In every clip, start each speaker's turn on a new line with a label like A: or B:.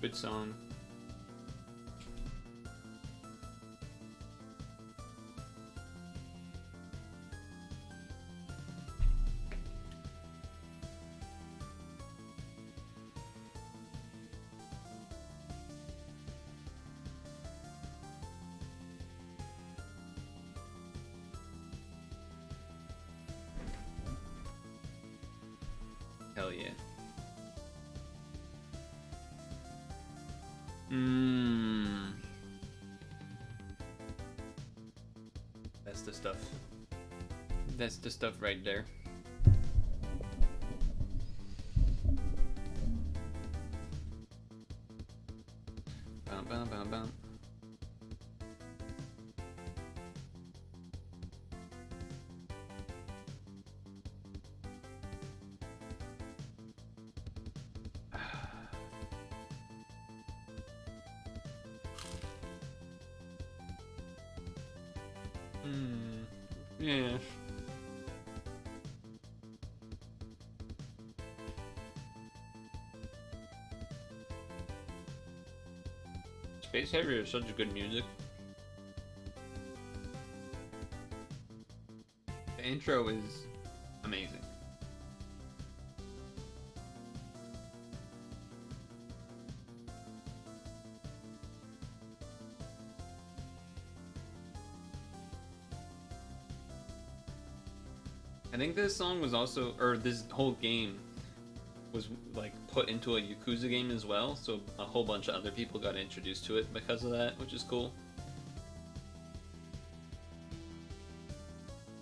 A: Good song. Hell yeah. That's the stuff. That's the stuff right there. Bum, bum, bum, bum. Yeah. Space Harrier is such good music. The intro is amazing. I think this song was also, or this whole game was like put into a Yakuza game as well, so a whole bunch of other people got introduced to it because of that, which is cool.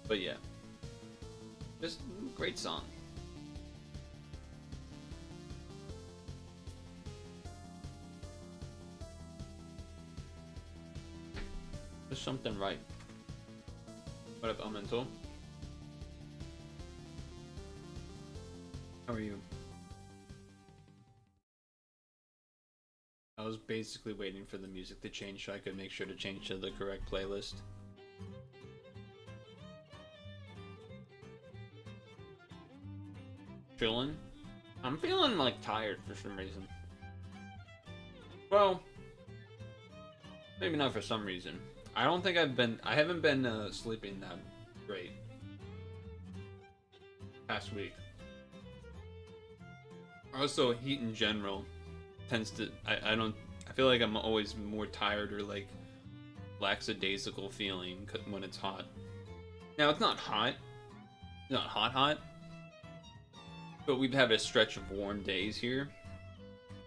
A: But yeah, just great song. There's something right. What up, Elemental? How are you? I was basically waiting for the music to change so I could make sure to change to the correct playlist. Chillin'? I'm feeling like tired for some reason. Well, maybe not for some reason. I don't think I haven't been sleeping that great past week. Also, heat in general tends to, I feel like I'm always more tired or like lackadaisical feeling when it's hot. Now, it's not hot. It's not hot. But we've had a stretch of warm days here.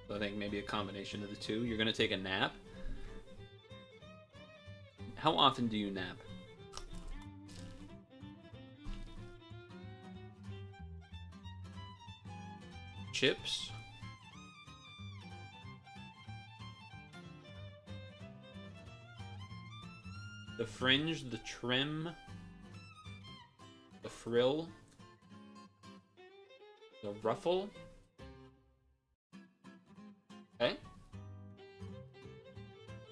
A: So I think maybe a combination of the two. You're gonna take a nap? How often do you nap? Chips? The fringe, the trim, the frill, the ruffle. Okay.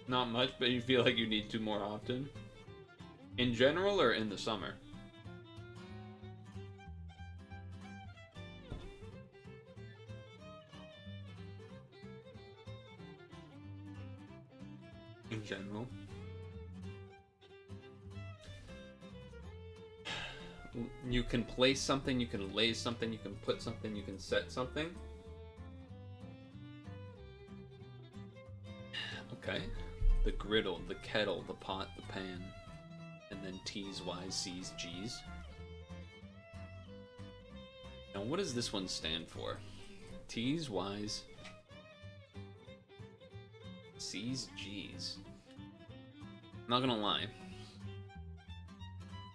A: Not much, but you feel like you need to more often. In general or in the summer? In general. You can place something, you can lay something, you can put something, you can set something. Okay. The griddle, the kettle, the pot, the pan. And then T's, Y's, C's, G's. Now what does this one stand for? T's, Y's, C's, G's. I'm not gonna lie.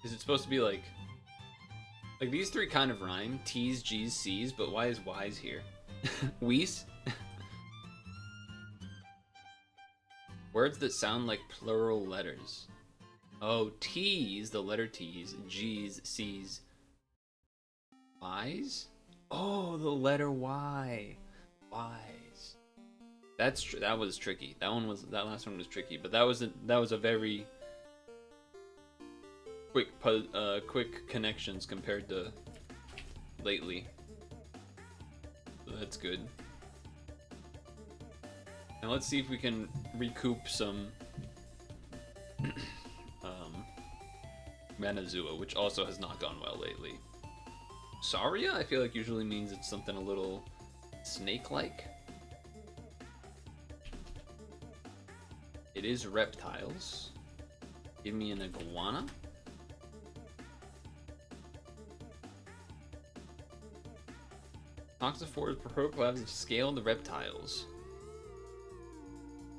A: Is it supposed to be like these three kind of rhyme? T's, G's, C's, but why is Y's here? Wees? Words that sound like plural letters. Oh, T's, the letter T's, G's, C's, Y's? Oh, the letter Y. Y's. That was tricky. That last one was tricky, but that was a very quick connections compared to lately. So that's good. And let's see if we can recoup some Manazua, which also has not gone well lately. Saria, I feel like usually means it's something a little snake-like. It is reptiles. Give me an iguana. Toxophores proclams have scaled reptiles,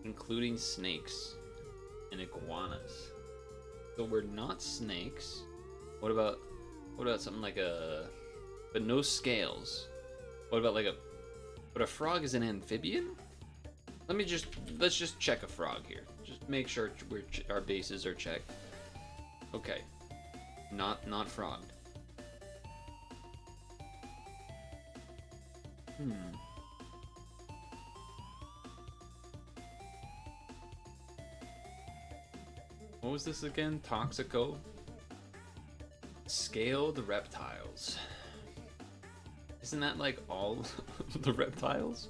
A: including snakes and iguanas. So we're not snakes. What about something like a, but no scales? What about like a, but a frog is an amphibian? Let's just check a frog here. Just make sure our bases are checked. Okay, not frogged. What was this again? Toxico? Scaled reptiles. Isn't that like all the reptiles?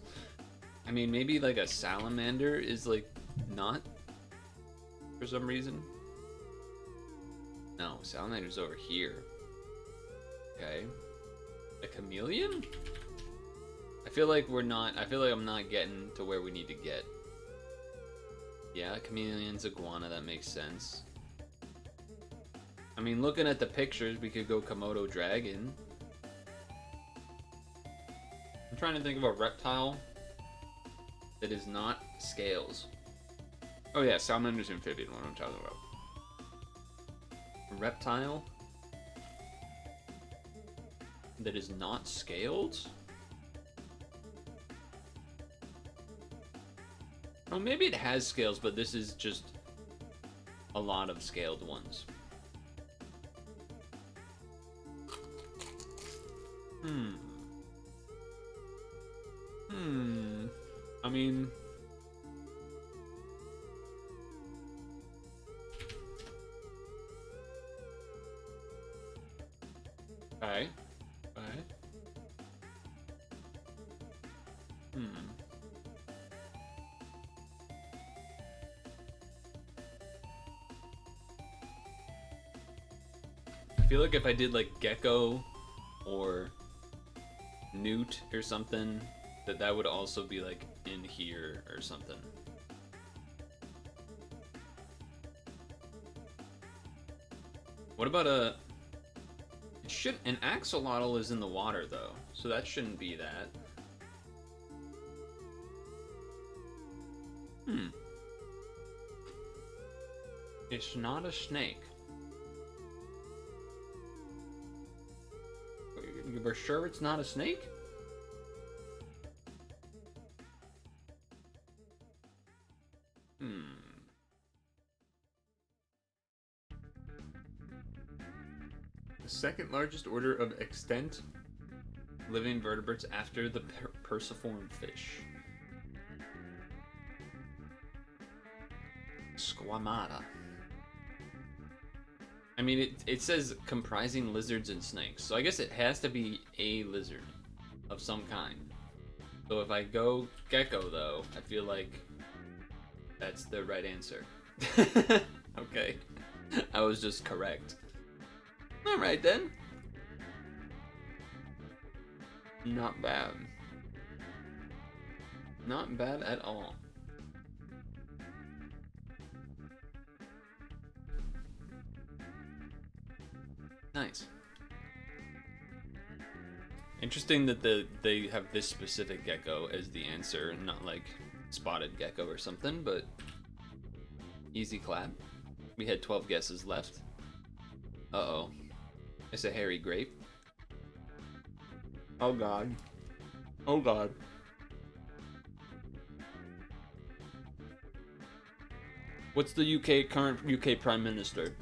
A: I mean, maybe like a salamander is like not for some reason. No, salamander's over here. Okay. A chameleon? I feel like I'm not getting to where we need to get. Yeah, chameleon's iguana, that makes sense. I mean, looking at the pictures, we could go Komodo dragon. I'm trying to think of a reptile that is not scales. Oh yeah, salamander's amphibian, what I'm talking about. A reptile that is not scaled? Oh, maybe it has scales, but this is just a lot of scaled ones. I mean, okay. I feel like if I did like gecko or newt or something, that would also be like in here or something. What about an axolotl is in the water though, so that shouldn't be that. It's not a snake. We're sure it's not a snake? The second largest order of extant living vertebrates after the perciform fish. Squamata. I mean, it says comprising lizards and snakes, so I guess it has to be a lizard of some kind. So if I go gecko, though, I feel like that's the right answer. Okay. I was just correct. Alright then. Not bad. Not bad at all. Nice. Interesting that they have this specific gecko as the answer and not like spotted gecko or something, but easy clap. We had 12 guesses left. Uh-oh. It's a hairy grape. Oh god. Oh god. What's the current UK Prime Minister?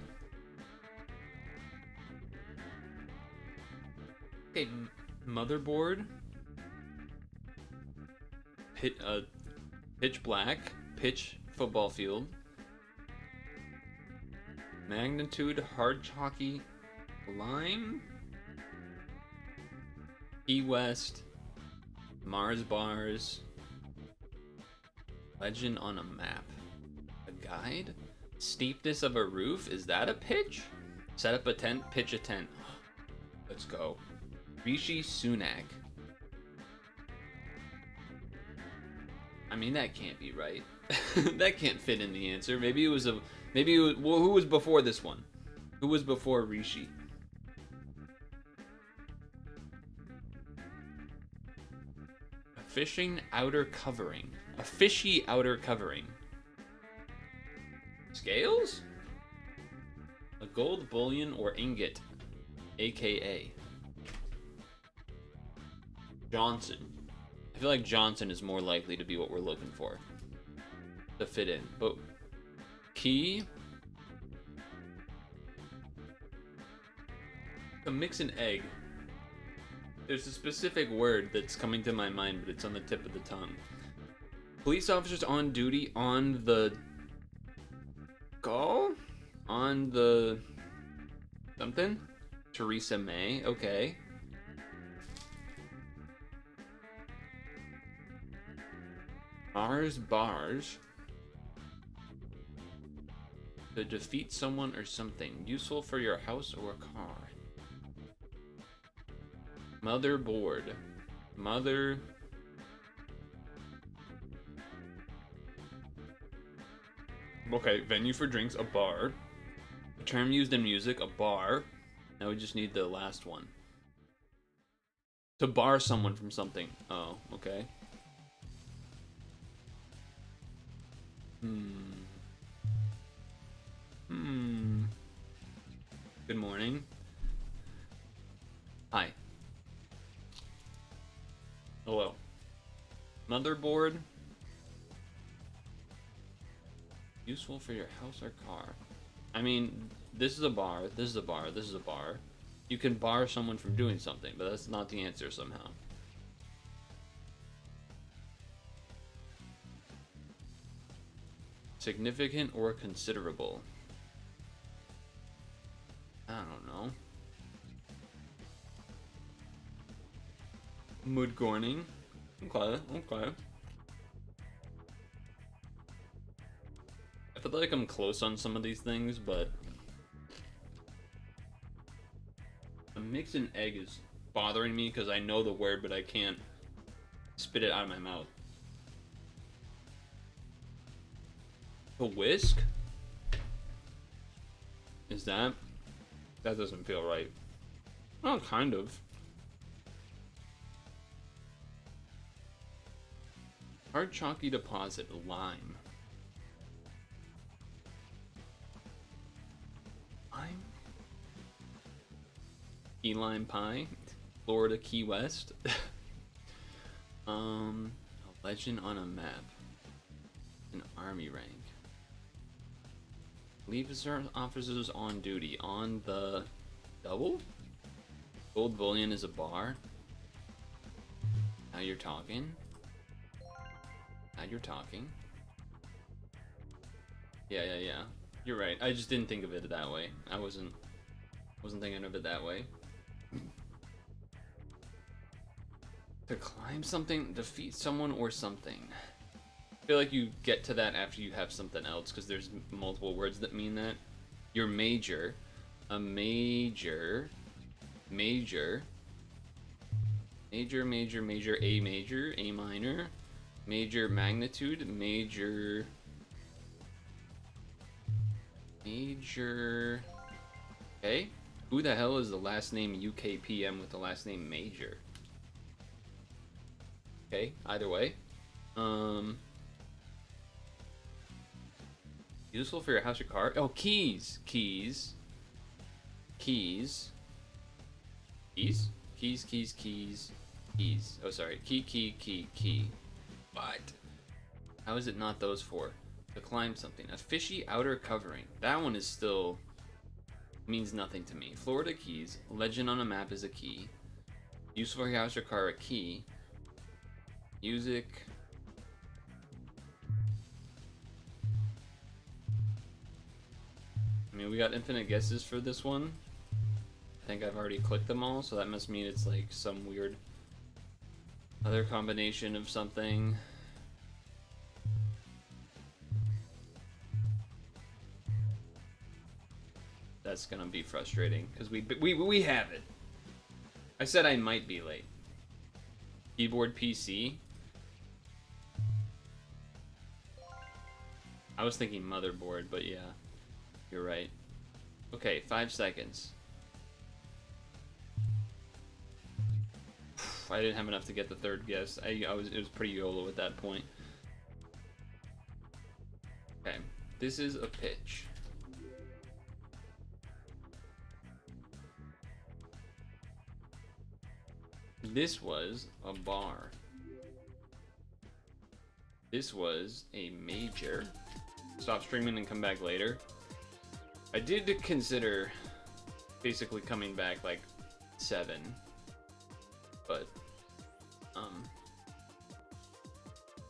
A: Okay, motherboard. Pitch black. Pitch football field. Magnitude hard hockey line. Key West. Mars bars. Legend on a map. A guide? Steepness of a roof? Is that a pitch? Set up a tent, pitch a tent. Let's go. Rishi Sunak. I mean, that can't be right. That can't fit in the answer. Maybe it was a... Maybe it was... Well, who was before this one? Who was before Rishi? A fishing outer covering. A fishy outer covering. Scales? A gold bullion or ingot, aka Johnson. I feel like Johnson is more likely to be what we're looking for to fit in. But key, to mix an egg. There's a specific word that's coming to my mind, but it's on the tip of the tongue. Police officers on duty on the call? On the something? Theresa May, okay. Bars. To defeat someone or something. Useful for your house or a car. Motherboard. Mother... Okay, venue for drinks, a bar. A term used in music, a bar. Now we just need the last one. To bar someone from something. Oh, okay. Good morning. Hi. Hello. Motherboard. Useful for your house or car. I mean, this is a bar, this is a bar, this is a bar. You can bar someone from doing something, but that's not the answer somehow. Significant or considerable? I don't know. Mudgorning. Okay, okay. I feel like I'm close on some of these things, but a mix and egg is bothering me because I know the word, but I can't spit it out of my mouth. A whisk? Is that? That doesn't feel right. Oh, kind of. Hard chalky deposit, lime. Lime? Key lime pie? Florida Key West? A legend on a map. An army rank. Leave officers on duty. On the double? Gold bullion is a bar. Now you're talking. Now you're talking. Yeah. You're right. I just didn't think of it that way. I wasn't thinking of it that way. To climb something, defeat someone or something. I feel like you get to that after you have something else because there's multiple words that mean that. Your major, a major, a major, A minor, major magnitude, major. Okay, who the hell is the last name UKPM with the last name Major? Okay, either way. Useful for your house or car? Oh, keys. Oh, sorry. Key. What? How is it not those four? To climb something. A fishy outer covering. That one is still... means nothing to me. Florida keys. Legend on a map is a key. Useful for your house or car, a key. Music... I mean, we got infinite guesses for this one. I think I've already clicked them all, so that must mean it's like some weird other combination of something. that's gonna be frustrating because we have it. I said I might be late. Keyboard PC. I was thinking motherboard, but yeah, you're right. Okay, 5 seconds. I didn't have enough to get the third guess. It was pretty YOLO at that point. Okay, this is a pitch. This was a bar. This was a major. Stop streaming and come back later. I did consider basically coming back like 7, but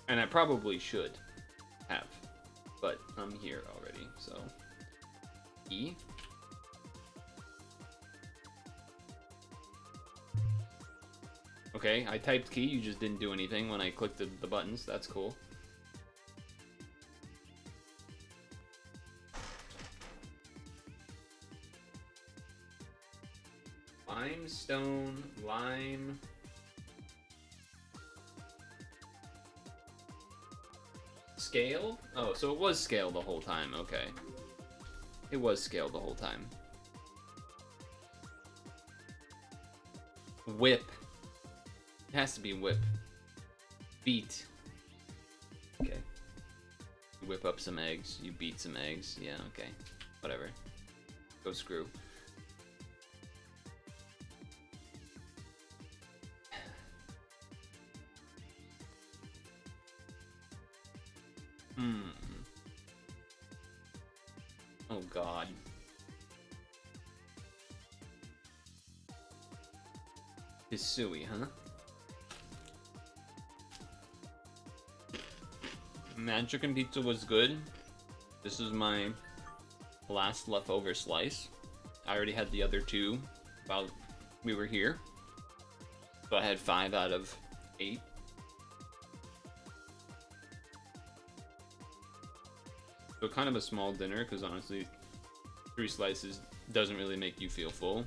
A: and I probably should have, but I'm here already, so E. Okay, I typed key, you just didn't do anything when I clicked the buttons. That's cool. Limestone, lime. Scale? Oh, so it was scale the whole time. Okay. It was scale the whole time. Whip. It has to be whip. Beat. Okay. You whip up some eggs. You beat some eggs. Yeah, okay. Whatever. Go screw. Oh god. Hisui, huh? Man, chicken pizza was good. This is my last leftover slice. I already had the other 2 while we were here. So I had 5 out of 8. So kind of a small dinner, because honestly, 3 slices doesn't really make you feel full.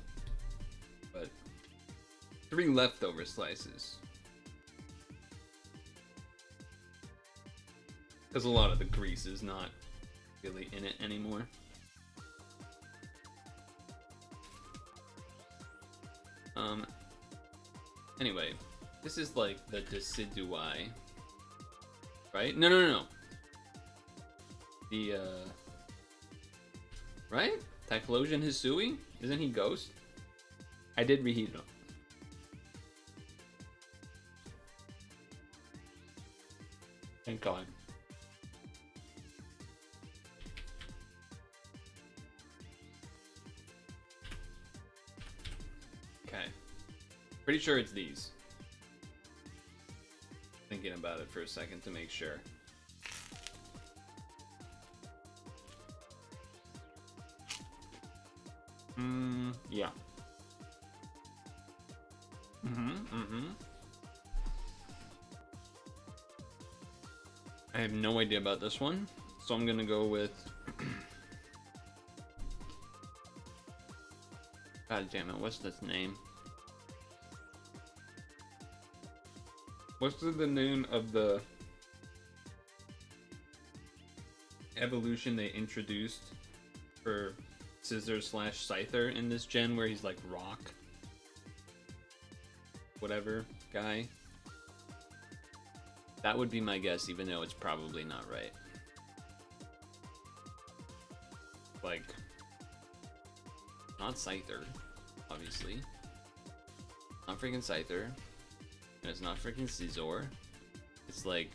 A: But 3 leftover slices. Because a lot of the grease is not really in it anymore. Anyway, this is like the decidui, right? No. The, right? Typhlosion Hisui? Isn't he Ghost? I did reheat him. Thank God. Okay. Pretty sure it's these. Thinking about it for a second to make sure. Yeah. I have no idea about this one, so I'm gonna go with... God damn it, what's this name? What's the name of the evolution they introduced for Scissor/Scyther in this gen, where he's like rock whatever guy? That would be my guess, even though it's probably not right. Like, not Scyther, obviously. Not freaking Scyther. And it's not freaking Scizor. It's like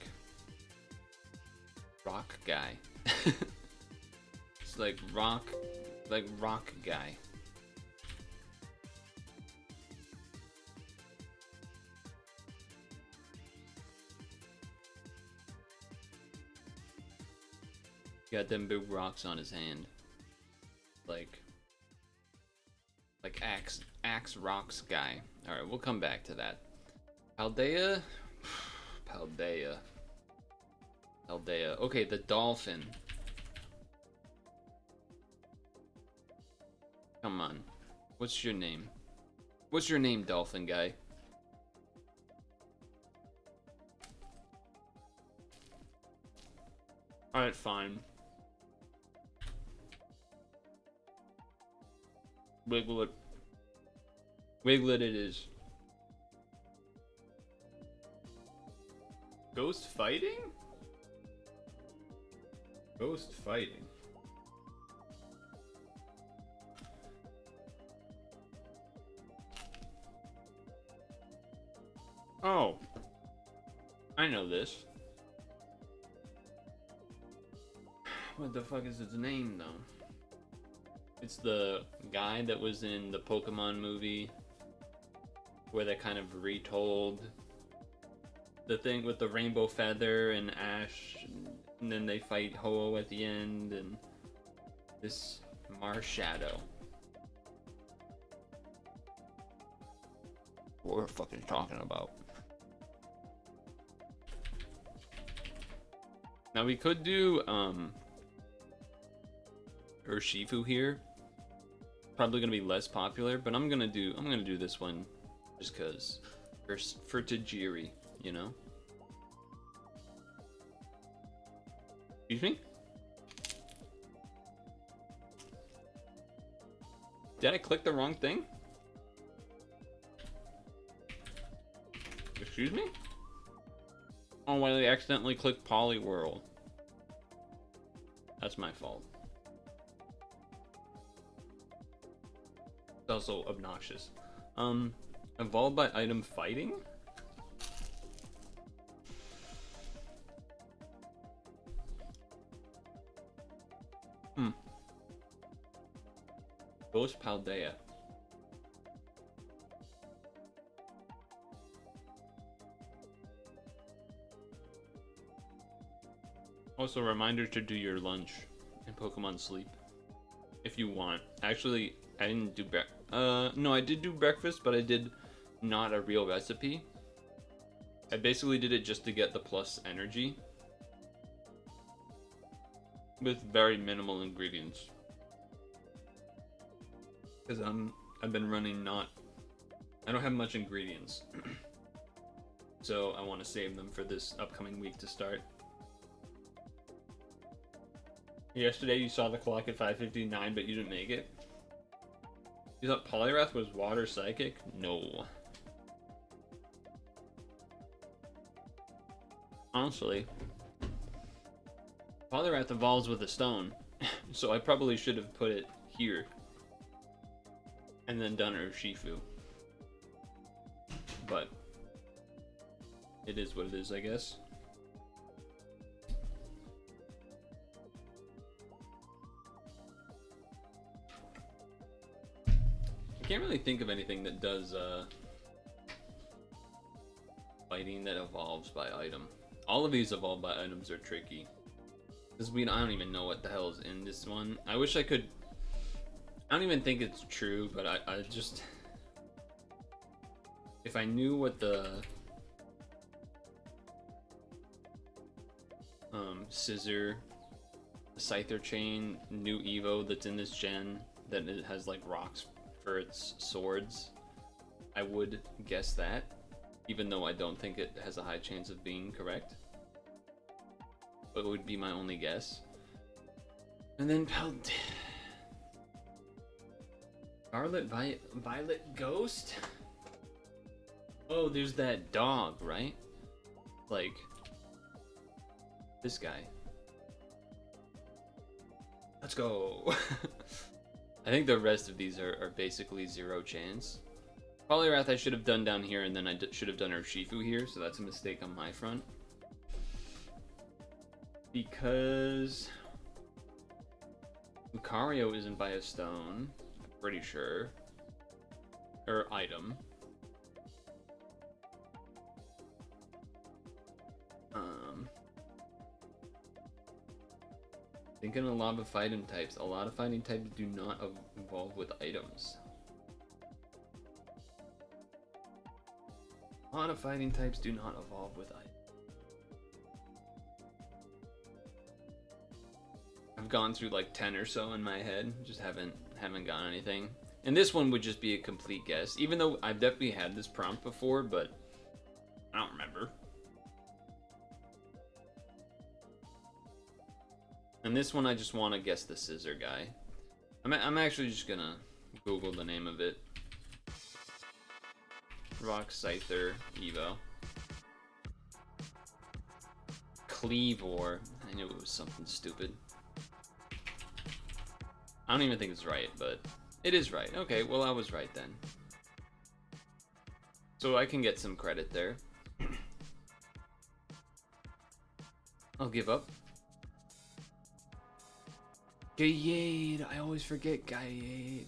A: rock guy. It's like rock guy. Got them big rocks on his hand. Like axe rocks guy. Alright, we'll come back to that. Paldea? Paldea. Okay, the dolphin. Come on. What's your name? What's your name, dolphin guy? Alright, fine. Wiglet. Wiglet it is. Ghost fighting? Ghost fighting. Oh. I know this. What the fuck is its name, though? It's the guy that was in the Pokemon movie where they kind of retold the thing with the rainbow feather and Ash, and then they fight Ho-Oh at the end, and this Marshadow. What we're fucking talking about. Now we could do Urshifu here. Probably gonna be less popular, but I'm gonna do this one just cause for Tajiri, you know. Excuse me? Did I click the wrong thing? Excuse me? Oh, well, I accidentally clicked Poliwhirl. That's my fault. It's also obnoxious. Evolved by item fighting? Ghost Paldea. Also, reminder to do your lunch in Pokemon Sleep if you want. Actually, I didn't do no, I did do breakfast, but I did not a real recipe. I basically did it just to get the plus energy with very minimal ingredients. Because I've been running I don't have much ingredients. So I want to save them for this upcoming week to start. Yesterday you saw the clock at 5:59, but you didn't make it. You thought Poliwrath was water psychic? No. Honestly, Poliwrath evolves with a stone, so I probably should have put it here and then done Urshifu. But it is what it is, I guess. I can't really think of anything that does fighting that evolves by item. All of these evolve by items are tricky. Because I don't even know what the hell is in this one. I wish I could. I don't even think it's true, but I just. If I knew what the Scissor, Scyther chain, new Evo that's in this gen, that it has like rocks for its swords, I would guess that, even though I don't think it has a high chance of being correct. But it would be my only guess. And then Scarlet Violet Ghost? Oh, there's that dog, right? Like this guy. Let's go. I think the rest of these are basically zero chance. Poliwrath I should have done down here, and then I should have done Urshifu here, so that's a mistake on my front. Because Lucario isn't by a stone, I'm pretty sure. Or item. Thinking a lot of fighting types. A lot of fighting types do not evolve with items. A lot of fighting types do not evolve with items. gone through like 10 or so in my head, just haven't gotten anything. And this one would just be a complete guess, even though I've definitely had this prompt before, but I don't remember. And this one I just want to guess the scissor guy. I'm actually just gonna Google the name of it. Rock Scyther Evo. Cleavor. I knew it was something stupid. I don't even think it's right, but it is right. Okay, well I was right then. So I can get some credit there. I'll give up. Gayade. I always forget Gayade.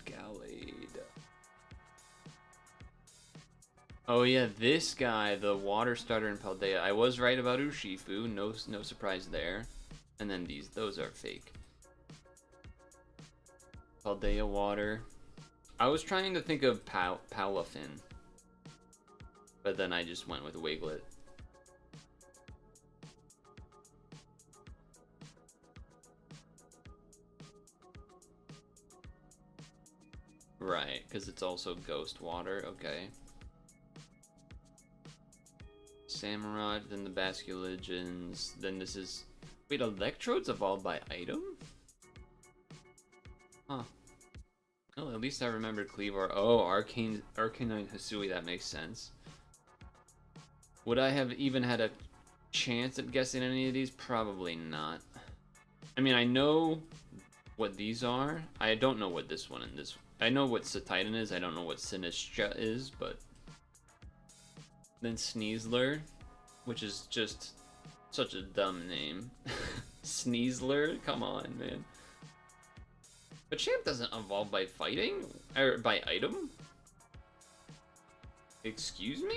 A: Oh yeah, this guy, the water starter in Paldea. I was right about Urshifu. No surprise there. And then those are fake. Paldea water. I was trying to think of Palafin, but then I just went with Wiglet. Right, because it's also ghost water. Okay. Samurott, then the Basculegions, then this is... Wait, Electrodes evolved by item? Huh. Well, at least I remembered Cleavor. Oh, Arcanine Hisui, that makes sense. Would I have even had a chance at guessing any of these? Probably not. I mean, I know what these are. I don't know what this one and this... I know what Satitan is. I don't know what Sinistra is, but... Then Sneasler, which is just such a dumb name. Sneasler? Come on, man. But Champ doesn't evolve by fighting? Or by item? Excuse me?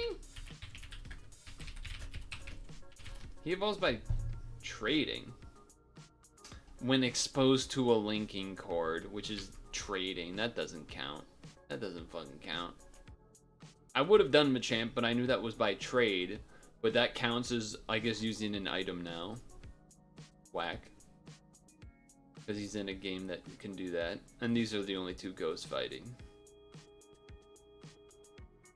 A: He evolves by trading. When exposed to a linking cord, which is trading. That doesn't count. That doesn't fucking count. I would have done Machamp, but I knew that was by trade. But that counts as, I guess, using an item now. Whack. Because he's in a game that can do that. And these are the only two ghosts fighting.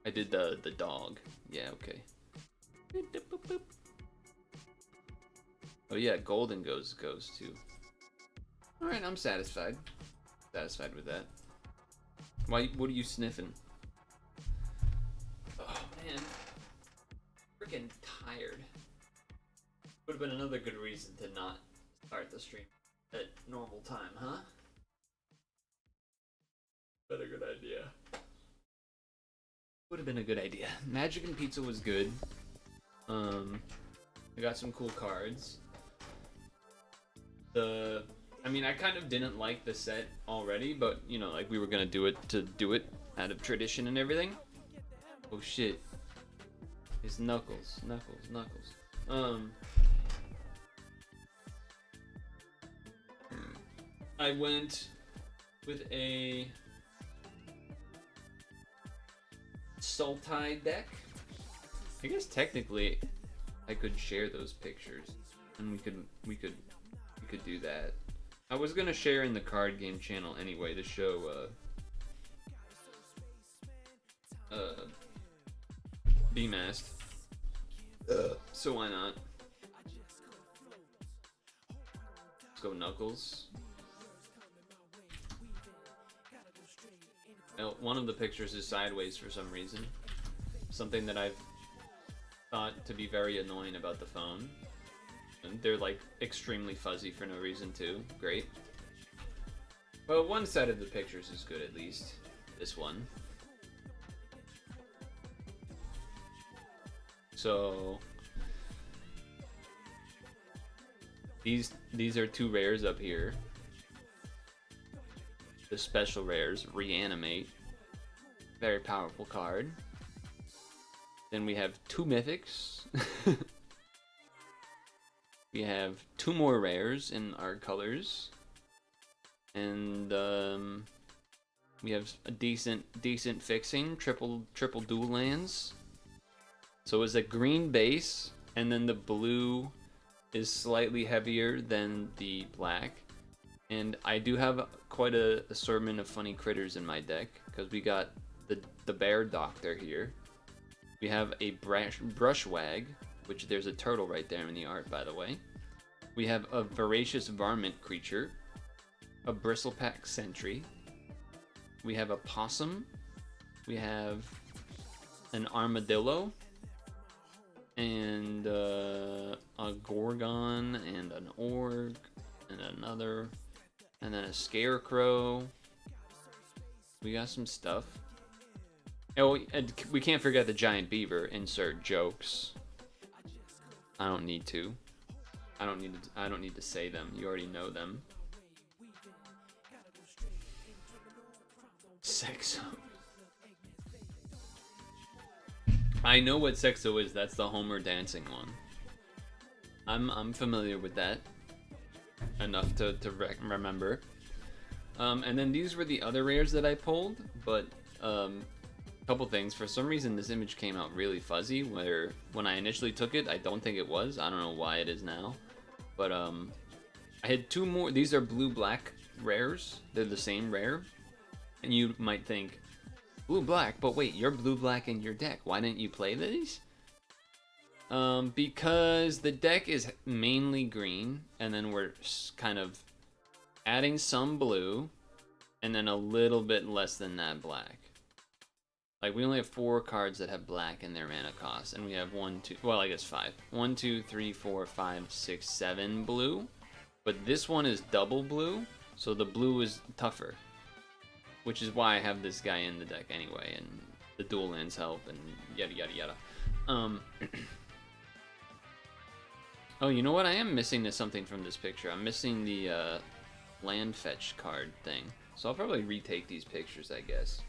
A: I did the dog. Yeah, okay. Oh yeah, Golden goes too. Alright, I'm satisfied. Satisfied with that. Why? What are you sniffing? Oh man, freaking tired. Would have been another good reason to not start the stream at normal time, huh? Been a good idea. Would have been a good idea. Magic and Pizza was good. I got some cool cards. I mean, I kind of didn't like the set already, but, you know, like, we were gonna do it to do it out of tradition and everything. Oh, shit. It's Knuckles. I went with a Sultai deck. I guess technically I could share those pictures, and we could do that. I was gonna share in the card game channel anyway to show B-Mast. So why not? Let's go Knuckles. Now, one of the pictures is sideways for some reason. Something that I've thought to be very annoying about the phone. And they're like extremely fuzzy for no reason too. Great. Well, one side of the pictures is good at least. This one. So these are two rares up here. The special rares, Reanimate. Very powerful card. Then we have two mythics. We have two more rares in our colors. And we have a decent fixing, triple dual lands. So it's a green base, and then the blue is slightly heavier than the black.
B: And I do have quite a assortment of funny critters in my deck, because we got the bear doctor here. We have a brushwag, which there's a turtle right there in the art, by the way. We have a voracious varmint creature, a bristlepack sentry. We have a possum. We have an armadillo, and a gorgon, and an orc, and another, and then a scarecrow. We got some stuff. Oh, and we can't forget the giant beaver. Insert jokes. I don't need to. I don't need to say them. You already know them. Sexo. I know what Sexo is. That's the Homer dancing one. I'm familiar with that enough to remember. And then these were the other rares that I pulled, but couple things. For some reason, this image came out really fuzzy. Where when I initially took it, I don't think it was. I don't know why it is now, but I had two more. These are blue-black rares. They're the same rare, and you might think blue-black, but wait, you're blue-black in your deck. Why didn't you play these? Because the deck is mainly green, and then we're kind of adding some blue, and then a little bit less than that black. Like, we only have 4 cards that have black in their mana cost, and we have 1, 2, well, I guess 5. 1, 2, 3, 4, 5, 6, 7 blue. But this one is double blue, so the blue is tougher. Which is why I have this guy in the deck anyway, and the dual lands help, and yada yada yada. Oh, you know what? I am missing something from this picture. I'm missing the land fetch card thing. So I'll probably retake these pictures, I guess.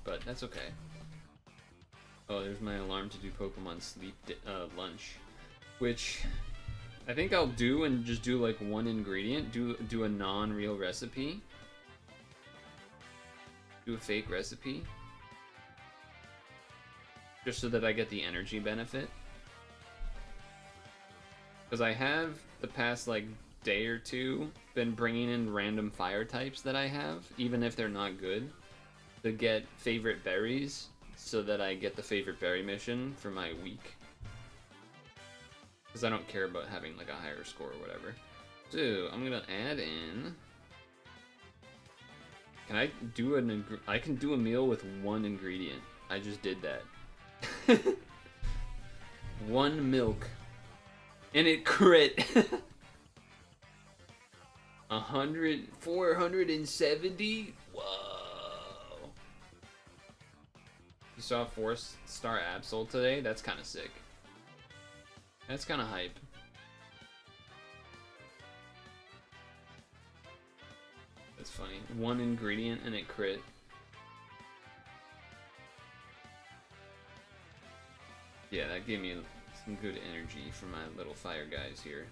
B: But that's okay. Oh, there's my alarm to do Pokemon Sleep lunch, which I think I'll do, and just do like one ingredient. Do a non-real recipe. Do a fake recipe. Just so that I get the energy benefit. Because I have, the past like day or two, been bringing in random fire types that I have, even if they're not good, to get favorite berries, so that I get the favorite berry mission for my week. Because I don't care about having like a higher score or whatever. So I'm gonna add in. Can I do I can do a meal with one ingredient. I just did that. 1 milk. And it crit. 470? Whoa. You saw 4-star Absol today? That's kind of sick. That's kind of hype. That's funny. 1 ingredient and it crit. Yeah, that gave me some good energy for my little fire guys here.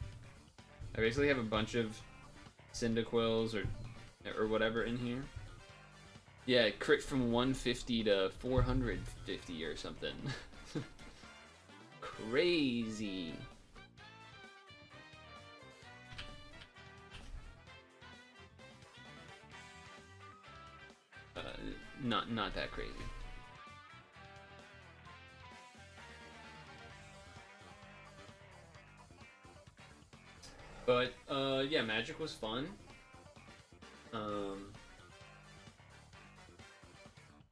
B: I basically have a bunch of Cyndaquils or whatever in here. Yeah, it crit from 150 to 450 or something. Crazy. Not that crazy. But yeah, Magic was fun.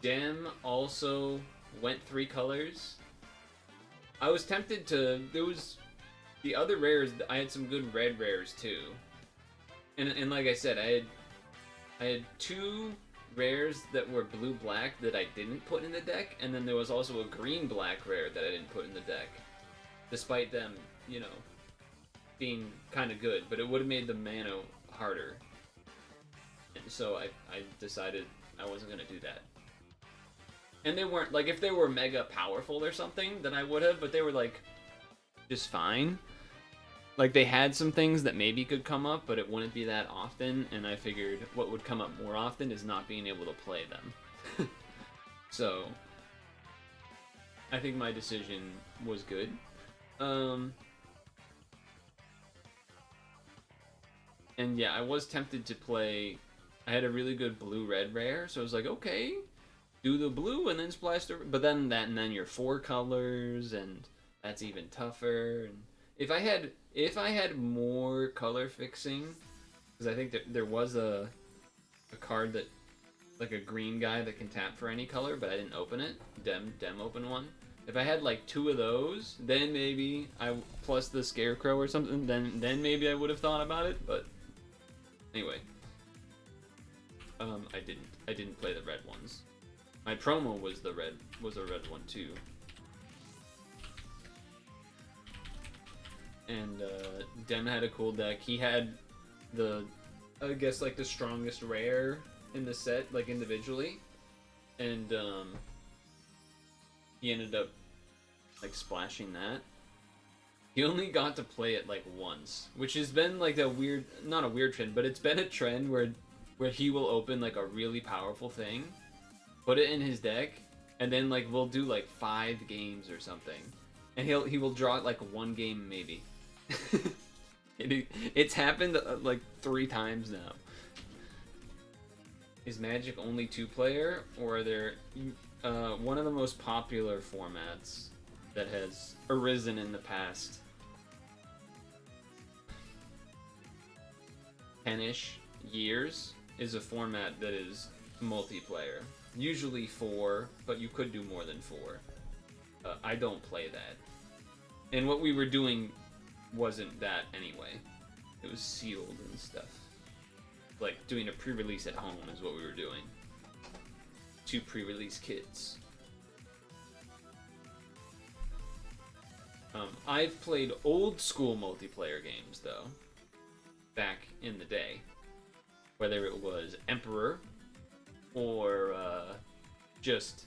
B: Gem also went 3 colors. I was tempted to. There was the other rares. I had some good red rares too. And like I said, I had 2 rares that were blue-black that I didn't put in the deck, and then there was also a green-black rare that I didn't put in the deck, despite them, you know, being kind of good, but it would have made the mana harder. And so I decided I wasn't going to do that. And they weren't, like, if they were mega powerful or something, then I would have, but they were, like, just fine. Like, they had some things that maybe could come up, but it wouldn't be that often, and I figured what would come up more often is not being able to play them. So, I think my decision was good. And yeah, I was tempted to play. I had a really good blue-red rare, so I was like, okay, do the blue and then splash the. But then that, and then your 4 colors, and that's even tougher. And if I had more color fixing, because I think that there was a card that, like a green guy that can tap for any color, but I didn't open it. Dem opened one. If I had like 2 of those, then maybe plus the scarecrow or something, then maybe I would have thought about it. But anyway, I didn't play the red ones. My promo was a red one too. And Dem had a cool deck. He had I guess like the strongest rare in the set, like individually, and he ended up like splashing that. He only got to play it like once, which has been like not a weird trend, but it's been a trend where he will open like a really powerful thing, put it in his deck, and then like we'll do like 5 games or something, and he will draw it like 1 game maybe. It's happened like 3 times now. Is Magic only 2-player, or are there one of the most popular formats that has arisen in the past 10-ish years is a format that is multiplayer. Usually 4, but you could do more than 4. I don't play that. And what we were doing wasn't that anyway. It was sealed and stuff. Like, doing a pre-release at home is what we were doing. 2 pre-release kits. I've played old school multiplayer games, though. Back in the day. Whether it was Emperor, or just,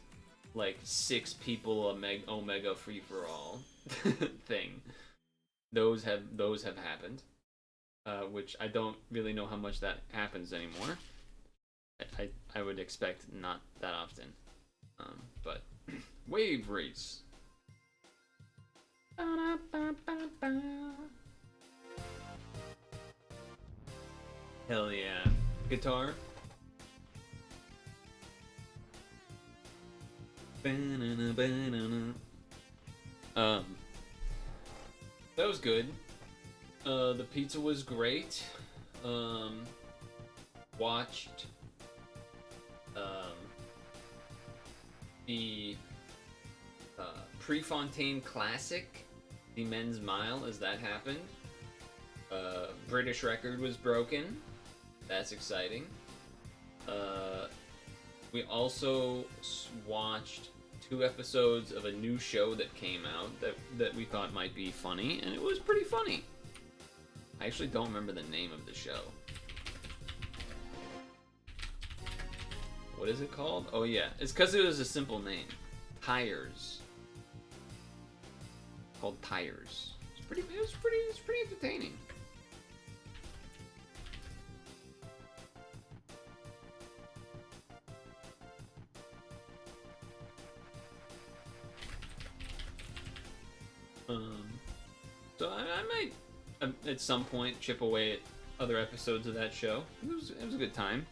B: like, 6 people Omega free-for-all thing. Those have happened. Which I don't really know how much that happens anymore. I would expect not that often. But Wave Race. Hell yeah. Guitar. That was good. The pizza was great. Watched the Prefontaine Classic, the men's mile, as that happened. British record was broken. That's exciting. We also watched 2 episodes of a new show that came out that we thought might be funny, and it was pretty funny. I actually don't remember the name of the show. What is it called? Oh yeah, it's because it was a simple name. Tires. Called Tires. It's pretty entertaining. So I might at some point chip away at other episodes of that show. It was a good time.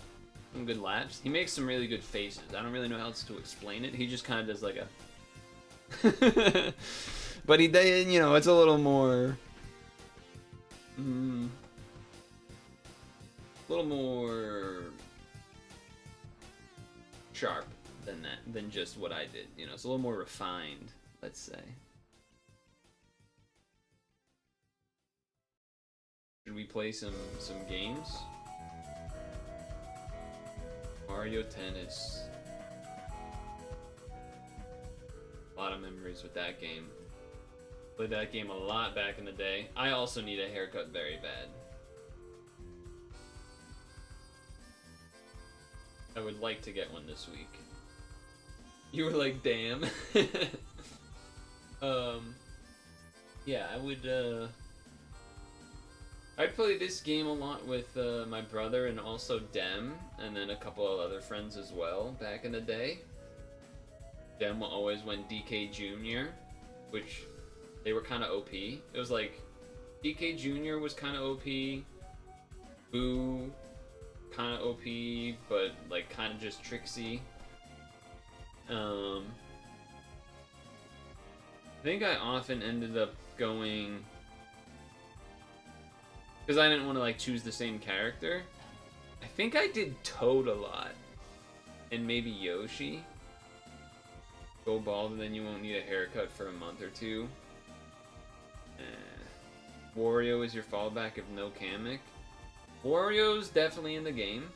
B: Some good laughs. He makes some really good faces. I don't really know how else to explain it. He just kind of does like a... But it's a little more... a little more... sharp than just what I did. It's a little more refined, let's say. Should we play some games? Mario Tennis. A lot of memories with that game. Played that game a lot back in the day. I also need a haircut very bad. I would like to get one this week. You were like, damn. Yeah, I would, I'd play this game a lot with my brother and also Dem, and then a couple of other friends as well back in the day. Dem always went DK Jr., which they were kind of OP. It was like DK Jr. was kind of OP. Boo, kind of OP, but like kind of just tricksy. I think I often ended up going, because I didn't want to like choose the same character. I think I did Toad a lot, and maybe Yoshi. Go bald and then you won't need a haircut for a month or two. Wario is your fallback if no Kamek. Wario's definitely in the game.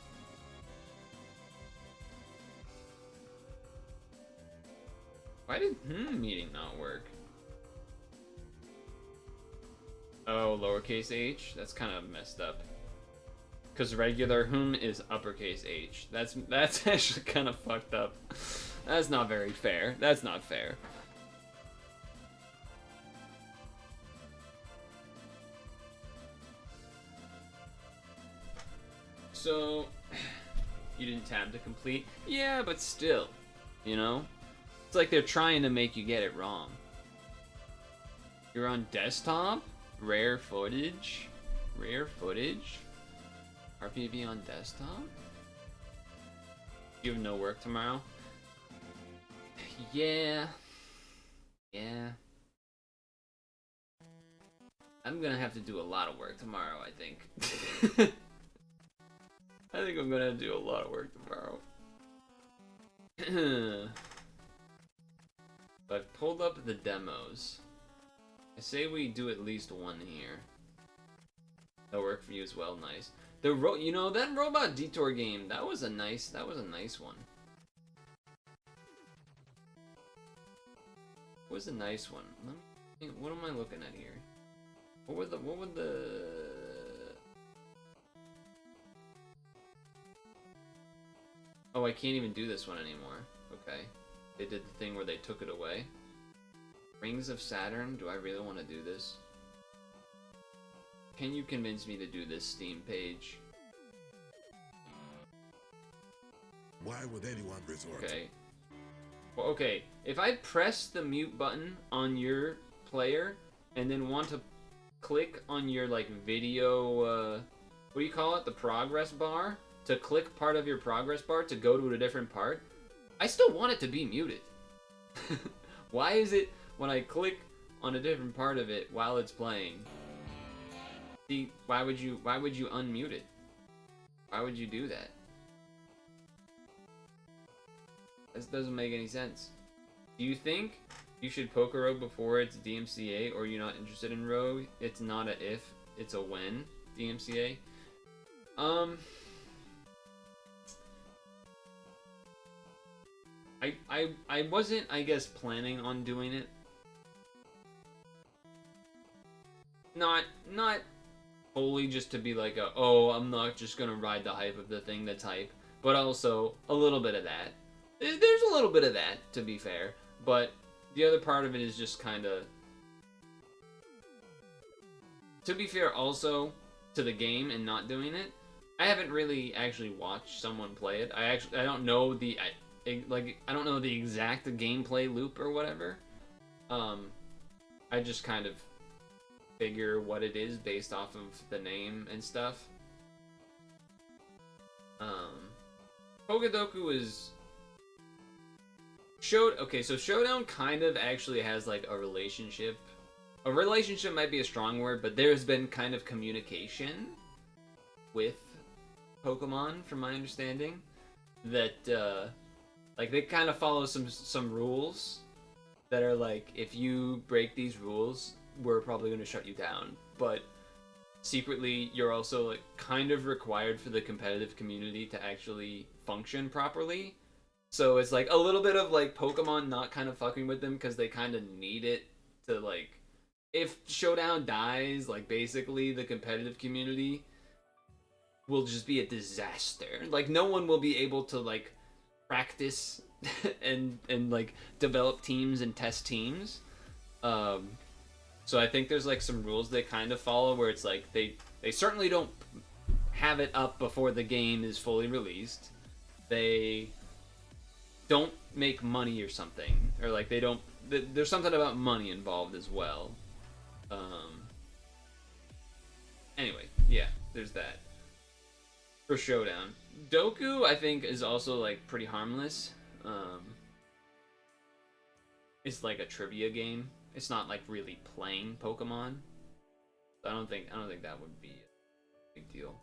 B: Why did meeting not work? Oh, lowercase h? That's kind of messed up. Because regular is uppercase h. That's actually kind of fucked up. That's not very fair. That's not fair. So, you didn't tab to complete? Yeah, but still, you know? It's like they're trying to make you get it wrong. You're on desktop? Rare footage? Rare footage? RPB on desktop? You have no work tomorrow? Yeah. Yeah. I'm gonna have to do a lot of work tomorrow, I think. I think I'm gonna do a lot of work tomorrow. I've pulled up the demos. I say we do at least one here. That'll work for you as well. Nice. You know, that Robot Detour game, that was a nice one. It was a nice one. Let me think, what am I looking at here? What would the Oh, I can't even do this one anymore. Okay. They did the thing where they took it away. Rings of Saturn? Do I really want to do this? Can you convince me to do this Steam page?
C: Why would anyone resort?
B: Okay. Well, okay. If I press the mute button on your player and then want to click on your like video, what do you call it? The progress bar? To click part of your progress bar to go to a different part, I still want it to be muted. Why is it when I click on a different part of it while it's playing? See, why would you unmute it? Why would you do that? This doesn't make any sense. Do you think you should poke a rogue before it's DMCA, or you're not interested in rogue? It's not a if, it's a when DMCA. I wasn't, I guess, planning on doing it. Not wholly just to be like oh, I'm not just gonna ride the hype of the thing that's hype, but also a little bit of that. There's a little bit of that, to be fair, but the other part of it is just kind of, to be fair also to the game and not doing it. I haven't really actually watched someone play it. I don't know the I don't know the exact gameplay loop or whatever. I just kind of figure what it is based off of the name and stuff. Pokedoku is okay, so Showdown kind of actually has like a relationship. A relationship might be a strong word, but there's been kind of communication with Pokemon, from my understanding, that like they kind of follow some rules that are like, if you break these rules, we're probably going to shut you down. But secretly, you're also like kind of required for the competitive community to actually function properly. So it's like a little bit of like Pokemon not kind of fucking with them because they kind of need it to like, if Showdown dies, like basically the competitive community will just be a disaster. Like no one will be able to like practice and like develop teams and test teams. So I think there's like some rules they kind of follow where it's like they certainly don't have it up before the game is fully released. They don't make money or something, or like they don't. There's something about money involved as well. Anyway, yeah, there's that. for Showdown. Doku, I think, is also like pretty harmless. It's like a trivia game. It's not like really playing Pokemon. So I don't think that would be a big deal.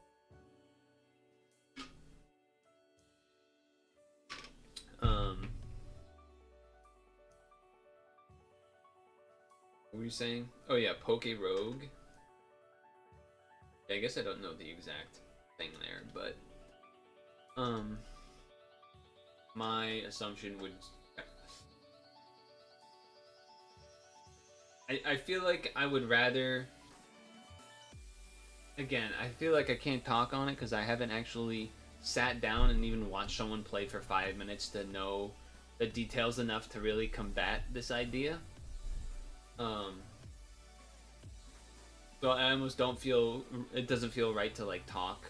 B: What were you saying? Oh yeah, Poke Rogue. Yeah, I guess I don't know the exact thing there, but my assumption would. I feel like I would rather. Again, I feel like I can't talk on it because I haven't actually sat down and even watched someone play for 5 minutes to know the details enough to really combat this idea. So I almost don't feel it doesn't feel right to like talk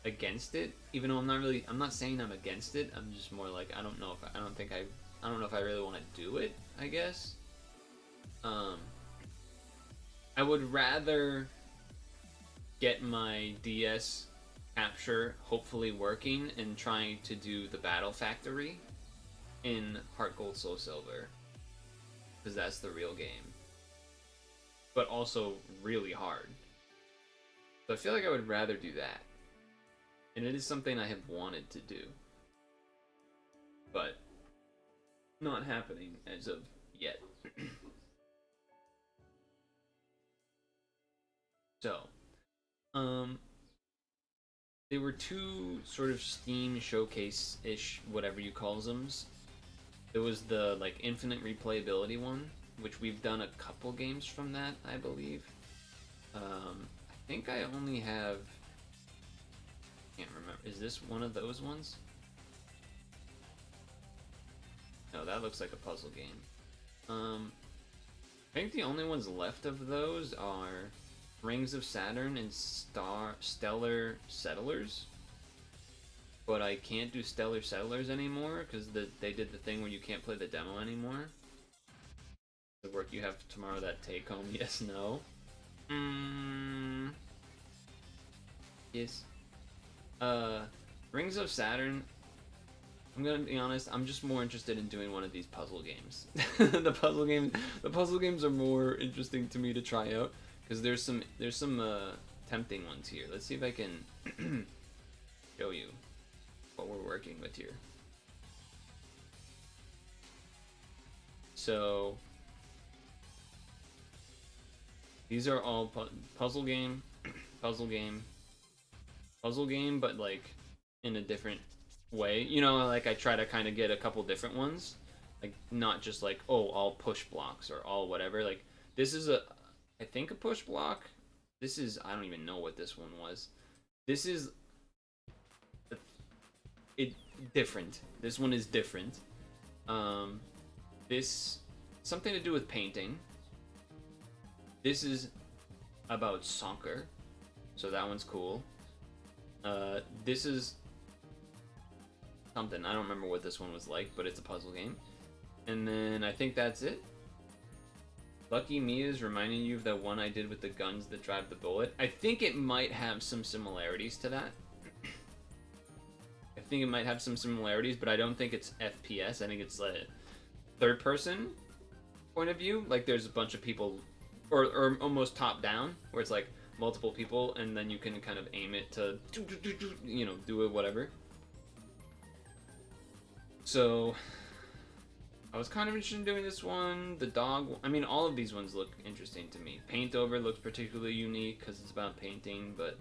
B: against it, even though I'm not saying I'm against it. I'm just more like I don't know if I really want to do it, I guess. I would rather get my DS capture hopefully working and trying to do the Battle Factory in Heart Gold Soul Silver, because that's the real game, but also really hard. So I feel like I would rather do that, and it is something I have wanted to do, but not happening as of yet. So, there were two sort of Steam showcase-ish, whatever you call them. There was the like infinite replayability one, which we've done a couple games from that, I believe. I think I only have. Can't remember. Is this one of those ones? No, that looks like a puzzle game. I think the only ones left of those are Rings of Saturn and Stellar Settlers. But I can't do Stellar Settlers anymore because they did the thing where you can't play the demo anymore. The work you have tomorrow, that take home, yes, no. Yes. Rings of Saturn. I'm gonna be honest. I'm just more interested in doing one of these puzzle games. The puzzle games are more interesting to me to try out because there's some tempting ones here. Let's see if I can show you what we're working with here. So these are all puzzle game, puzzle game, puzzle game, but like in a different way. You know, like I try to kind of get a couple different ones, like not just like, oh, all push blocks or all whatever. Like this is I think a push block. This is, I don't even know what this one was. This is different. This one is different. This something to do with painting. This is about soccer, so that one's cool. This is something, I don't remember what this one was like, but it's a puzzle game. And then I think that's it. Lucky Me is reminding you of that one I did with the guns that drive the bullet. I think it might have some similarities to that. I think it might have some similarities, but I don't think it's FPS. I think it's a third person point of view. Like there's a bunch of people, or almost top down, where it's like multiple people, and then you can kind of aim it to, you know, do it, whatever. So I was kind of interested in doing this one. The dog, I mean, all of these ones look interesting to me. Paint Over looks particularly unique because it's about painting, but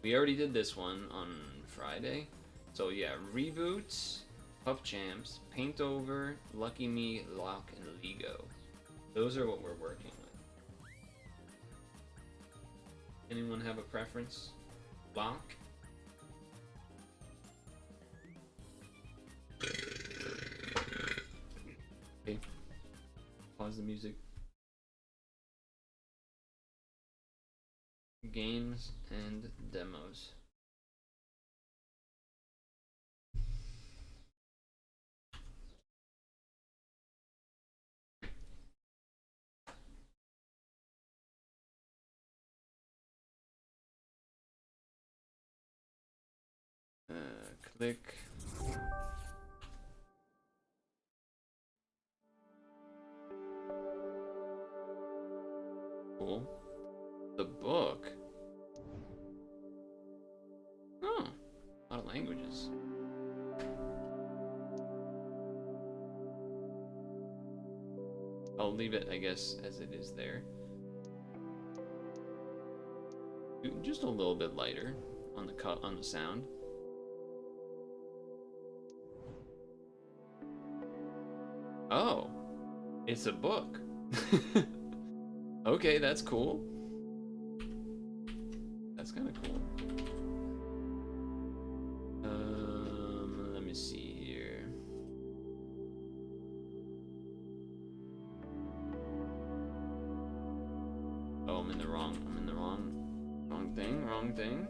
B: we already did this one on Friday. So yeah, Reboots, Puff Champs, Paint Over, Lucky Me, LOK, and Lego. Those are what we're working with. Anyone have a preference? LOK? Okay. Pause the music. Games and demos. Click. Cool. The book. Oh, a lot of languages. I'll leave it, I guess, as it is there. Just a little bit lighter on the sound. Oh, it's a book. Okay, that's cool. That's kind of cool. Let me see here. Oh, I'm in the wrong thing.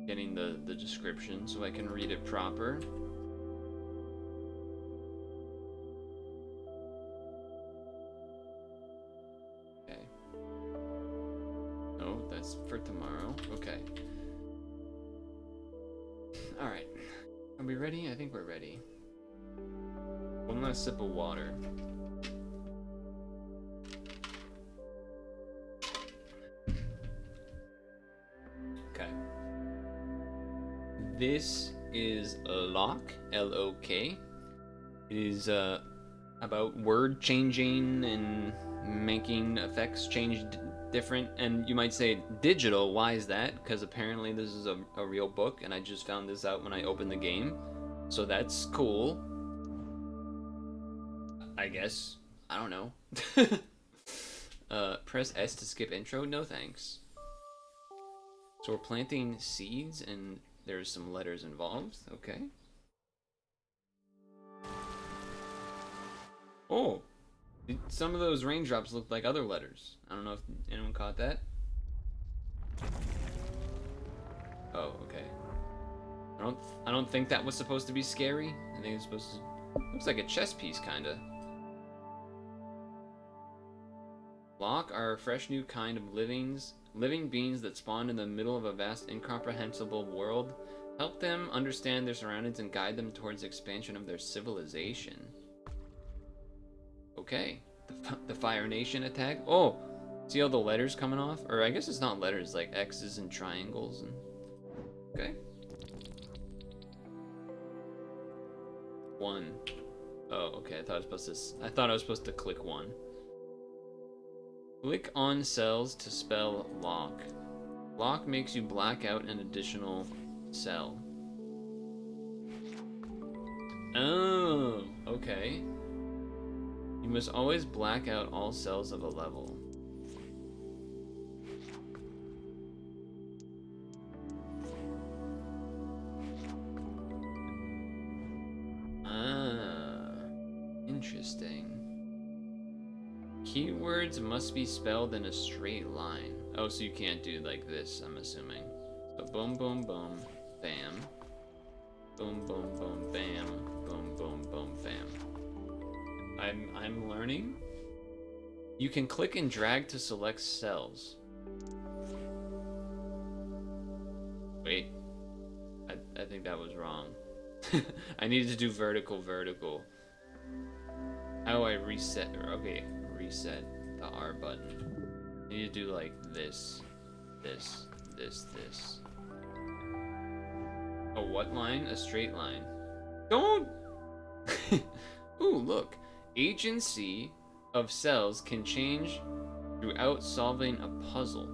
B: Getting the description so I can read it proper. Okay. Oh, that's for tomorrow. Okay. Alright. Are we ready? I think we're ready. One last sip of water. Okay. This is LOK, L-O-K. It is about word changing and making effects change different. And you might say, digital, why is that? Because apparently this is a real book, and I just found this out when I opened the game. So that's cool. I guess. I don't know. Press S to skip intro? No thanks. So we're planting seeds, and there's some letters involved. Okay. Oh! Some of those raindrops look like other letters. I don't know if anyone caught that. Oh, okay. I don't think that was supposed to be scary. I think it's supposed to... Looks like a chess piece, kinda. LOK are a fresh new kind of living beings that spawn in the middle of a vast, incomprehensible world. Help them understand their surroundings and guide them towards the expansion of their civilization. Okay. The Fire Nation attack. Oh! See all the letters coming off? Or I guess it's not letters, like X's and triangles and... Okay. 1. Oh, okay. I thought I was supposed to click 1. Click on cells to spell LOK. LOK makes you black out an additional cell. Oh, okay. You must always black out all cells of a level. Ah, interesting. Keywords must be spelled in a straight line. Oh, so you can't do like this, I'm assuming. So boom, boom, boom, bam. Boom, boom, boom, bam. Boom, boom, boom, bam. I'm learning. You can click and drag to select cells. Wait. I think that was wrong. I needed to do vertical. How do I reset? Okay, reset the R button. I need to do like this. A what line? A straight line. Don't! Ooh, look. Agency of cells can change throughout solving a puzzle.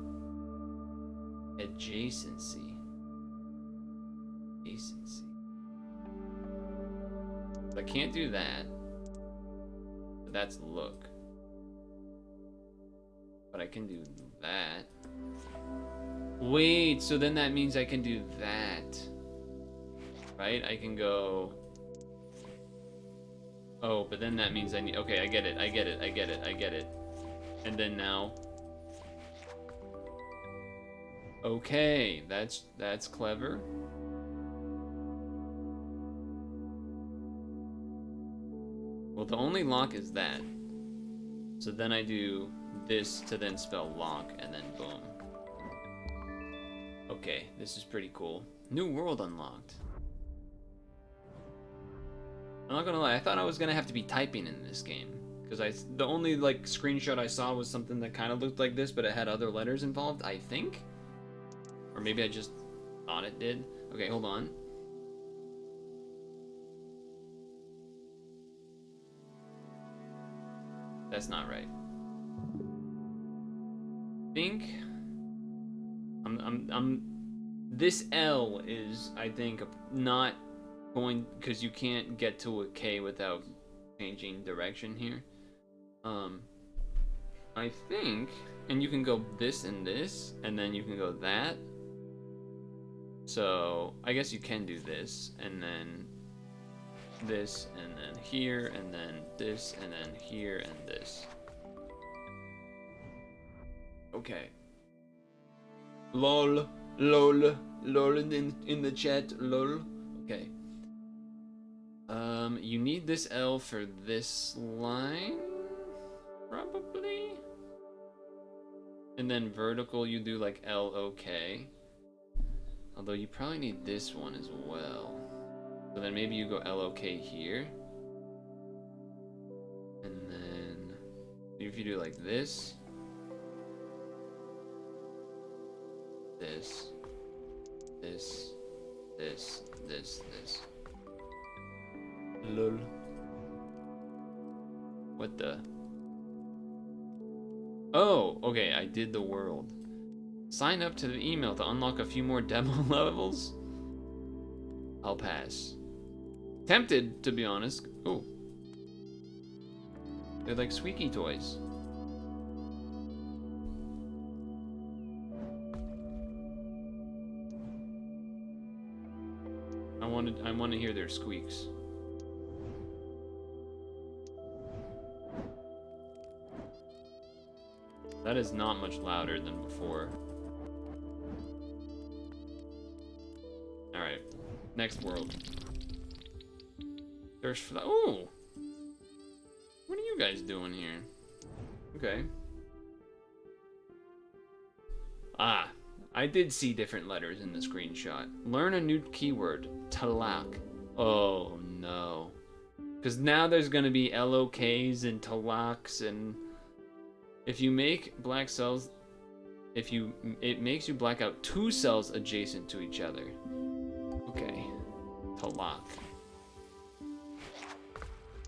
B: Adjacency. I can't do that. But that's look. But I can do that. Wait, so then that means I can do that. Right? I can go... Oh, but then that means I need... Okay, I get it. And then now... Okay, that's clever. Well, the only lock is that. So then I do this to then spell lock, and then boom. Okay, this is pretty cool. New world unlocked. I'm not gonna lie, I thought I was gonna have to be typing in this game. Because the only like screenshot I saw was something that kind of looked like this, but it had other letters involved, I think. Or maybe I just thought it did. Okay, hold on. That's not right. I think this L is, I think, not going, because you can't get to a K without changing direction here. I think, and you can go this and this, and then you can go that. So I guess you can do this, and then this, and then here, and then this, and then here, and this. Okay. Lol, lol, lol in the chat, lol. Okay. You need this L for this line, probably. And then vertical, you do like LOK. Although you probably need this one as well. So then maybe you go LOK here. And then if you do like this, this, this, this, this, this. Lol. What the? Oh, okay, I did the world. Sign up to the email to unlock a few more demo levels. I'll pass. Tempted, to be honest. Oh. They're like squeaky toys. I want to hear their squeaks. That is not much louder than before. Alright, next world. There's oh! What are you guys doing here? Okay. Ah, I did see different letters in the screenshot. Learn a new keyword, talak. Oh no. Because now there's gonna be LOKs and talaks, and if you make black cells, it makes you black out 2 cells adjacent to each other. Okay. Talak.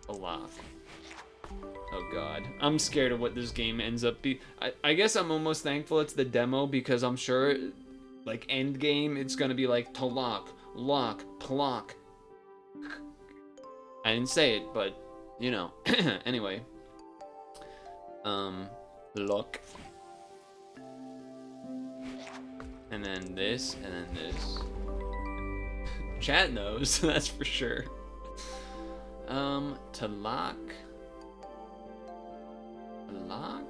B: Talak. Oh god. I'm scared of what this game ends up being. I guess I'm almost thankful it's the demo, because I'm sure, like, end game, it's gonna be like talak, lock, plok. I didn't say it, but, you know. Anyway. LOK. And then this, and then this. Chat knows, that's for sure. Talak. Talak?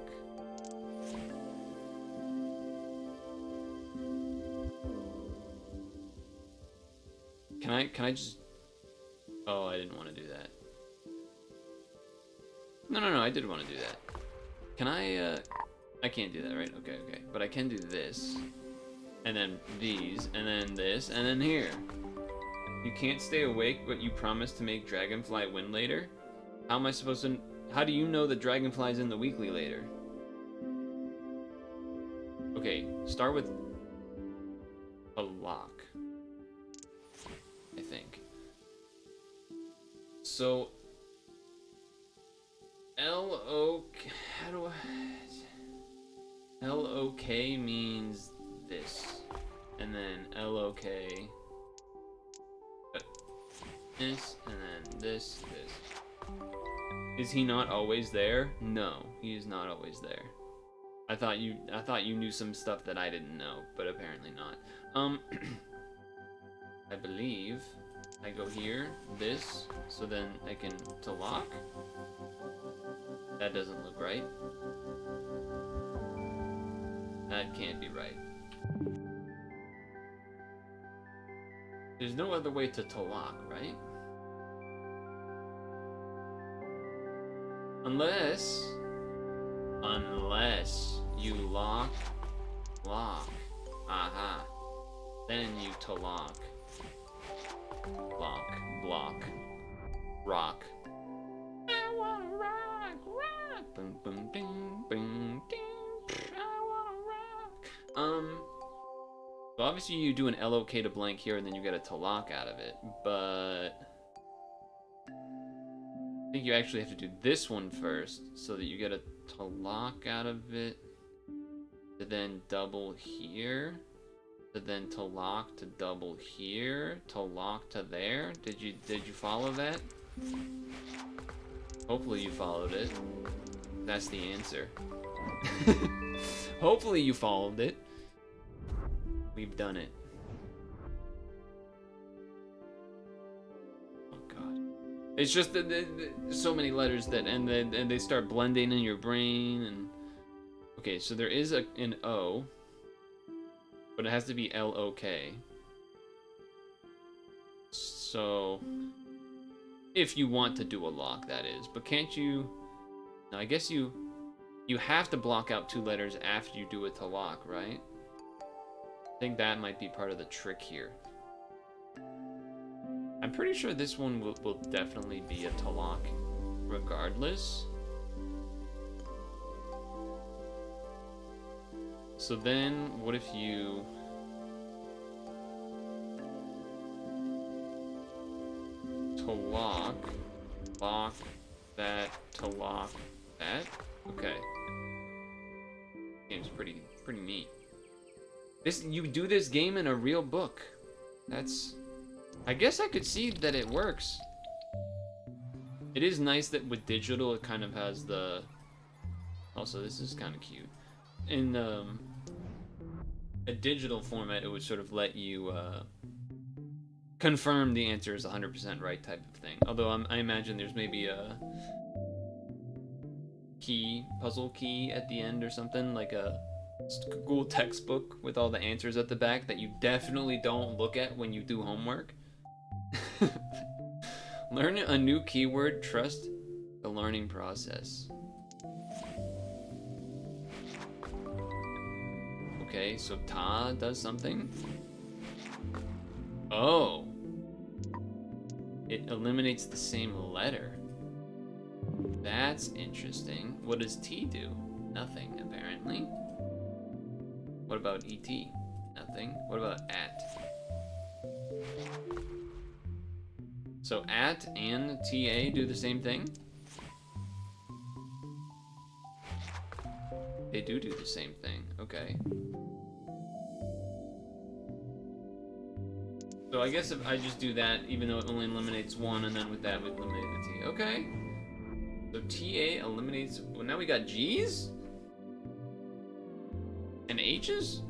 B: Can I just... Oh, I didn't want to do that. No, I did want to do that. Can I can't do that, right? Okay. But I can do this. And then these, and then this, and then here. You can't stay awake, but you promise to make Dragonfly win later? How am I supposed to... How do you know that Dragonfly's in the weekly later? Okay, start with a lock. I think. So... L-O-K... How do I... L-O-K means this. And then L-O-K... This, and then this. Is he not always there? No, he is not always there. I thought you knew some stuff that I didn't know, but apparently not. I believe I go here, this, so then I can to lock. That doesn't look right. That can't be right. There's no other way to lock, right? Unless you lock, aha, then you to lock, block, rock. I wanna rock, rock. Boom, boom, ding, boom, ding. I wanna rock. So obviously you do an LOK to blank here, and then you get a to lock out of it. But I think you actually have to do this one first, so that you get a to lock out of it. To then double here. To then to lock to double here. To lock to there. Did you follow that? Hopefully you followed it. That's the answer. Hopefully you followed it. We've done it. Oh god. It's just that so many letters that and they start blending in your brain and okay, so there is an O, but it has to be LOK. So if you want to do a lock, that is. But can't you? No, I guess you have to block out 2 letters after you do it to lock, right? I think that might be part of the trick here. I'm pretty sure this one will definitely be a to lock regardless. So then, what if you... to lock that, to lock that? Okay. Game's pretty neat. You do this game in a real book. That's... I guess I could see that it works. It is nice that with digital it kind of has the... Also, this is kind of cute. In a digital format, it would sort of let you confirm the answer is 100% right type of thing. Although I imagine there's maybe a puzzle key at the end or something, like a school textbook with all the answers at the back that you definitely don't look at when you do homework. Learn a new keyword, trust the learning process. Okay, so ta does something. Oh. It eliminates the same letter. That's interesting. What does T do? Nothing, apparently. What about ET? Nothing. What about at? So at and TA do the same thing? They do the same thing. Okay. So I guess if I just do that, even though it only eliminates 1, and then with that we eliminate the T. Okay. So TA eliminates... Well, now we got G's? And H's?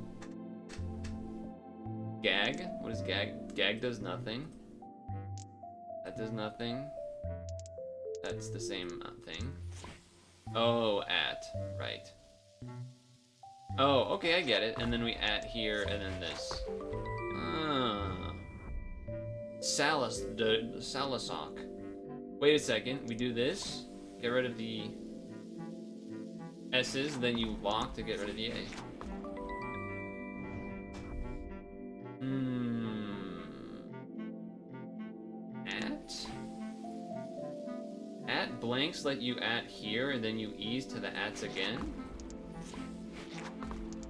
B: Gag? What is gag? Gag does nothing. That does nothing. That's the same thing. Oh, at. Right. Oh, okay, I get it. And then we at here, and then this. Ah. Salisock. Wait a second. We do this. Get rid of the S's, then you lock to get rid of the A. At blanks let you at here, and then you ease to the ats again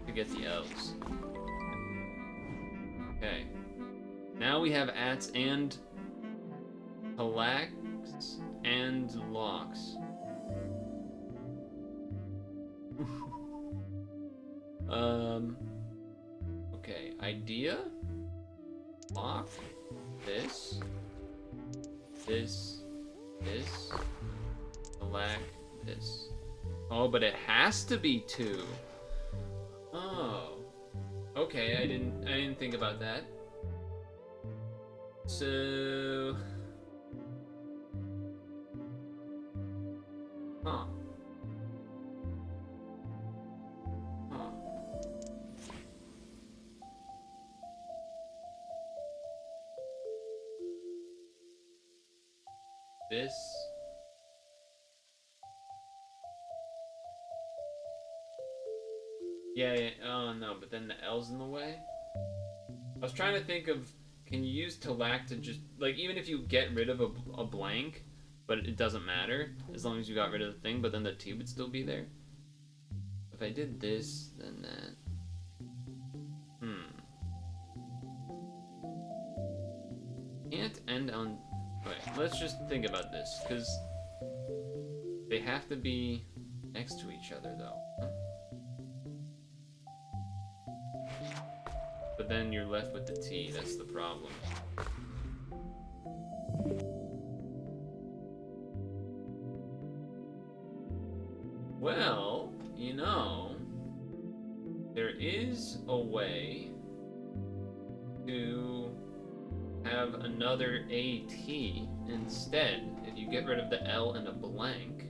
B: to get the L's. Okay. Now we have ats and collacts and locks. Okay, idea, lock, this, collect, this. Oh, but it has to be 2. Oh. Okay, I didn't think about that. So, huh. This. Yeah, oh no, but then the L's in the way? I was trying to think of, can you use to lack to just, like, even if you get rid of a blank, but it doesn't matter as long as you got rid of the thing, but then the T would still be there. If I did this, then that. Can't end on... Wait, let's just think about this, because they have to be next to each other, though. But then you're left with the T, that's the problem. Well, you know, there is a way to have another AT instead if you get rid of the L and a blank.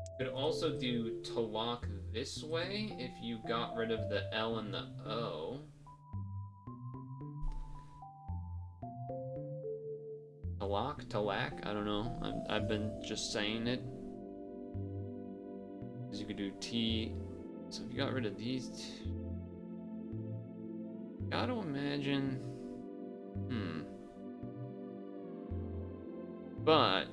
B: You could also do to lock this way if you got rid of the L and the O. Talak, I don't know. I've been just saying it. Because you could do T. So if you got rid of these two, gotta imagine. But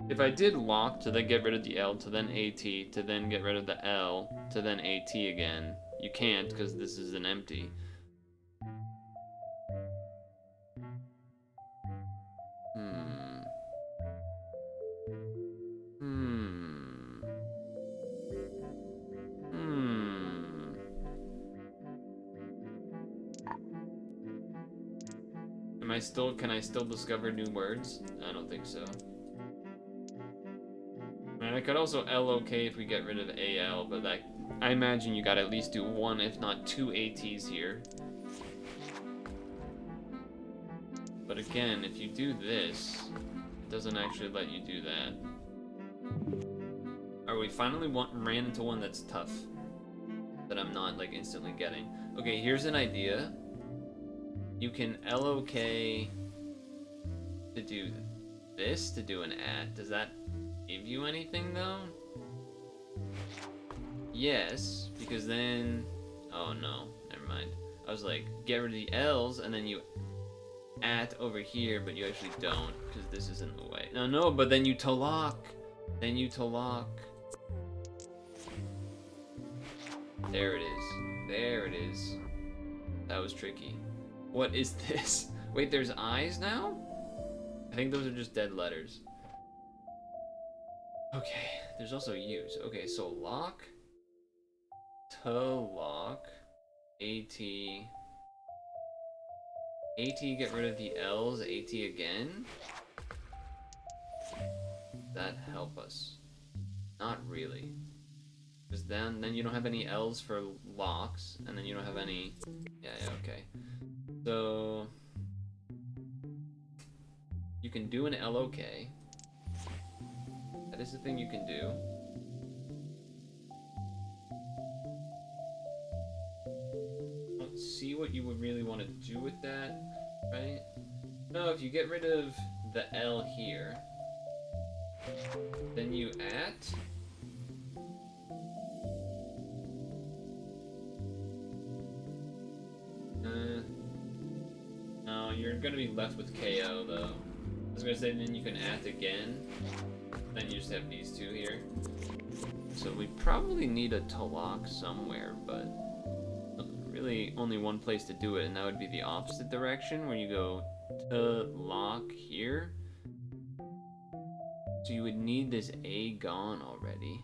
B: if I did lock to then get rid of the L to then AT to then get rid of the L to then AT again, you can't because this is an empty. Can I still discover new words? I don't think so. I mean, I could also LOK if we get rid of AL, but that, I imagine you gotta at least do one, if not two ATs here. But again, if you do this, it doesn't actually let you do that. Alright, we finally ran into one that's tough. That I'm not, like, instantly getting. Okay, here's an idea. You can LOK to do this, to do an at. Does that give you anything, though? Yes, because then... Oh, no. Never mind. I was like, get rid of the L's, and then you at over here, but you actually don't, because this isn't the way. No, but then you to lock. Then you to lock. There it is. There it is. That was tricky. What is this? Wait, there's eyes now? I think those are just dead letters. Okay, there's also U's. Okay, so lock, to lock, AT, get rid of the L's, AT again? Does that help us? Not really. Because then you don't have any L's for locks, and then you don't have any... Yeah, okay. So... You can do an LOK. That is the thing you can do. I don't see what you would really want to do with that, right? No, if you get rid of the L here, then you at... No, you're gonna be left with KO though. I was gonna say then you can at again. Then you just have these two here. So we probably need a to lock somewhere, but really only one place to do it, and that would be the opposite direction where you go to lock here. So you would need this A gone already.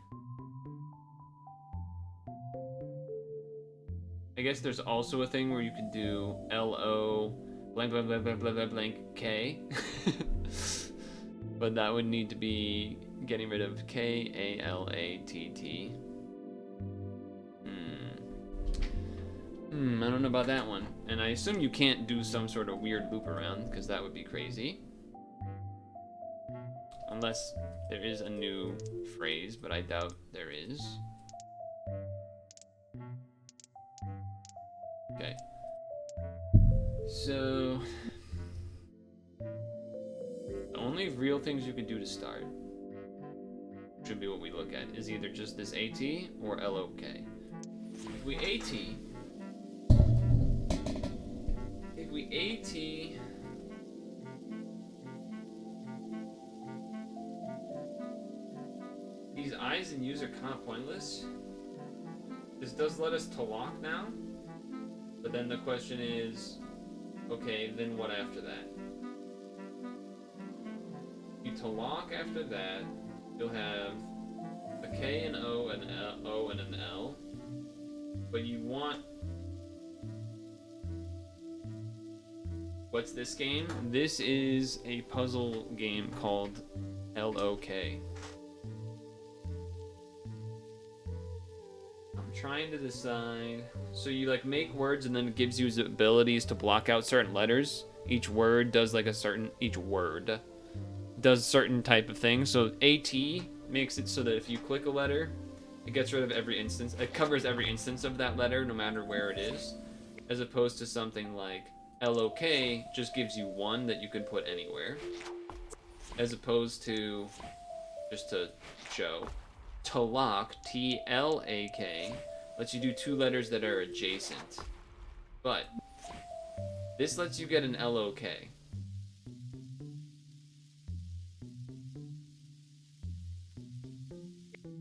B: I guess there's also a thing where you could do LO blank blank blank blank blank blank blank K. But that would need to be getting rid of KALATT. I don't know about that one. And I assume you can't do some sort of weird loop around, because that would be crazy. Unless there is a new phrase, but I doubt there is. Okay. So... the only real things you could do to start should be what we look at, is either just this AT or LOK. If we AT these I's and U's are kind of pointless. This does let us to lock now. But then the question is, okay, then what after that? You to lock after that, you'll have a K, an O, an O, and an L. But you want... What's this game? This is a puzzle game called LOK. I'm trying to decide. So you like make words and then it gives you abilities to block out certain letters. Each word does like a certain, each word does certain type of thing. So AT makes it so that if you click a letter, it gets rid of every instance. It covers every instance of that letter no matter where it is. As opposed to something like LOK just gives you one that you can put anywhere. As opposed to, just to show, TLAK, T-L-A-K, lets you do two letters that are adjacent. But this lets you get an LOK.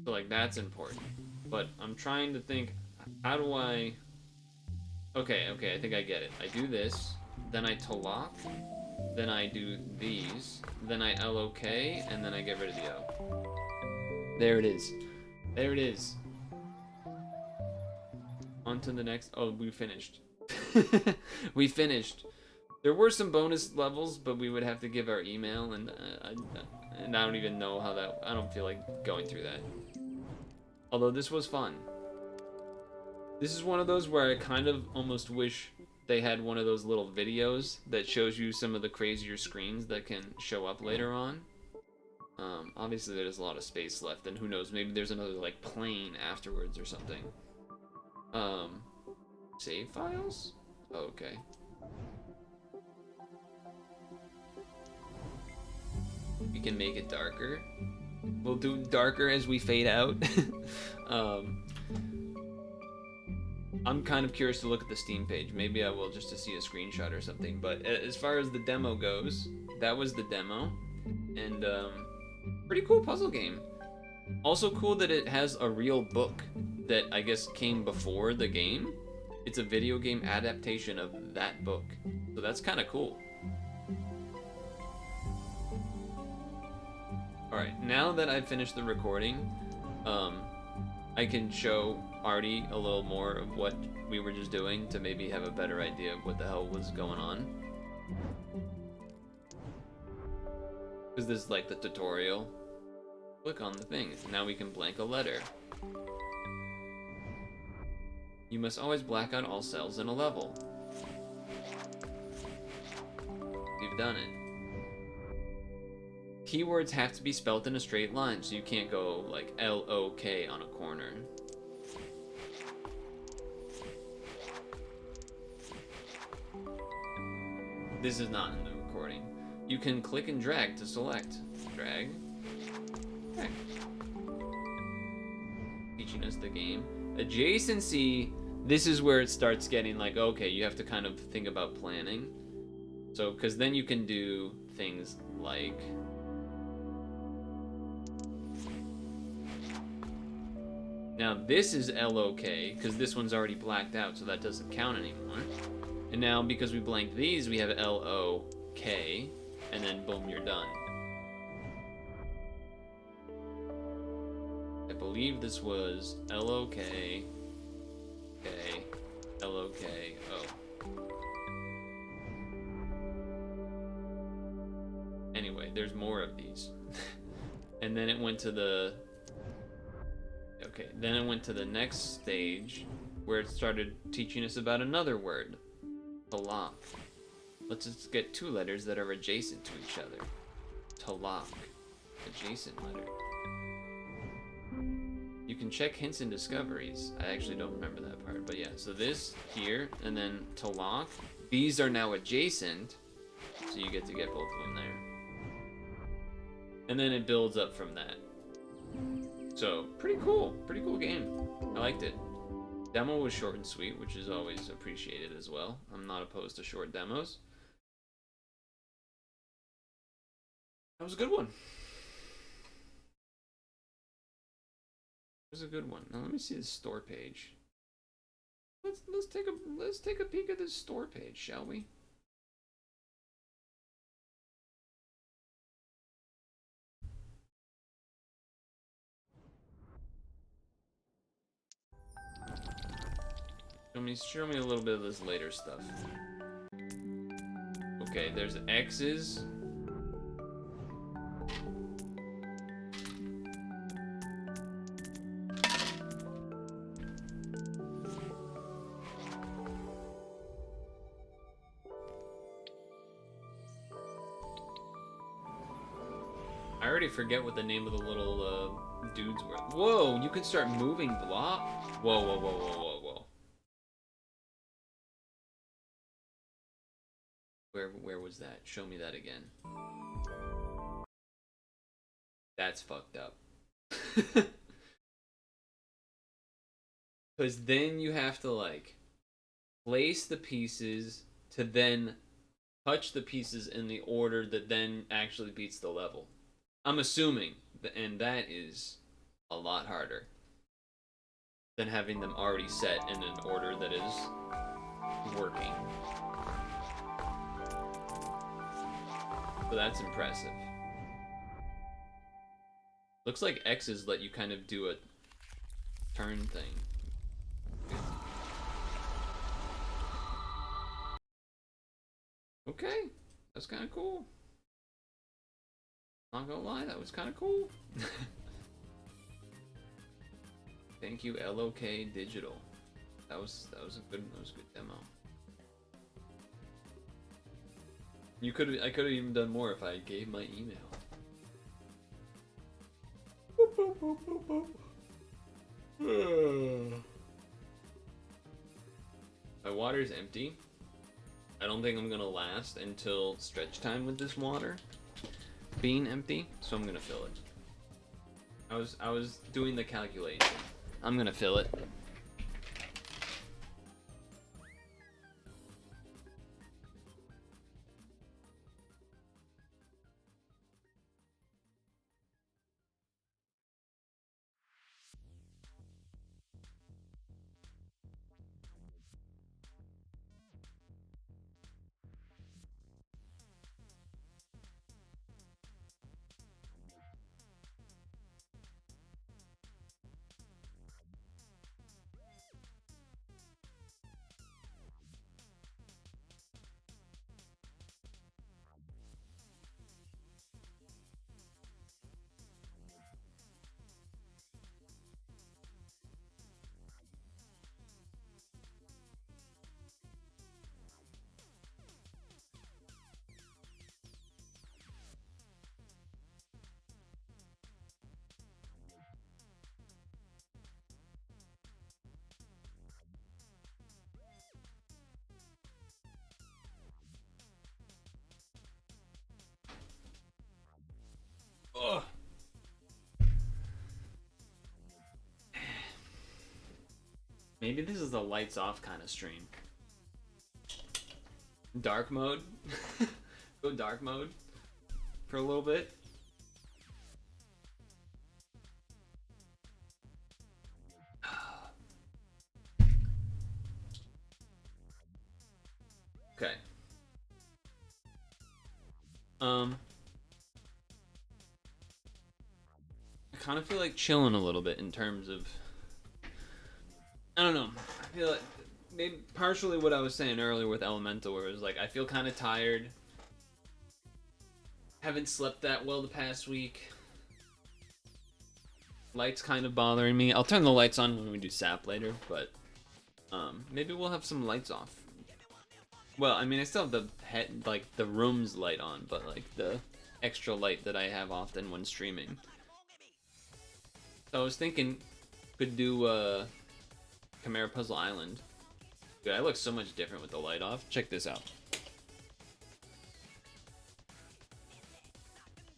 B: So like that's important. But I'm trying to think, how do I... Okay, I think I get it. I do this, then I TLAK, then I do these, then I LOK, and then I get rid of the O. There it is. There it is. On to the next... Oh, we finished. We finished. There were some bonus levels, but we would have to give our email, and I don't even know how that... I don't feel like going through that. Although this was fun. This is one of those where I kind of almost wish they had one of those little videos that shows you some of the crazier screens that can show up later on. Obviously there's a lot of space left, and who knows, maybe there's another like plane afterwards or something. Save files? Oh, okay. We can make it darker. We'll do darker as we fade out. I'm kind of curious to look at the Steam page. Maybe I will just to see a screenshot or something. But as far as the demo goes, that was the demo. And pretty cool puzzle game. Also cool that it has a real book that I guess came before the game. It's a video game adaptation of that book. So that's kind of cool. Alright, now that I've finished the recording, I can show Artie a little more of what we were just doing to maybe have a better idea of what the hell was going on. Because this is like the tutorial. Click on the thing. Now we can blank a letter. You must always black out all cells in a level. We've done it. Keywords have to be spelt in a straight line, so you can't go like L-O-K on a corner. This is not in the recording. You can click and drag to select. Drag. Drag. Teaching us the game. Adjacency, this is where it starts getting like, okay, you have to kind of think about planning. So, because then you can do things like... Now this is LOK, because this one's already blacked out, so that doesn't count anymore. And now, because we blanked these, we have LOK, and then boom, you're done. I believe this was LOK, K, LOK, O. Anyway, there's more of these. And then it went to the... Okay, then it went to the next stage where it started teaching us about another word, TLAK. Let's just get two letters that are adjacent to each other. TLAK, adjacent letter. You can check hints and discoveries. I actually don't remember that part, but yeah. So this here, and then TLAK. These are now adjacent, so you get to get both of them there. And then it builds up from that. So, pretty cool game. I liked it. Demo was short and sweet, which is always appreciated as well. I'm not opposed to short demos. That was a good one. There's a good one. Now let me see the store page. Let's take a peek at this store page, shall we? Show me a little bit of this later stuff. Okay, there's X's. I already forget what the name of the little dudes were. Whoa, you can start moving block? Whoa, whoa, whoa, whoa, whoa, whoa. Where was that? Show me that again. That's fucked up. Because then you have to, like, place the pieces to then touch the pieces in the order that then actually beats the level. I'm assuming, and that is a lot harder than having them already set in an order that is working. So that's impressive. Looks like X's let you kind of do a turn thing. Okay, that's kind of cool. Not gonna lie, that was kind of cool. Thank you, LOK Digital. That was a good demo. I could have even done more if I gave my email. My water's empty. I don't think I'm gonna last until stretch time with this water being empty, so I'm gonna fill it. I was doing the calculation. I'm gonna fill it. Ugh. Maybe this is the lights off kind of stream. Dark mode? Go dark mode for a little bit. Okay. I kind of feel like chilling a little bit in terms of, I don't know. I feel like maybe partially what I was saying earlier with Elemental, where it was like I feel kind of tired. Haven't slept that well the past week. Lights kind of bothering me. I'll turn the lights on when we do SAP later, but maybe we'll have some lights off. Well, I mean, I still have the the room's light on, but like the extra light that I have often when streaming. So I was thinking, could do Khimera Puzzle Island. Dude, I look so much different with the light off. Check this out.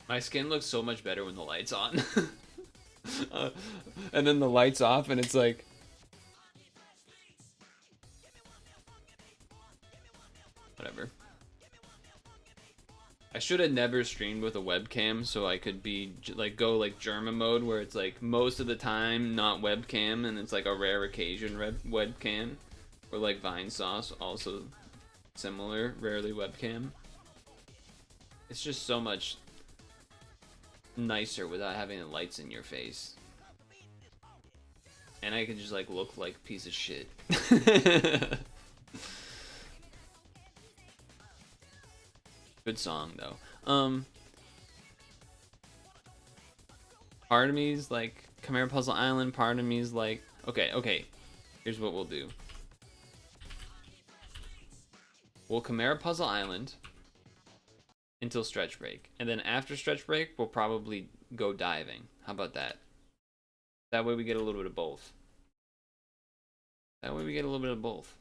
B: My skin looks so much better when the light's on. And then the light's off, and it's like, whatever. I should have never streamed with a webcam so I could be like go like German mode where it's like most of the time not webcam and it's like a rare occasion webcam, or like Vine Sauce also similar, rarely webcam. It's just so much nicer without having the lights in your face. And I could just like look like a piece of shit. Good song though. Part of me's like Khimera Puzzle Island, part of me's like okay. Here's what we'll do. We'll Khimera Puzzle Island until stretch break. And then after stretch break, we'll probably go diving. How about that? That way we get a little bit of both. That way we get a little bit of both.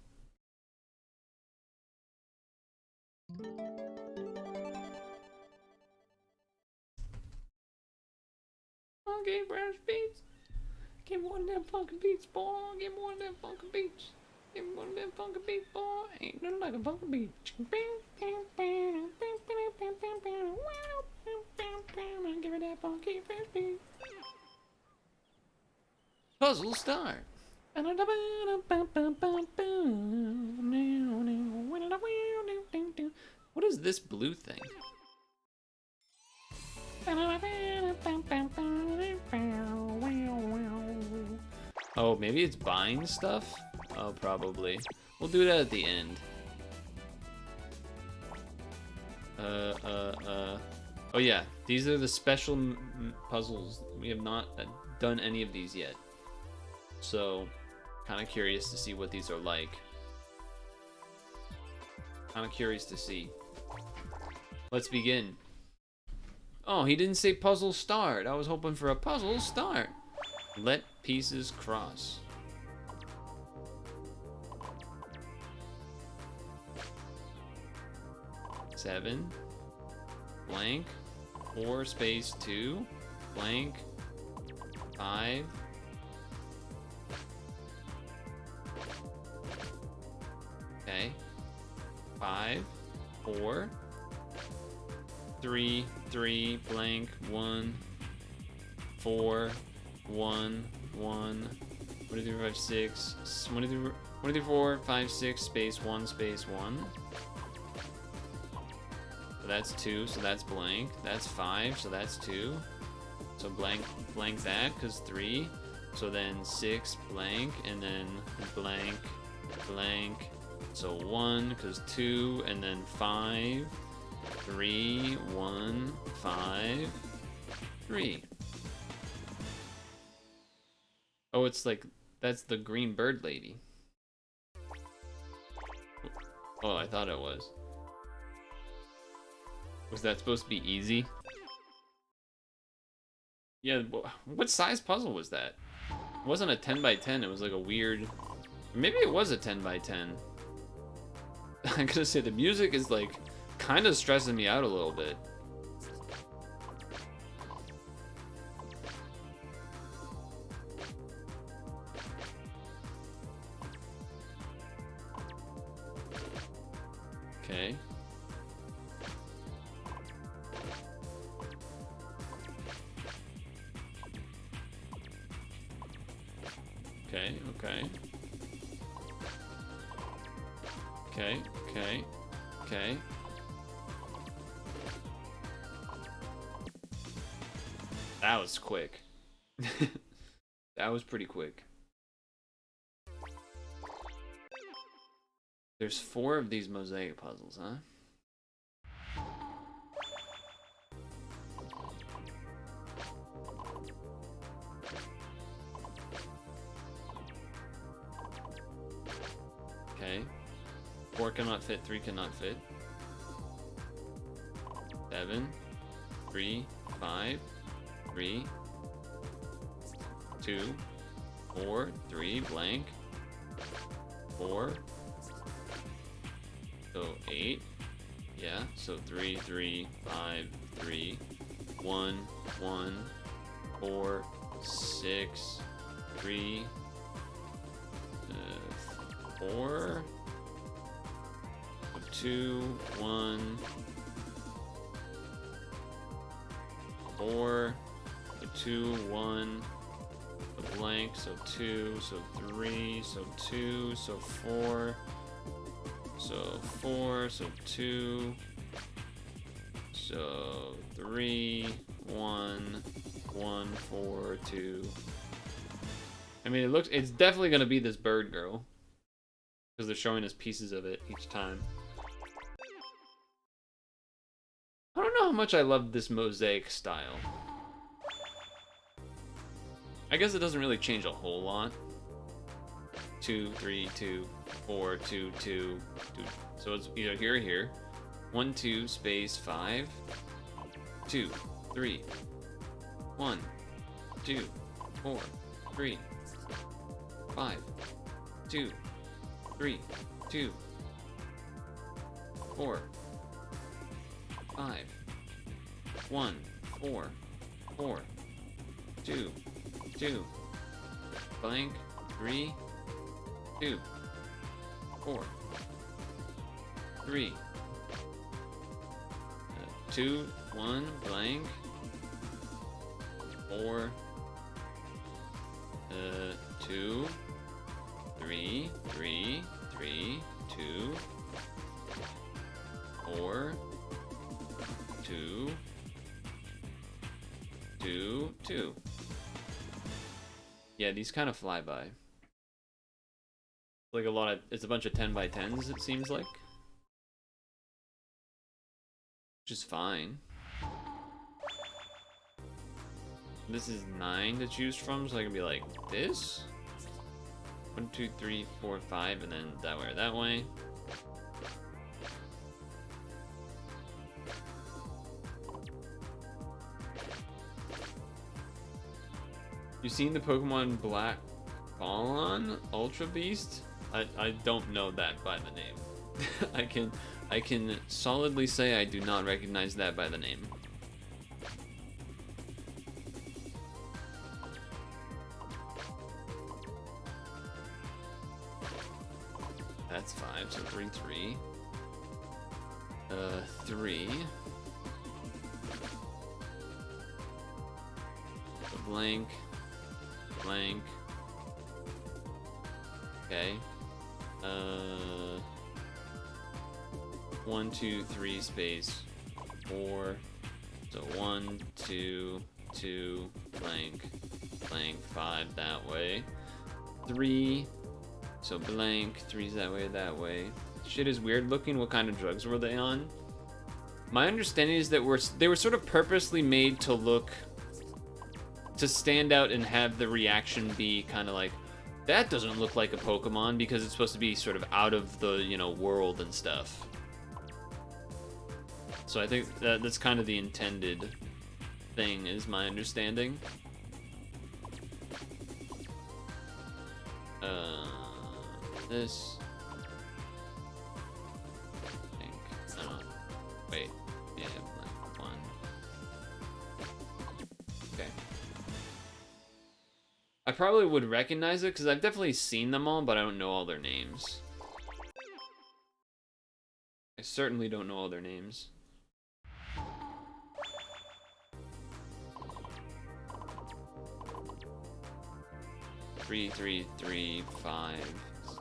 B: Okay, fresh beats. Give me one of them funky beats, boy. Give me one of them funky beats. Give me one of them funky beats, boy. Ain't nothing like a funky beat. Give me that funky fresh beat. Puzzle start. What is this blue thing? Oh, maybe it's buying stuff? Oh, probably. We'll do that at the end. Oh yeah, these are the special puzzles. We have not done any of these yet. So, kind of curious to see what these are like. Kind of curious to see. Let's begin. Oh, he didn't say puzzle start. I was hoping for a puzzle start. Let pieces cross. Seven. Blank. 4 space 2. Blank. 5. Okay. 5. 4. 3, 3, blank, 1, 4, 1, 1, 1, 2, 3, 5, 6, 1, 2, 3, 1, 2, 3, 4, 5, 6, space 1, space 1. So that's 2, so that's blank. That's 5, so that's 2. So blank, blank that, because 3. So then 6, blank, and then blank, blank. So 1, because 2, and then 5. 3, 1, 5, 3. Oh, it's like, that's the green bird lady. Oh, I thought it was. Was that supposed to be easy? Yeah, what size puzzle was that? It wasn't a 10 by 10, it was like a weird... Maybe it was a 10 by 10. I'm gonna say the music is like... kind of stressing me out a little bit. Okay. Okay, okay. Okay, okay, okay. That was quick. That was pretty quick. There's 4 of these mosaic puzzles, huh? Okay. 4 cannot fit, 3 cannot fit. 7, 3, 5. 3, 2, 4, 3, blank, 4, so 8, yeah, so 3, 3, 5, 3, 1, 1, 4, 6, 3, 4, 2, 1, 4, so 2, 1, so blank, so 2, so 3, so 2, so 4, so 4, so 2, so 3, 1, 1, 4, 2. I mean, it's definitely gonna be this bird girl, because they're showing us pieces of it each time. I don't know how much I love this mosaic style. I guess it doesn't really change a whole lot. 2, 3, 2, 4, 2, 2, 2. So it's either here or here. 1, 2, space 5, 2, 3, 1, 2, 4, 3, 5, 2, 3, 2, 4, 5, 1, 4, 4, 2, 2, blank, 3, 2, 4, 3, 2, 1, blank, 4, 2, 3, 3, 3, 2, 4, 2, 2, 2. Yeah, these kind of fly by. Like it's a bunch of 10 by 10s, it seems like. Which is fine. This is 9 to choose from, so I can be like this. 1, 2, 3, 4, 5, and then that way or that way. You seen the Pokemon Black Ballon Ultra Beast? I don't know that by the name. I can solidly say I do not recognize that by the name. That's 5, so 3, 3. 3. So blank. Blank. Okay. 1, 2, 3, space 4. So 1, 2, 2, blank, blank, 5 that way. 3. So blank, 3's that way. Shit is weird looking. What kind of drugs were they on? My understanding is that they were sort of purposely made to stand out and have the reaction be kind of like, that doesn't look like a Pokemon, because it's supposed to be sort of out of the, world and stuff. So I think that's kind of the intended thing, is my understanding. This. I think. Wait. Yeah, like 1. Okay. I probably would recognize it, because I've definitely seen them all, but I don't know all their names. I certainly don't know all their names. Three, 3, 3, 5,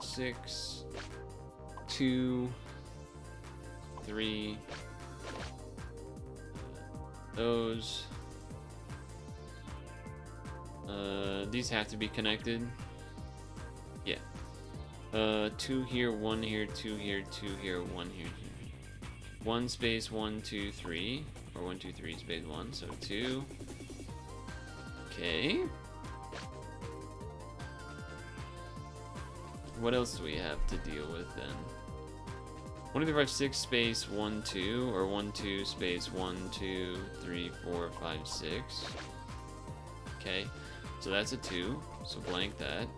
B: 6, 2, 3. Those. These have to be connected. Yeah. 2 here, 1 here, 2 here, 2 here, 1 here. 1 space 1, 2, 3, or 1, 2, 3 space 1. So 2. Okay. What else do we have to deal with then? 1, 2, 3, 5, 6 space 1, 2, or 1, 2 space 1, 2, 3, 4, 5, 6. Okay, so that's a 2, so blank that.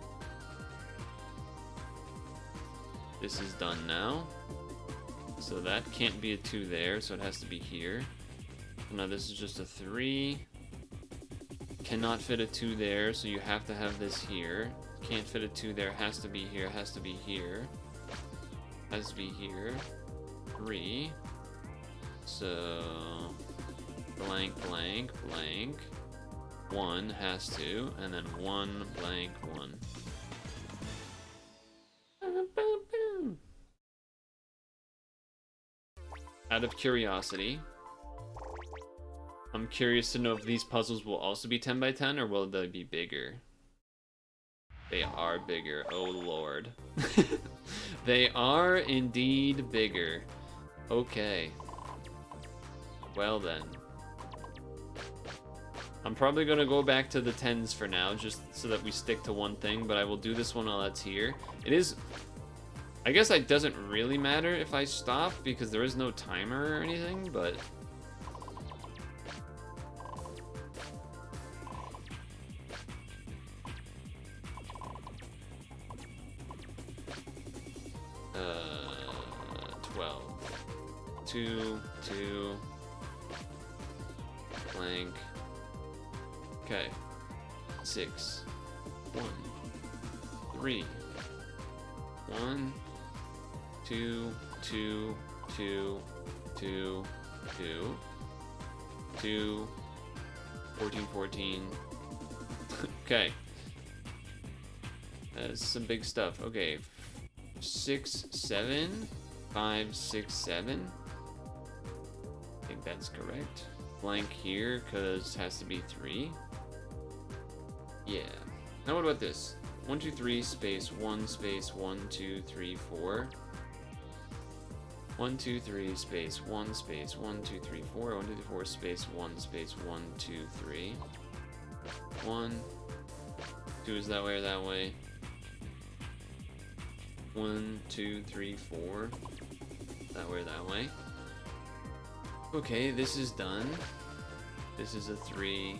B: This is done now. So that can't be a 2 there, so it has to be here. Now this is just a 3. Cannot fit a 2 there, so you have to have this here. Can't fit a 2 there, has to be here, has to be here. Has to be here. 3. So blank, blank, blank. 1 has to, and then 1, blank, 1. Out of curiosity, I'm curious to know if these puzzles will also be 10 by 10 or will they be bigger? They are bigger, oh lord. They are indeed bigger. Okay. Well then. I'm probably gonna go back to the 10s for now, just so that we stick to one thing, but I will do this one while that's here. It is... I guess it doesn't really matter if I stop, because there is no timer or anything, but... Uh, 12. 2, 2... Blank. Okay. 6. 1. 3. 1. 2, 2, 2, 2, 2, 2, 14, 14. Okay. That's some big stuff. Okay. 6, 7, 5, 6, 7. I think that's correct. Blank here, because it has to be 3. Yeah. Now what about this? 1, 2, 3, space, 1, space, 1, 2, 3, 4. 1, 2, 3, space, 1, space, 1, 2, 3, 4. 1, 2, 3, 4, space, 1, space, 1, 2, 3. 1. 2 is that way or that way. 1, 2, 3, 4. That way or that way. Okay, this is done. This is a 3.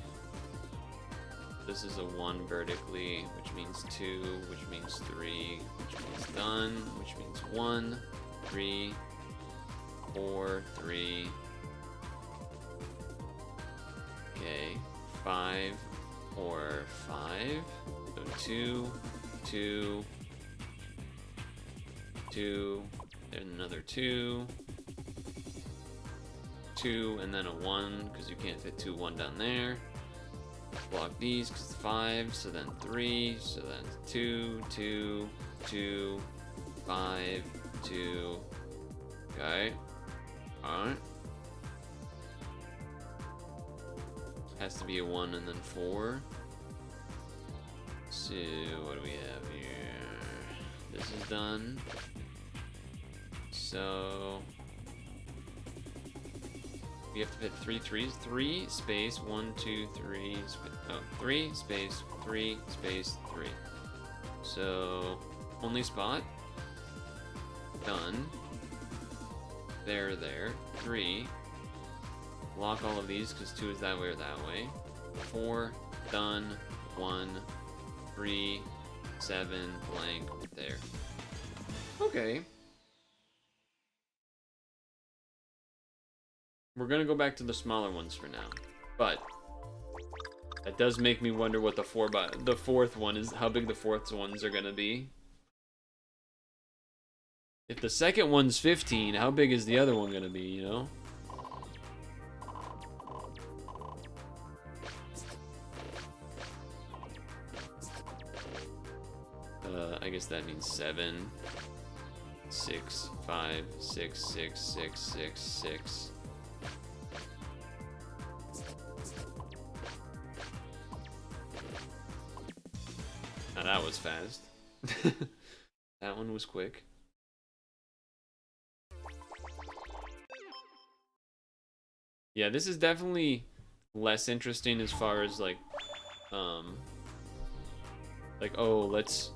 B: This is a 1 vertically, which means 2, which means 3, which means done, which means 1, 3, 4, 3. Okay, 5 or 5. So 2, 2, 2, then another 2, 2, and then a 1, because you can't fit 2, 1 down there. Block these because it's 5, so then 3, so then 2, 2, 2, 5, 2. Okay. Alright. Has to be a 1 and then 4. So, what do we have here? This is done. So... we have to fit 3 threes. 3 space 1, 2, 3. 3 space 3 space 3. So only spot. Done. There, there. 3. Lock all of these because 2 is that way or that way. 4. Done. 1. 3. 7. Blank. There. Okay. We're gonna go back to the smaller ones for now, but that does make me wonder what the fourth one is, how big the fourth ones are gonna be. If the second one's 15, how big is the other one gonna be, you know? I guess that means 7, 6, 5, 6, 6, 6, 6, 6. Now that was fast. That one was quick. Yeah, this is definitely less interesting as far as like oh, let's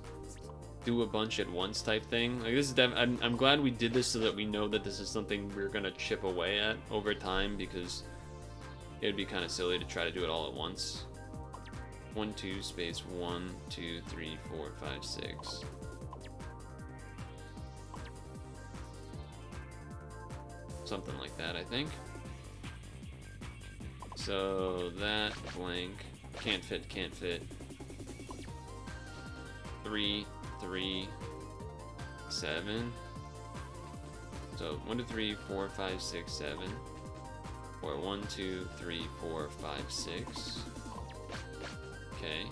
B: do a bunch at once type thing. Like this is I'm glad we did this so that we know that this is something we're gonna chip away at over time, because it'd be kind of silly to try to do it all at once. 1, 2, space 1, 2, 3, 4, 5, 6. Something like that, I think. So that blank can't fit, can't fit. 3, 3, 7. So 1, 2, 3, 4, 5, 6, 7. Or 1, 2, 3, 4, 5, 6. Okay.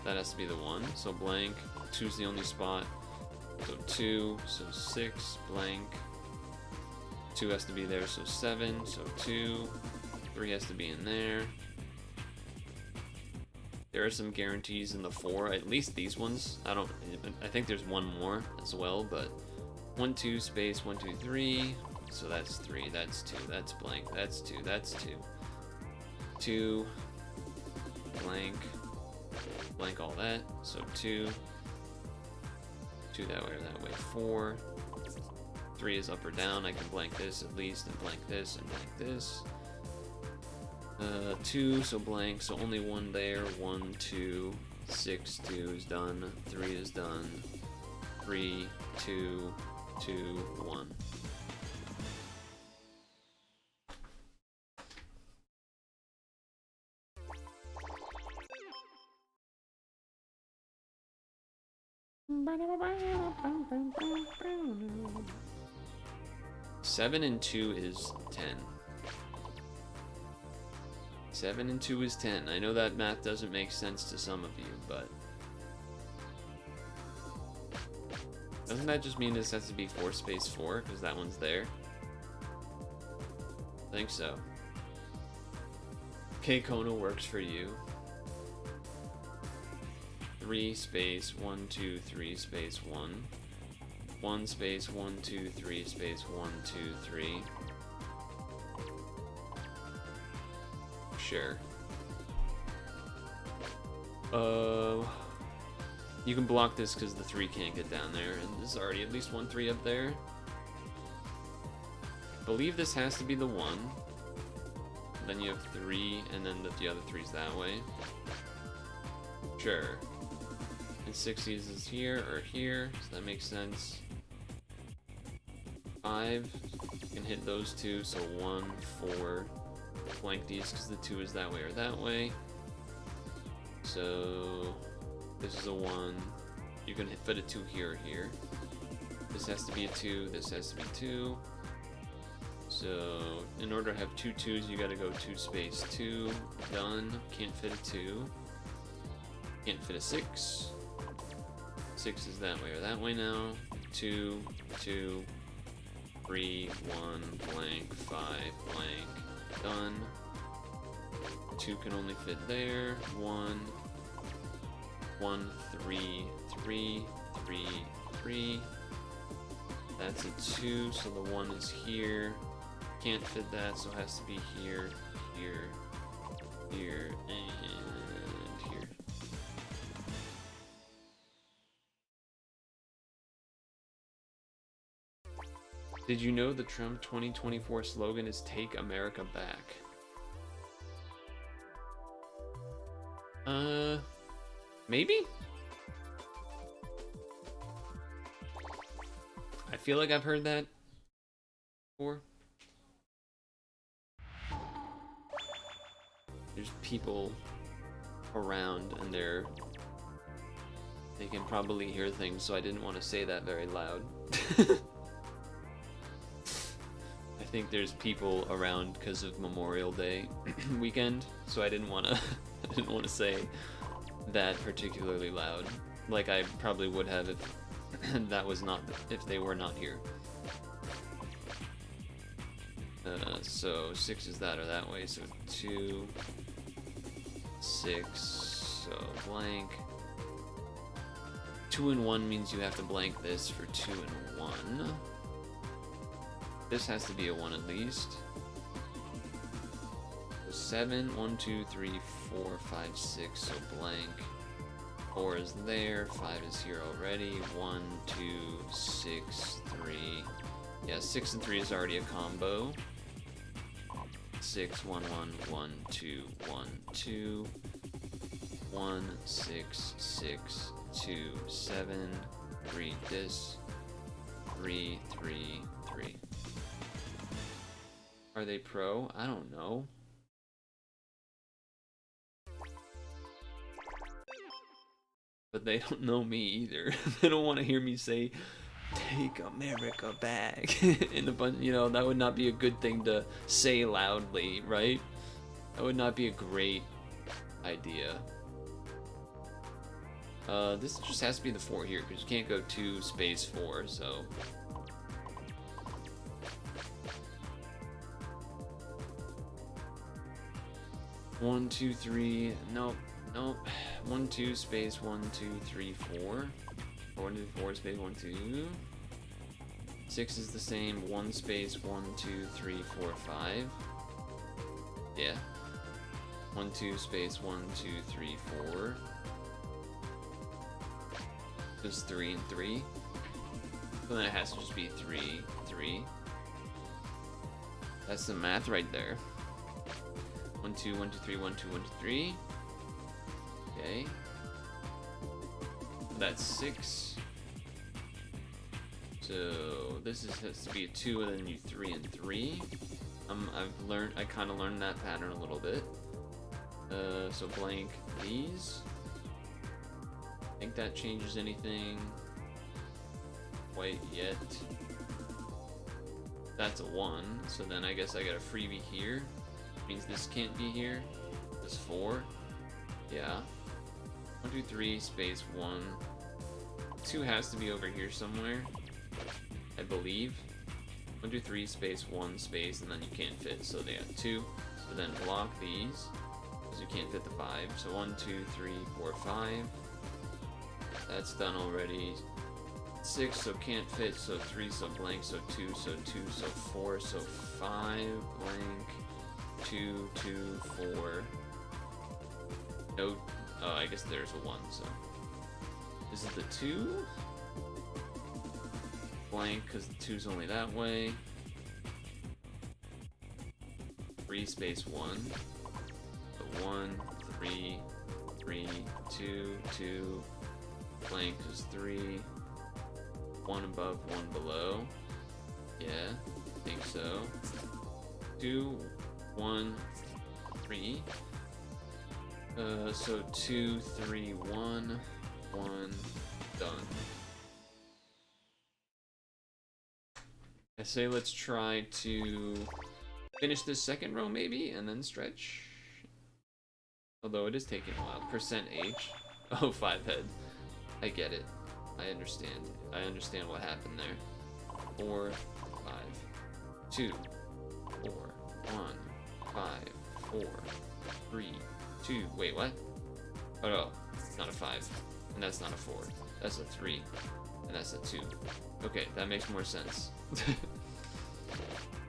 B: That has to be the 1. So blank. 2's the only spot. So 2. So 6. Blank. 2 has to be there. So 7. So 2. 3 has to be in there. There are some guarantees in the 4. At least these ones. I think there's one more as well, but 1, 2, space, 1, 2, 3. So that's 3, that's 2, that's blank, that's 2, that's 2. 2, blank, blank all that, so 2. 2 that way or that way, 4. 3 is up or down, I can blank this at least, and blank this, and blank this. 2, so blank, so only 1 there, 1, 2, 6, 2 is done, 3 is done, 3, 2, 2, 1. Seven and 2 is 10. 7 and 2 is 10. I know that math doesn't make sense to some of you, but doesn't that just mean this has to be 4 space 4 because that one's there? I think so. K Kono works for you. 3 space 1 2 3 space 1. 1 space 1 2 3 space 1 2 3. Sure. You can block this because the 3 can't get down there, and there's already at least 1 3 up there. I believe this has to be the 1. Then you have 3, and then the other 3's that way. Sure. And 60s is here or here, so that makes sense. 5, you can hit those 2, so 1, 4. Blank these because the 2 is that way or that way. So this is a 1. You can fit a 2 here or here. This has to be a 2. This has to be 2. So in order to have 2 2's, you gotta go 2 space 2. Done. Can't fit a 2. Can't fit a 6. 6 is that way or that way now. 2, 2, 3, 1, blank, 5, blank. Done. 2 can only fit there. 1, 1, 3, 3, 3, 3. That's a 2, so the 1 is here. Can't fit that, so it has to be here, here, here, and here. Did you know the Trump 2024 slogan is "Take America Back"? Maybe? I feel like I've heard that before. There's people around and they can probably hear things, so I didn't want to say that very loud. I think there's people around because of Memorial Day weekend, so I didn't want to say that particularly loud, like I probably would have if if they were not here. So 6 is that or that way, so 2, 6, so blank. 2 and 1 means you have to blank this for 2 and 1. This has to be a 1 at least. So 7, 1, 2, 3, 4, 5, 6, so blank. 4 is there, 5 is here already. 1, 2, 6, 3. Yeah, 6 and 3 is already a combo. 6, 1, 1, 1, 2, 1, 2. 1, 6, 6, 2, 7. Read this. 3, 3, 3. Are they pro? I don't know. But they don't know me either. They don't want to hear me say
A: Take America back. In a bunch, you know, that would not be a good thing to say loudly, right? That would not be a great idea. This just has to be the 4 here, because you can't go 2 space 4, so... One, two, three. Nope. Nope. 1, 2 space 1, 2, 3, 4. 1, 2, 4 space 1, 2. 6 is the same. 1 space 1, 2, 3, 4, 5. Yeah. 1, 2 space 1, 2, 3, 4. There's 3 and 3. So then it has to just be 3, 3. That's the math right there. 1, 2, 1, 2, 3, 1, 2, 1, 2, 3. Okay. That's 6. So this has to be a 2, and then you 3 and 3. I kind of learned that pattern a little bit. So blank these. Think that changes anything quite yet. That's a 1, so then I guess I got a freebie here. Means this can't be here. This 4. Yeah. 1, 2, 3 space 1. 2 has to be over here somewhere, I believe. 1, 2, 3 space 1 space, and then you can't fit, so they have 2. So then block these, because you can't fit the 5. So 1, 2, 3, 4, 5. That's done already. 6, so can't fit, so 3, so blank, so 2, so 2, so 4, so 5, blank, 2, 2, 4. No, oh, I guess there's a 1, so. This is the 2. Blank, because the 2's only that way. 3 space 1. So 1, 3, 3, 2, 2. Blank is 3. 1 above, 1 below. Yeah, I think so. 2, 1, 3. So 2, 3, 1, 1, done. I say let's try to finish this second row maybe, and then stretch. Although it is taking a while. Percent H. Oh, 5 head. I get it. I understand. I understand what happened there. 4, 5, 2, 4, 1, 5, 4, 3, 2. Wait, what? Oh no, it's not a 5. And that's not a 4. That's a 3. And that's a 2. Okay, that makes more sense.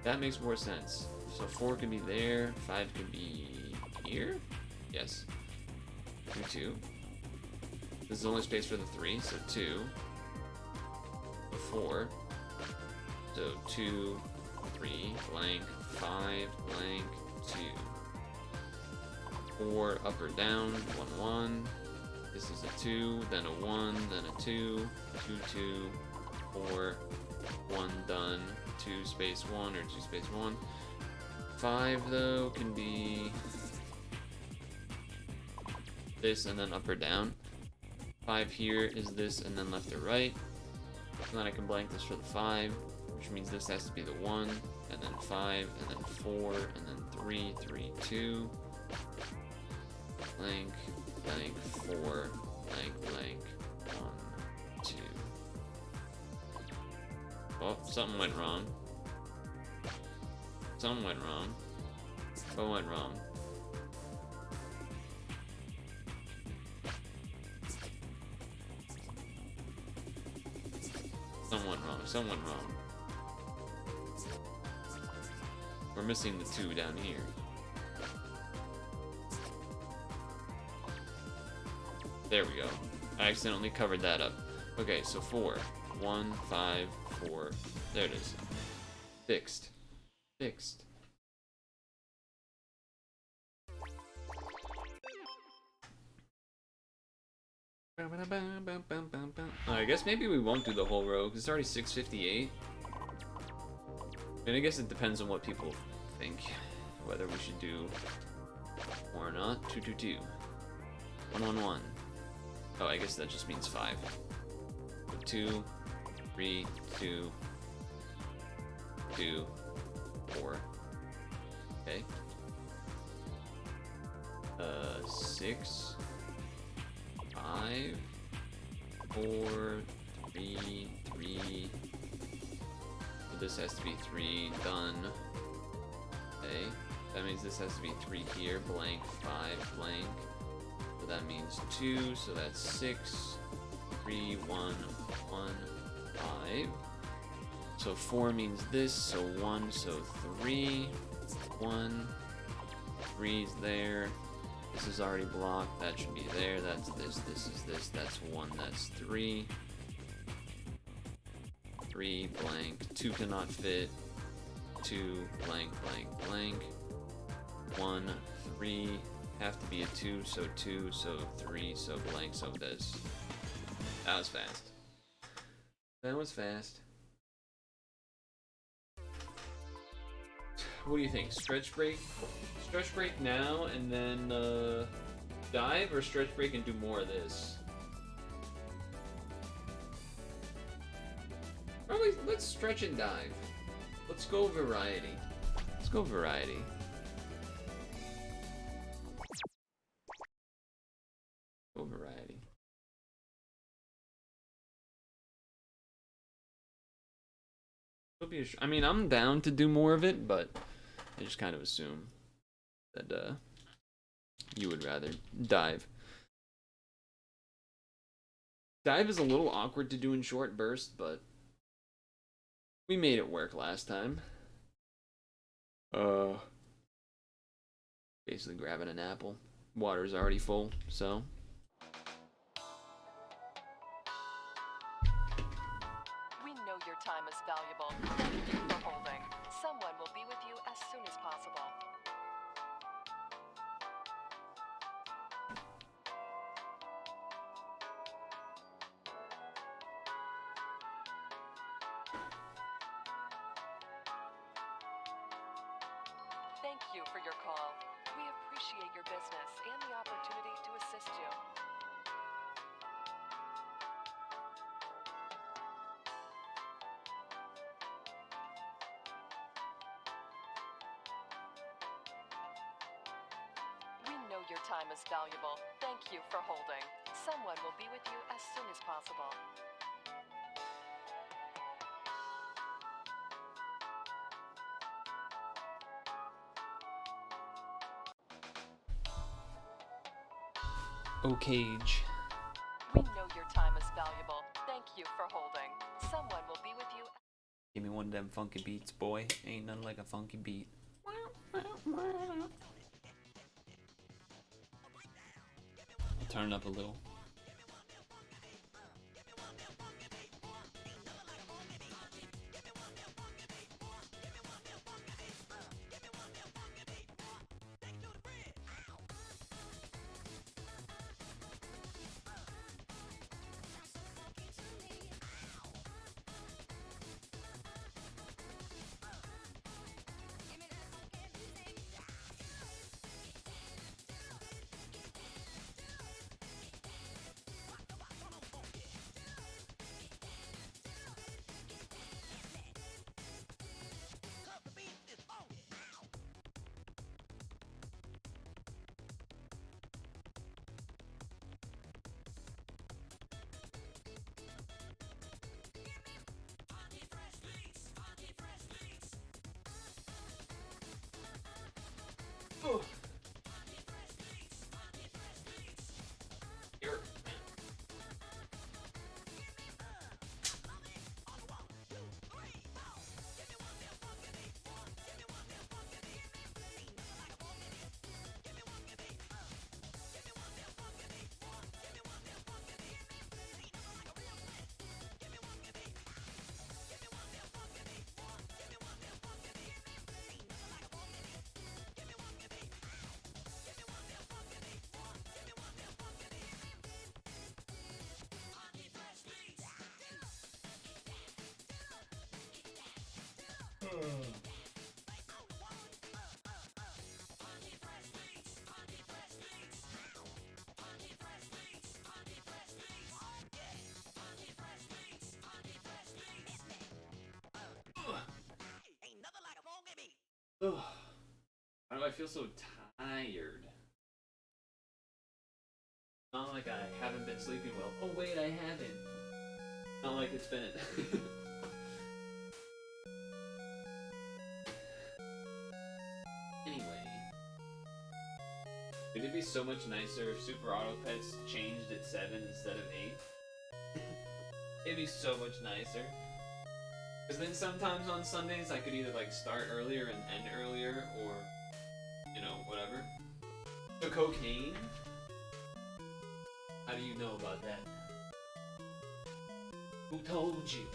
A: That makes more sense. So 4 could be there, 5 could be here? Yes. 2, 2. This is only space for the 3, so 2. So 4. So 2, 3, blank, 5, blank, 2. 4 up or down, 1, 1. This is a 2, then a 1, then a 2, 2, 2, 4, 1 done, 2 space 1 or 2 space 1. 5 though can be this and then up or down. 5 here is this and then left or right. And then I can blank this for the 5, which means this has to be the 1, and then 5, and then 4, and then 3, 3, 2. Blank, blank, 4, blank, blank, 1, 2. Oh, something went wrong. Something went wrong. What went wrong? Someone wrong. Someone wrong. We're missing the 2 down here. There we go. I accidentally covered that up. Okay, so 4. 1, 5, 4. There it is. Fixed. Fixed. I guess maybe we won't do the whole row, because it's already 6:58. And I guess it depends on what people think, whether we should do more or not. 2, 2, 2. 1, 1, 1. Oh, I guess that just means 5. So 2,
B: 3, 2, 2, 4. Okay. 6, 5, 4, 3, 3. So this has to be 3, done. Okay. That means this has to be 3 here, blank, 5, blank. So that means 2, so that's 6, 3, 1, 1, 5. So 4 means this, so 1, so 3, 1, 3 is there. This is already blocked, that should be there, that's this is this, that's 1, that's 3. 3, blank, 2 cannot fit, 2, blank, blank, blank. 1, 3, have to be a 2, so 2, so 3, so blank, so this. That was fast. That was fast. What do you think? Stretch break? Stretch break now and then dive, or stretch break and do more of this? Probably let's stretch and dive. Let's go variety. Let's go variety. Go variety. I mean, I'm down to do more of it, but I just kind of assume that you would rather dive. Dive is a little awkward to do in short bursts, but we made it work last time. Basically grabbing an apple. Water's already full, so.
D: We know your time is valuable. Thank you for holding. Someone will be with you as soon as possible. Thank you for your call. We appreciate your business and the opportunity to assist you. We know your time is valuable. Thank you for holding. Someone will be with you as soon as possible.
B: Cage.
D: We know your time is valuable. Thank you for holding. Someone will be with you.
B: Give me one of them funky beats, boy. Ain't nothing like a funky beat. I'll turn it up a little. Ugh. Why do I feel so tired? Not like I haven't been sleeping well. Oh wait, I haven't. Not like it's been. Anyway. It'd be so much nicer if Super Auto Pets changed at 7 instead of 8. It'd be so much nicer. Because then sometimes on Sundays I could either like start earlier and end earlier, or, you know, whatever. So cocaine? How do you know about that? Who told you?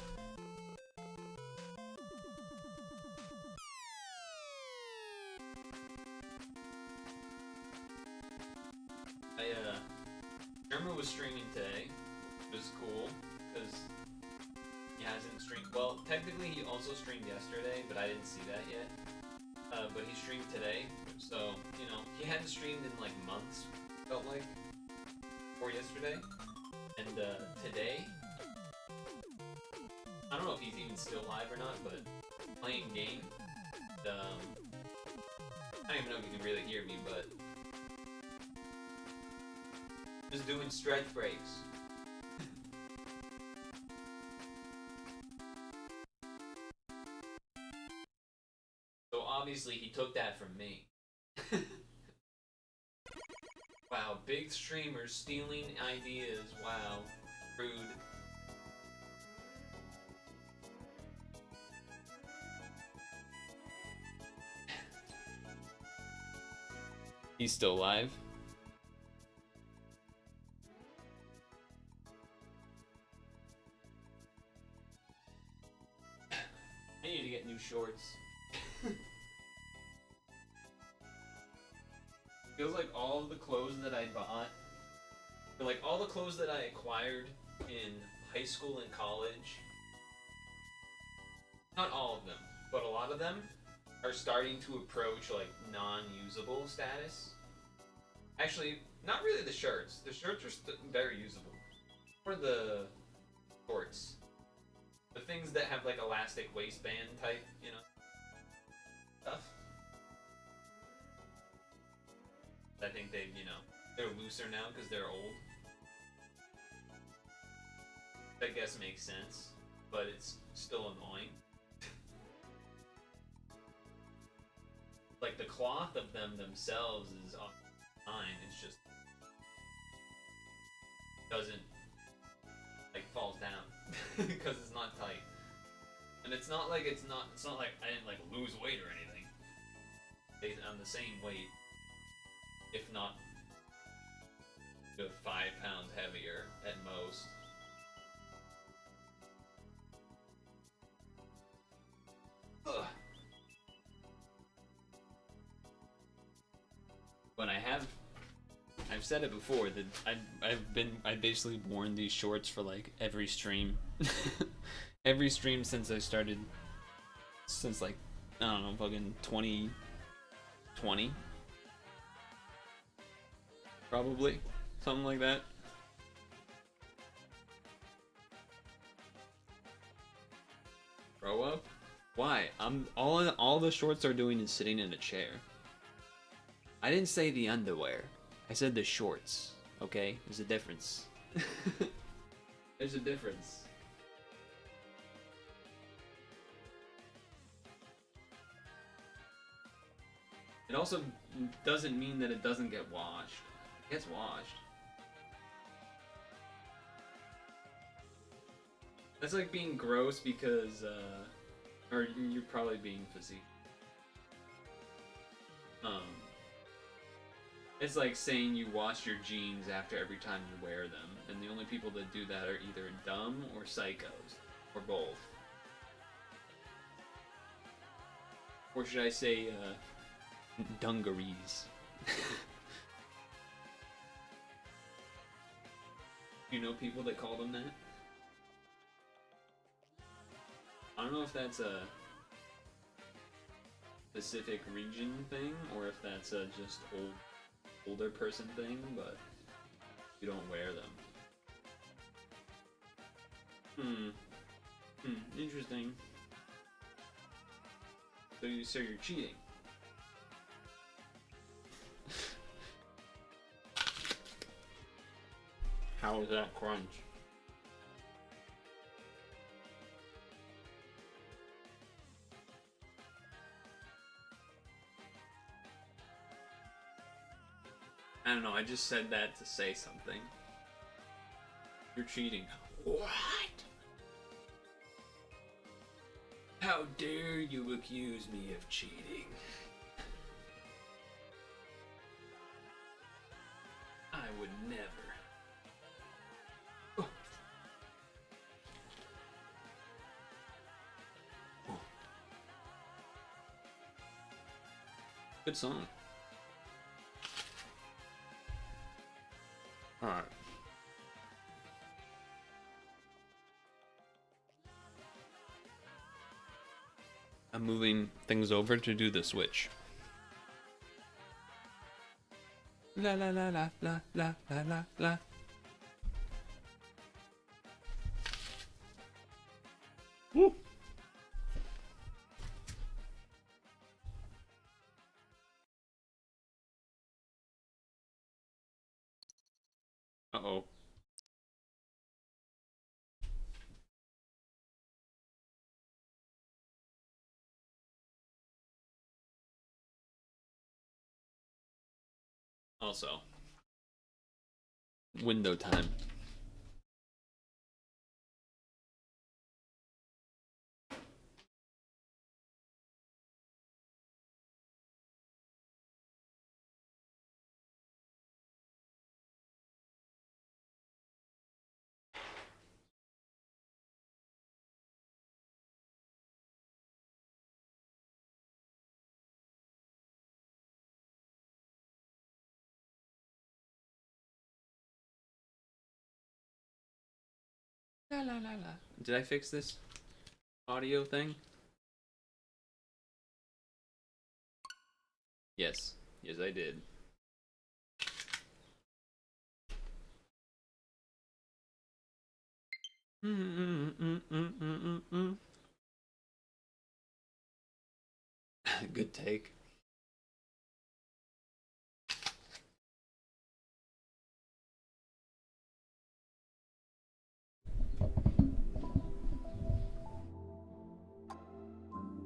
B: Khimera was streaming today. It was cool, because he hasn't streamed. Well, technically he also streamed yesterday, but I didn't see that yet. But he streamed today, so, you know, he hadn't streamed in like months, felt like, before yesterday. And today, I don't know if he's even still live or not, but playing game. I don't even know if you can really hear me, but just doing stretch breaks. So obviously he took that from me. Wow, big streamers stealing ideas. Wow, rude. He's still alive. I need to get new shorts. Feels like all of the clothes that I bought, or like all the clothes that I acquired in high school and college, not all of them, but a lot of them are starting to approach like non-usable status. Actually, not really the shirts. The shirts are very usable. Or the shorts. The things that have like elastic waistband type, you know, stuff. I think they've, you know, they're looser now because they're old. I guess makes sense, but it's still annoying. Like the cloth of them themselves is fine. It's just doesn't like falls down because it's not tight, and it's not like it's not like I didn't like lose weight or anything. I'm the same weight, if not 5 pounds heavier at most. Ugh. But I've said it before that I've basically worn these shorts for like every stream, every stream since I started, since like I don't know, fucking 2020, probably something like that. Grow up? Why? I'm all the shorts are doing is sitting in a chair. I didn't say the underwear. I said the shorts. Okay? There's a difference. There's a difference. It also doesn't mean that it doesn't get washed. It gets washed. That's like being gross because, or you're probably being facetious. It's like saying you wash your jeans after every time you wear them, and the only people that do that are either dumb or psychos, or both. Or should I say, dungarees? You know people that call them that? I don't know if that's a specific region thing, or if that's a just older person thing, but you don't wear them. Interesting. So you're cheating.
A: How is that crunch? I don't know, I just said that to say something. You're cheating. What? How dare you accuse me of cheating? I would never. Oh. Oh. Good song. Alright. I'm moving things over to do the switch. La la la la la la la la la. Woo. Uh-oh. Also, window time. La la la la. Did I fix this audio thing? Yes. Yes, I did. Good take.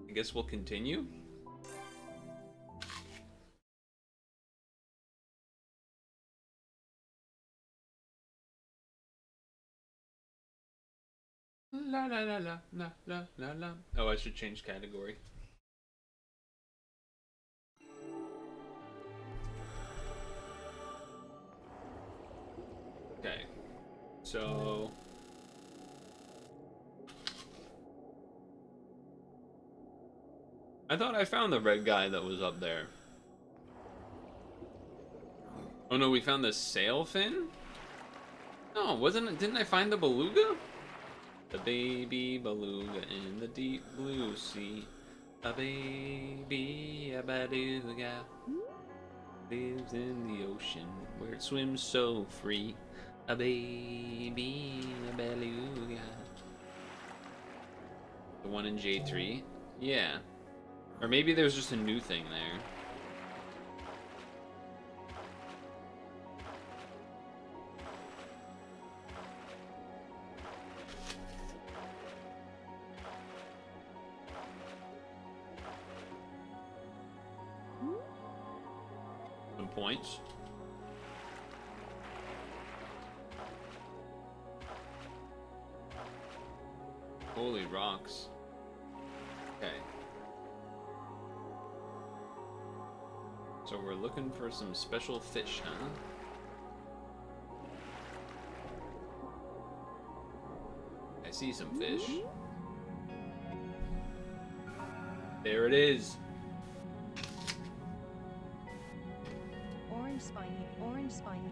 A: I guess we'll continue. La la la la la la la la. Oh, I should change category. Okay. So I thought I found the red guy that was up there. Oh no, we found the sailfin? No, wasn't it? Didn't I find the beluga? The baby beluga in the deep blue sea. A baby a beluga lives in the ocean where it swims so free. A baby a beluga. The one in J3? Yeah. Or maybe there's just a new thing there. Some points. Holy rocks. Okay. So we're looking for some special fish, huh? I see some fish. There it is.
E: Orange spiny, orange spiny.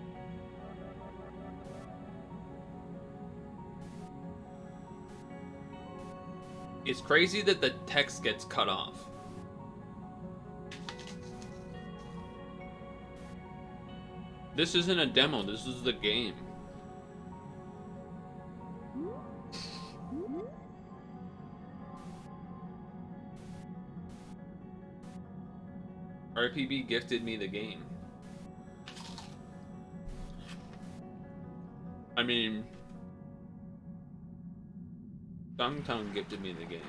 A: It's crazy that the text gets cut off. This isn't a demo, this is the game. RPB gifted me the game. I mean, Tongue gifted me the game.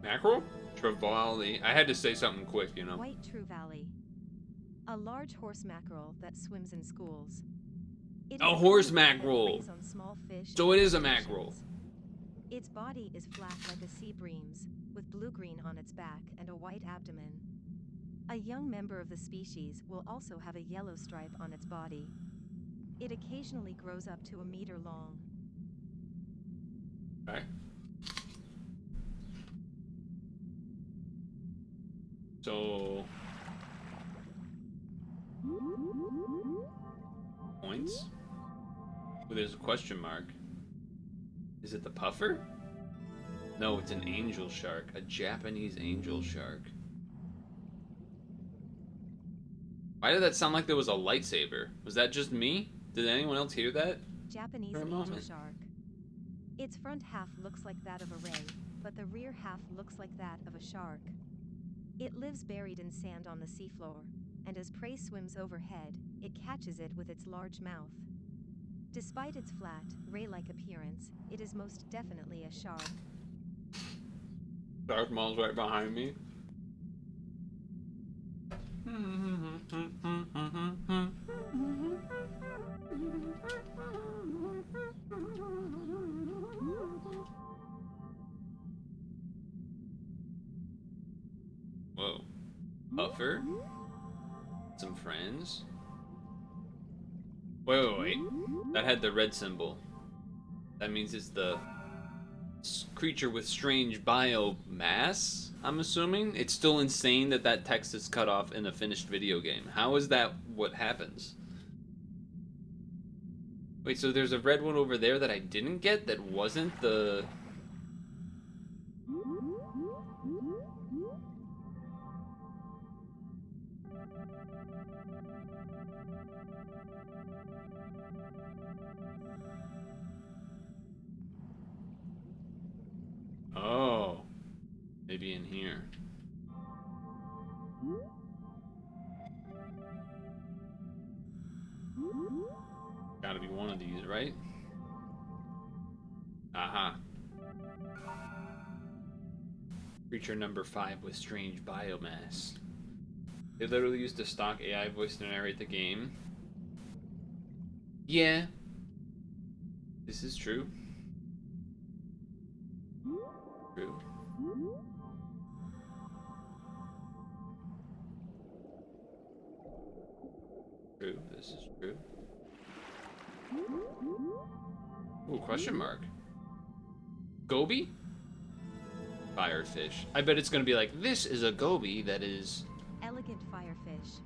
A: Mackerel? Trevally. I had to say something quick, you know.
E: White True Valley. A large horse mackerel that swims in schools. It
A: A
E: is
A: horse
E: carnivore that
A: mackerel.
E: preys on small fish
A: So
E: and
A: it is a
E: crustaceans.
A: mackerel.
E: Its body is flat like a sea bream's, with blue-green on its back and a white abdomen. A young member of the species will also have a yellow stripe on its body. It occasionally grows up to a meter long.
A: Okay. So points? Oh, there's a question mark. Is it the puffer? No, it's an angel shark. A Japanese angel shark. Why did that sound like there was a lightsaber? Was that just me? Did anyone else hear that?
E: Japanese
A: For a
E: angel
A: moment.
E: shark. Its front half looks like that of a ray, but the rear half looks like that of a shark. It lives buried in sand on the seafloor, and as prey swims overhead, it catches it with its large mouth. Despite its flat, ray-like appearance, it is most definitely a shark.
A: Darth Maul's right behind me. Whoa. Puffer? Some friends? Wait. That had the red symbol. That means it's the creature with strange biomass, I'm assuming? It's still insane that that text is cut off in a finished video game. How is that what happens? Wait, so there's a red one over there that I didn't get that wasn't the... Oh. Maybe in here. Gotta be one of these, right? Aha. Creature number 5 with strange biomass. They literally used a stock AI voice to narrate the game. Yeah. This is true. True. True. This is true. Ooh, question mark. Goby? Firefish. I bet it's gonna be like, this is a goby that is...
E: Elegant firefish.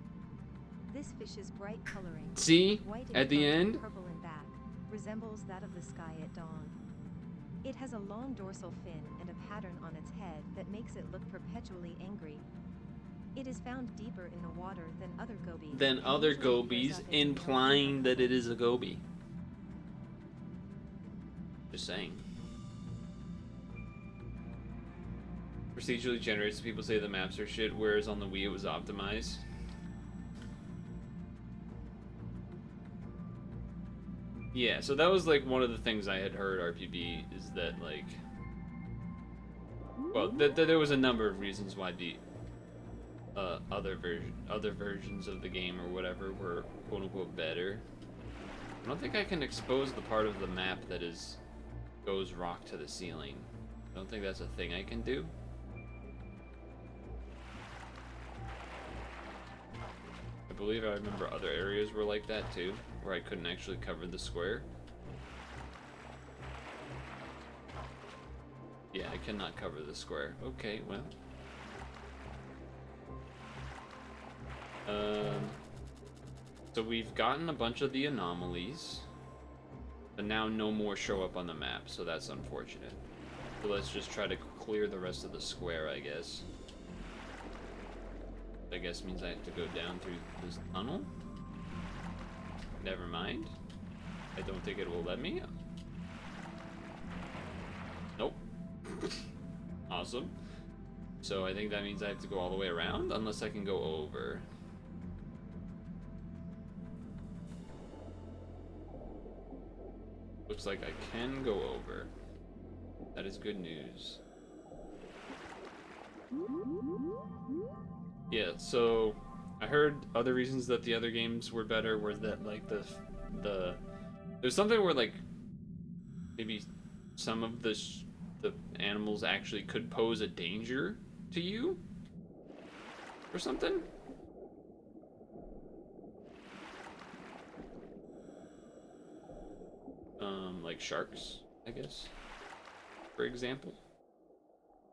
E: This fish's bright coloring,
A: See?
E: white in
A: At the
E: front and
A: end?
E: purple in back, resembles that of the sky at dawn. It has a long dorsal fin and a pattern on its head that makes it look perpetually angry. It is found deeper in the water than other gobies.
A: Than
E: and
A: other
E: usually clears
A: gobies,
E: up its male
A: implying that it
E: female
A: is a goby. Just saying. Procedurally generates, people say the maps are shit, whereas on the Wii it was optimized. Yeah, so that was like one of the things I had heard RPB is that like, well, there was a number of reasons why the other versions of the game or whatever were quote unquote better. I don't think I can expose the part of the map that goes rock to the ceiling. I don't think that's a thing I can do. I believe I remember other areas were like that too, where I couldn't actually cover the square. Yeah, I cannot cover the square. Okay, well. So we've gotten a bunch of the anomalies, but now no more show up on the map, so that's unfortunate. So let's just try to clear the rest of the square, I guess. I guess means I have to go down through this tunnel. Never mind. I don't think it will let me. Nope. Awesome. So I think that means I have to go all the way around, unless I can go over. Looks like I can go over. That is good news. Yeah, so I heard other reasons that the other games were better were that like there's something where like maybe some of the animals actually could pose a danger to you or something. Like sharks, I guess, for example.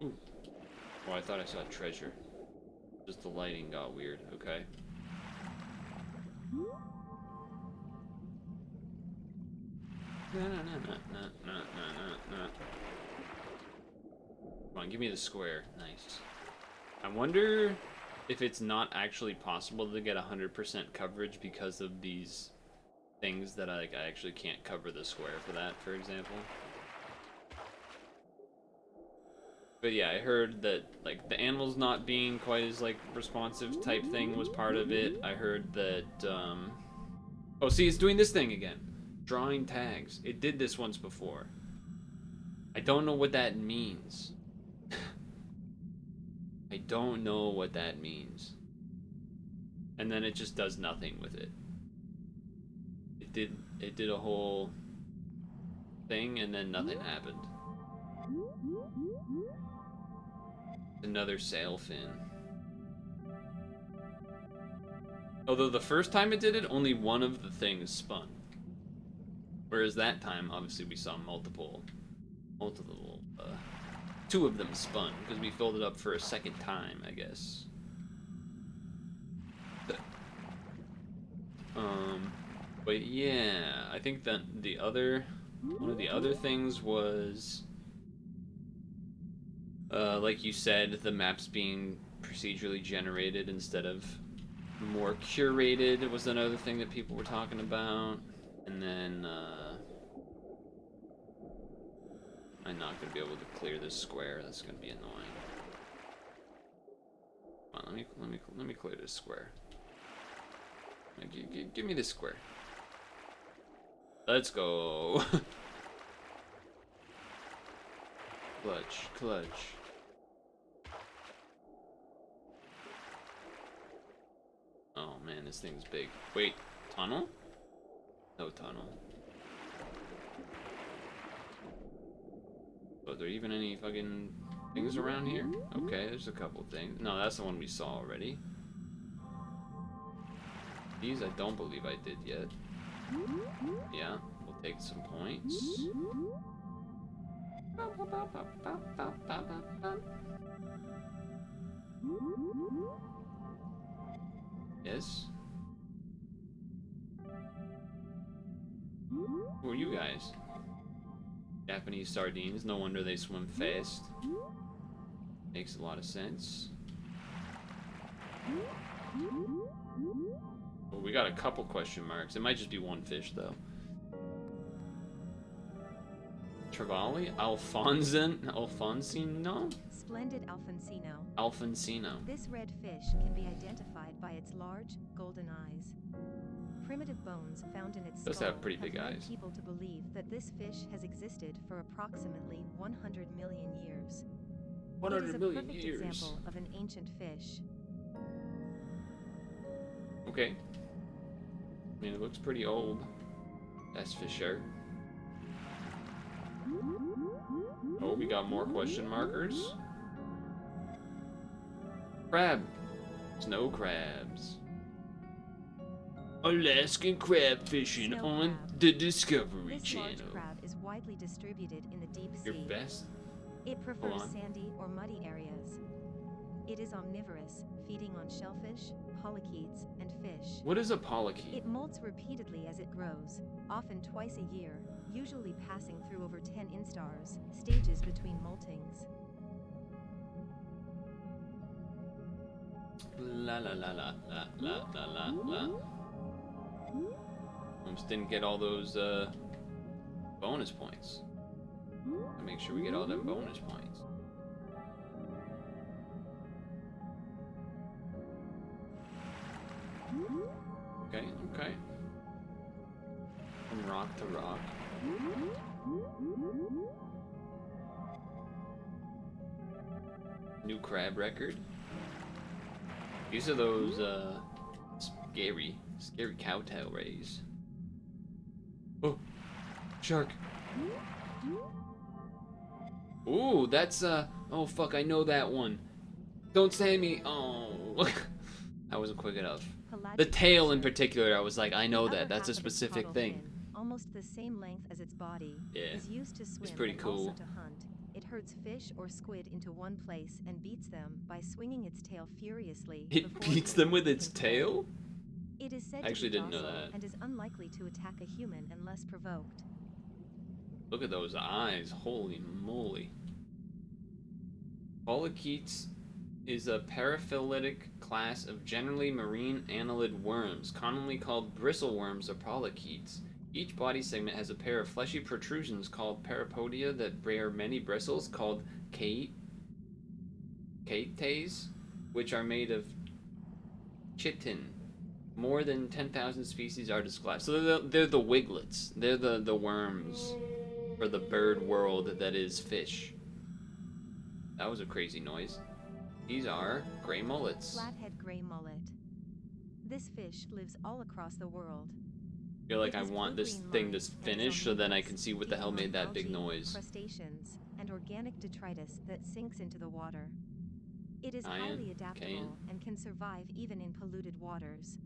A: Ooh. Oh, I thought I saw treasure. Just the lighting got weird. Okay. Come on, give me the square. Nice. I wonder if it's not actually possible to get 100% coverage because of these things that I actually can't cover the square for that, for example. But yeah, I heard that like the animals not being quite as like responsive type thing was part of it. I heard that oh, see, it's doing this thing again. Drawing tags. It did this once before. I don't know what that means. I don't know what that means. And then it just does nothing with it. It did a whole thing and then nothing happened. Another sail fin. Although the first time it did it, only one of the things spun. Whereas that time, obviously, we saw multiple, two of them spun, because we filled it up for a second time, I guess. But yeah, I think that one of the other things was, like you said, the maps being procedurally generated instead of more curated was another thing that people were talking about. And then, I'm not gonna be able to clear this square. That's gonna be annoying. Come on, let me clear this square. Give me this square. Let's go. Clutch. Oh man, this thing's big. Wait, tunnel? No tunnel. Oh, are there even any fucking things around here? Okay, there's a couple things. No, that's the one we saw already. These I don't believe I did yet. Yeah, we'll take some points. Yes? Who are you guys? Japanese sardines, no wonder they swim fast. Makes a lot of sense. Well, we got a couple question marks. It might just be one fish, though. Trevally? Alfonsino?
E: Splendid Alfonsino.
A: Alfonsino.
E: This red fish can be identified by its large, golden eyes. Primitive bones found in its
A: Does
E: skull
A: have pretty big
E: led
A: eyes.
E: people to believe that this fish has existed for approximately 100 million years.
A: 100 million
E: It is a perfect
A: years.
E: example of an ancient fish.
A: Okay. I mean, it looks pretty old. That's for sure. Oh, we got more question markers. Crab. Snow crabs. Alaskan crab fishing
E: Snow
A: on
E: crab.
A: the Discovery
E: This large
A: Channel.
E: crab is widely distributed in the deep
A: Your
E: sea.
A: best?
E: It prefers
A: on.
E: sandy or muddy areas. It is omnivorous, feeding on shellfish, polychaetes, and fish.
A: What is a polychaete?
E: It molts repeatedly as it grows, often twice a year, usually passing through over 10 instars, stages between moltings.
A: La la la la la la la la la. Almost didn't get all those bonus points. Make sure we get all them bonus points. rock to rock. New crab record. These are those scary cowtail rays. Oh, shark. Ooh, that's oh fuck, I know that one. Don't stand me. Oh. I wasn't quick enough. The tail in particular, I was like, I know that. That's a specific thing.
E: Fin, almost the same length as its body,
A: Yeah,
E: is used to swim
A: it's pretty
E: and
A: cool.
E: also to hunt. It herds fish or squid into one place and beats them by swinging its tail furiously.
A: It
E: before
A: beats
E: hitting
A: them with
E: what
A: its
E: can prey.
A: tail?
E: It is said
A: I actually
E: to be
A: didn't know
E: docile
A: that.
E: and is unlikely to attack a human unless provoked.
A: Look at those eyes. Holy moly. Polychaetes is a paraphyletic class of generally marine annelid worms, commonly called bristleworms or polychaetes. Each body segment has a pair of fleshy protrusions called parapodia that bear many bristles called chaetes, which are made of chitin. More than 10,000 species are described. So they're the wiglets. They're the worms for the bird world that is fish. That was a crazy noise. These are gray mullets.
E: Flathead gray mullet. This fish lives all across the world.
A: I feel like
E: It
A: I
E: has
A: want this
E: blue-green
A: thing to
E: lines and is
A: finish so then I
E: omnivorous,
A: can see what the hell
E: feeding
A: made
E: on
A: that big
E: algae,
A: noise.
E: crustaceans, and organic detritus that sinks into the water. It is
A: Cayenne,
E: highly adaptable
A: cayenne.
E: and can survive even in polluted waters.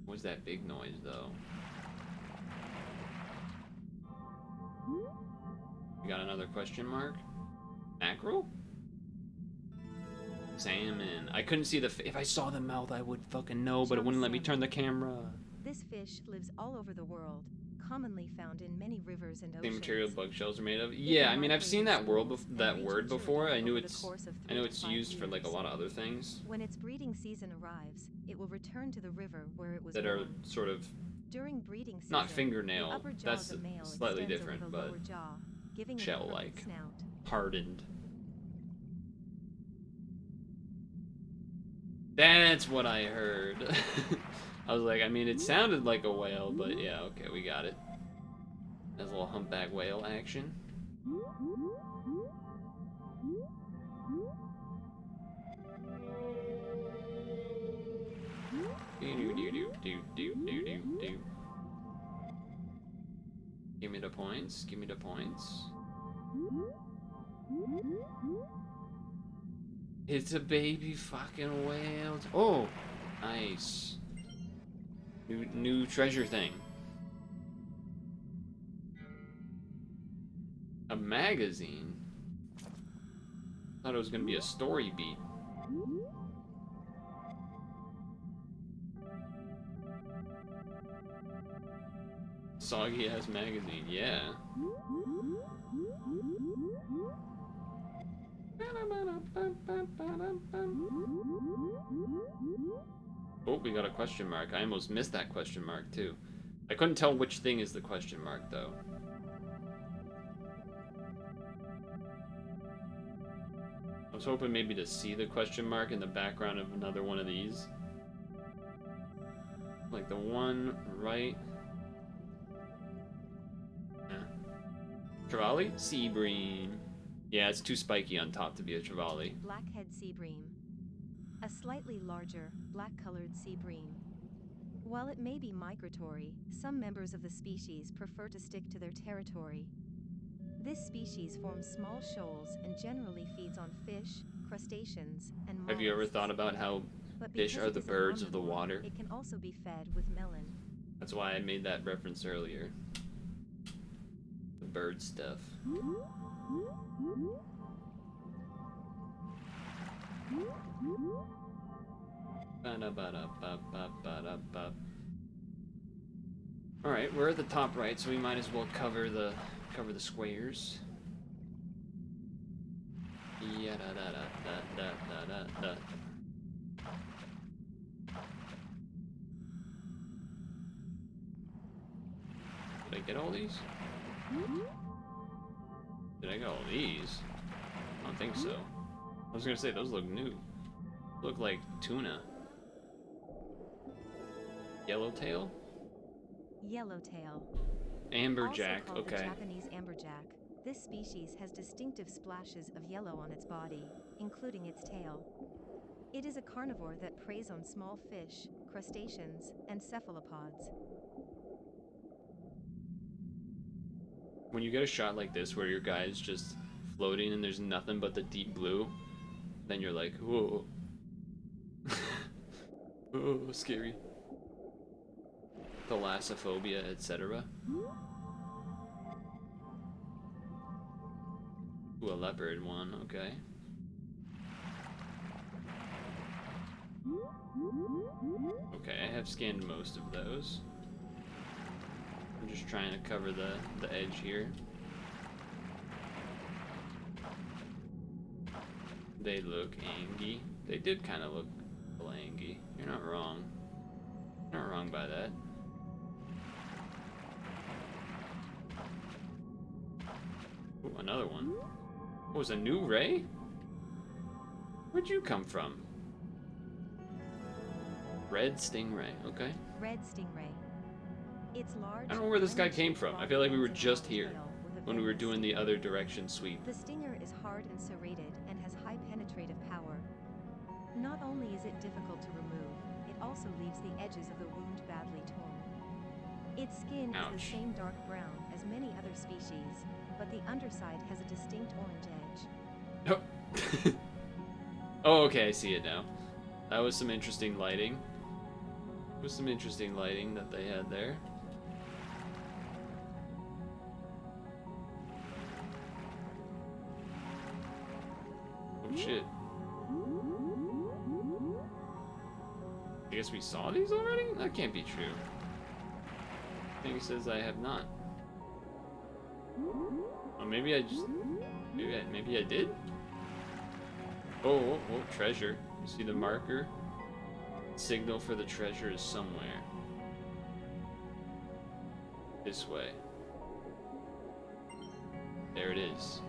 A: What was that big noise though? We got another question mark? Mackerel? Salmon. I couldn't see the if I saw the mouth I would fucking know, but it wouldn't let me turn the camera.
E: This fish lives all over the world, commonly found in many rivers and
A: Same
E: oceans.
A: material bug shells are made of.
E: It
A: Yeah,
E: can
A: I mean I've
E: migrate
A: seen
E: in
A: that
E: schools and
A: that
E: reach
A: word
E: maturity
A: before. I know
E: over the
A: it's
E: course of 3 to
A: it's
E: 5
A: used for like a
E: years.
A: lot of other things
E: When its breeding season arrives, it will return to the river where it was
A: that are
E: born.
A: sort of
E: During breeding season,
A: not fingernail.
E: the upper jaw
A: That's
E: of the male
A: slightly
E: extends
A: different,
E: over the
A: but
E: lower jaw, giving it a
A: shell-like.
E: perfect snout.
A: hardened. That's what I heard. I was like, I mean, it sounded like a whale, but yeah, okay, we got it. That's a little humpback whale action. Give me the points. Give me the points. It's a baby fucking whale. Oh, nice. New treasure thing. A magazine? Thought it was gonna be a story beat. Soggy ass magazine, yeah. Oh, we got a question mark. I almost missed that question mark too. I couldn't tell which thing is the question mark though. I was hoping maybe to see the question mark in the background of another one of these. Like the one right... Trevally? Sea bream. Yeah, it's too spiky on top to be a trevally.
E: Blackhead sea bream. A slightly larger, black-colored sea bream. While it may be migratory, some members of the species prefer to stick to their territory. This species forms small shoals and generally feeds on fish, crustaceans, and mollusks.
A: Have you ever thought about how
E: But
A: fish
E: because
A: are
E: it
A: the
E: is an
A: birds of the
E: omnivore,
A: water?
E: It can also be fed with melon.
A: That's why I made that reference earlier. The bird stuff. Alright, we're at the top right, so we might as well cover the squares. Yeah, da da da da da da da. Did I get all these? Did I get all these? I don't think so. I was gonna say, those look new. Look like tuna.
B: Yellowtail?
E: Yellowtail.
B: Amberjack,
E: Also called the
B: okay.
E: Japanese amberjack, this species has distinctive splashes of yellow on its body, including its tail. It is a carnivore that preys on small fish, crustaceans, and cephalopods.
B: When you get a shot like this where your guy's just floating and there's nothing but the deep blue, then you're like, whoa. Oh, scary. Thalassophobia, etc. Ooh, a leopard one, okay. Okay, I have scanned most of those. I'm just trying to cover the edge here. They look angy. They did kind of look a little angy. You're not wrong. You're not wrong by that. Ooh, another one. Oh, was a new ray? Where'd you come from? Red stingray, okay.
E: Red stingray. It's large.
B: I don't know where this guy came from. I feel like we were just here when we were doing the other direction sweep.
E: The stinger is hard and serrated and has high penetrative power. Not only is it difficult to remove, it also leaves the edges of the wound badly torn. Its skin is the same dark brown as many other species, but the underside has a distinct orange edge.
B: Oh. Oh, okay, I see it now. That was some interesting lighting. It was some interesting lighting that they had there. Oh shit. I guess we saw these already? That can't be true. I think it says I have not. Oh, maybe I just... Maybe I did? Oh, treasure. You see the marker? Signal for the treasure is somewhere. This way. There it is.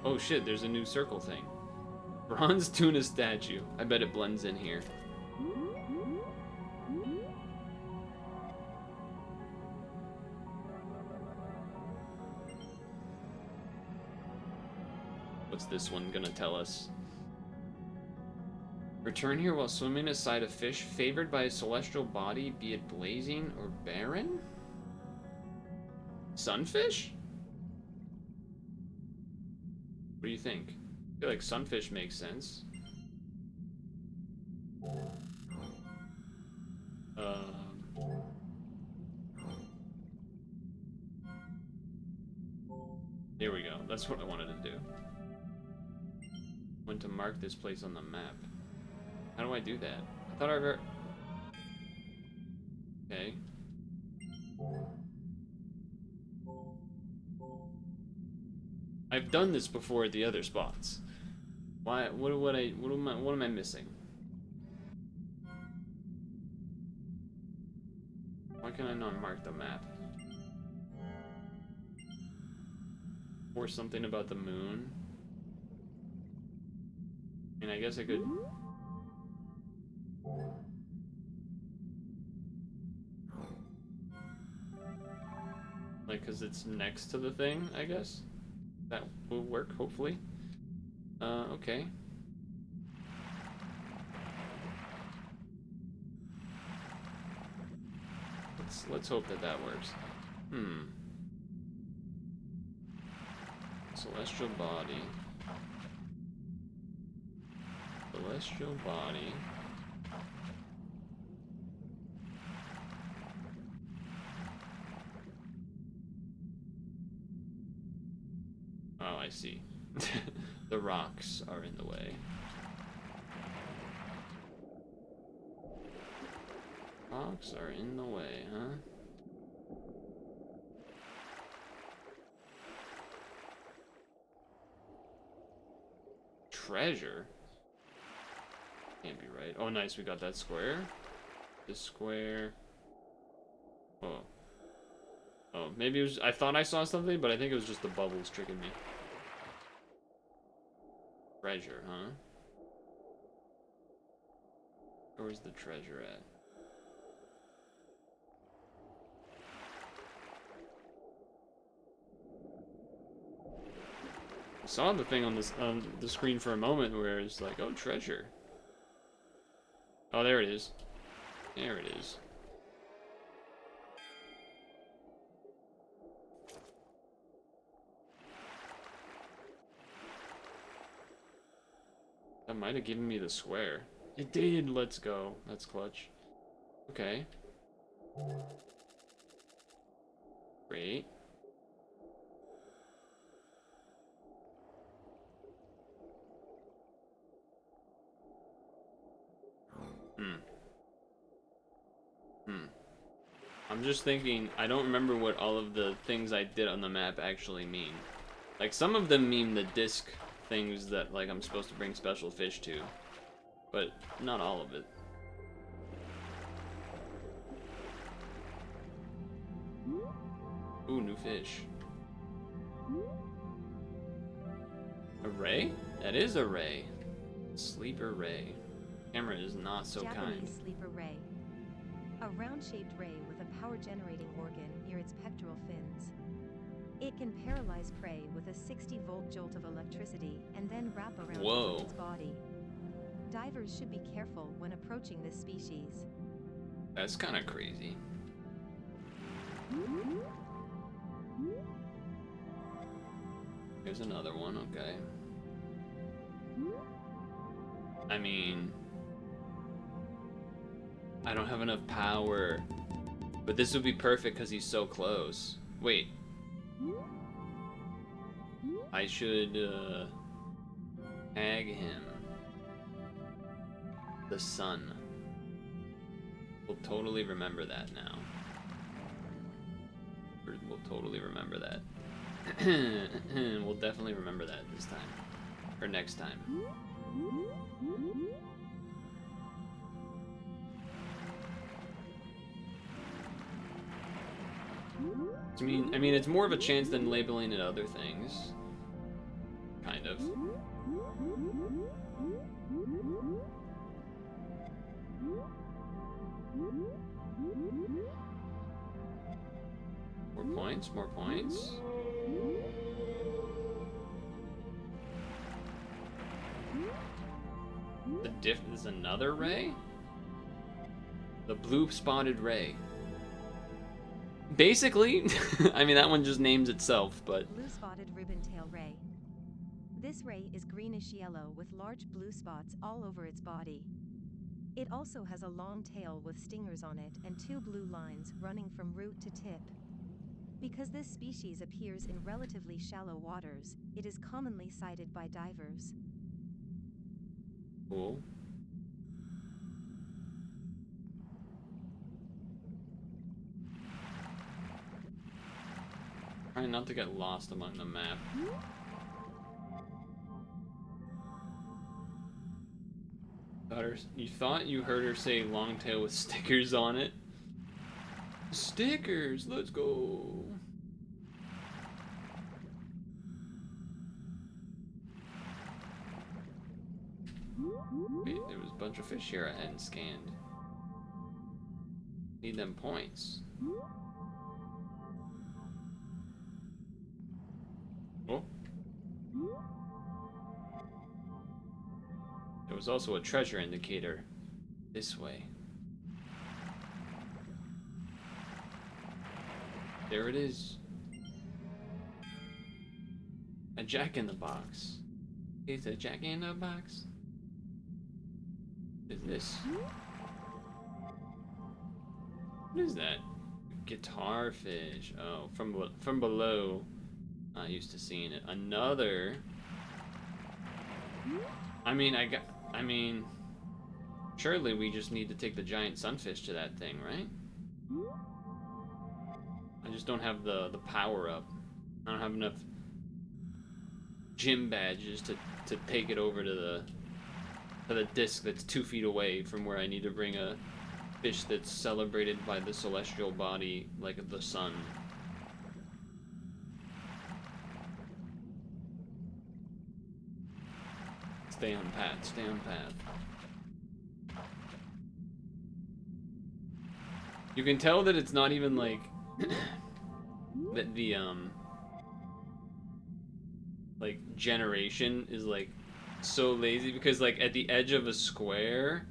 B: Oh shit, there's a new circle thing. Bronze tuna statue. I bet it blends in here. What's this one gonna tell us? Return here while swimming aside a fish favored by a celestial body, be it blazing or barren? Sunfish? What do you think? I feel like sunfish makes sense. Here we go. That's what I wanted to do. When to mark this place on the map. How do I do that? I thought I ever... Okay. I've done this before at the other spots. Why? What am I missing? Why can I not mark the map? Or something about the moon? I mean, I guess I could... Like, because it's next to the thing, I guess? That will work, hopefully. Okay. Let's hope that that works. Celestial body. Celestial body. Oh, I see. The rocks are in the way. Rocks are in the way, huh? Treasure? Can't be right. Oh, nice, we got that square. This square. Oh. Oh, maybe it was... I thought I saw something, but I think it was just the bubbles tricking me. Treasure, huh? Where's the treasure at? I saw the thing on this on the screen for a moment where it's like, oh, treasure. Oh, there it is. There it is. That might have given me the square. It did. Let's go. That's clutch. Okay. Great. I'm just thinking, I don't remember what all of the things I did on the map actually mean. Like, some of them mean the disc things that, like, I'm supposed to bring special fish to. But not all of it. Ooh, new fish. A ray? That is a ray. Sleeper ray. Camera is not so
E: Japanese
B: kind.
E: sleeper ray. A round-shaped ray with a power-generating organ near its pectoral fins. It can paralyze prey with a 60-volt jolt of electricity and then wrap around
B: Whoa.
E: its body. Divers should be careful when approaching this species.
B: That's kind of crazy. There's another one, okay. I mean, I don't have enough power, but this would be perfect because he's so close. Wait. I should, tag him. The sun. We'll totally remember that now. We'll totally remember that. We'll definitely remember that this time. Or next time. I mean, it's more of a chance than labeling it other things. Kind of. More points, more points. The diff is another ray? The blue spotted ray. Basically, I mean, that one just names itself, but...
E: Blue spotted ribbon-tail ray. This ray is greenish-yellow with large blue spots all over its body. It also has a long tail with stingers on it and 2 blue lines running from root to tip. Because this species appears in relatively shallow waters, it is commonly sighted by divers.
B: Cool. Trying not to get lost among the map. You thought you heard her say long tail with stickers on it? Stickers, let's go. Wait, there was a bunch of fish here I hadn't scanned. Need them points. Oh. There was also a treasure indicator. This way. There it is. A jack-in-the-box. It's a jack-in-the-box. What is this? What is that? Guitar fish. Oh, from below. Not used to seeing it. Another. I mean, surely we just need to take the giant sunfish to that thing, right? I just don't have the power up. I don't have enough gym badges to take it over to the disc that's 2 feet away from where I need to bring a fish that's celebrated by the celestial body like the sun. Stay on path, stay on path. You can tell that it's not even like that like generation is like so lazy, because like at the edge of a square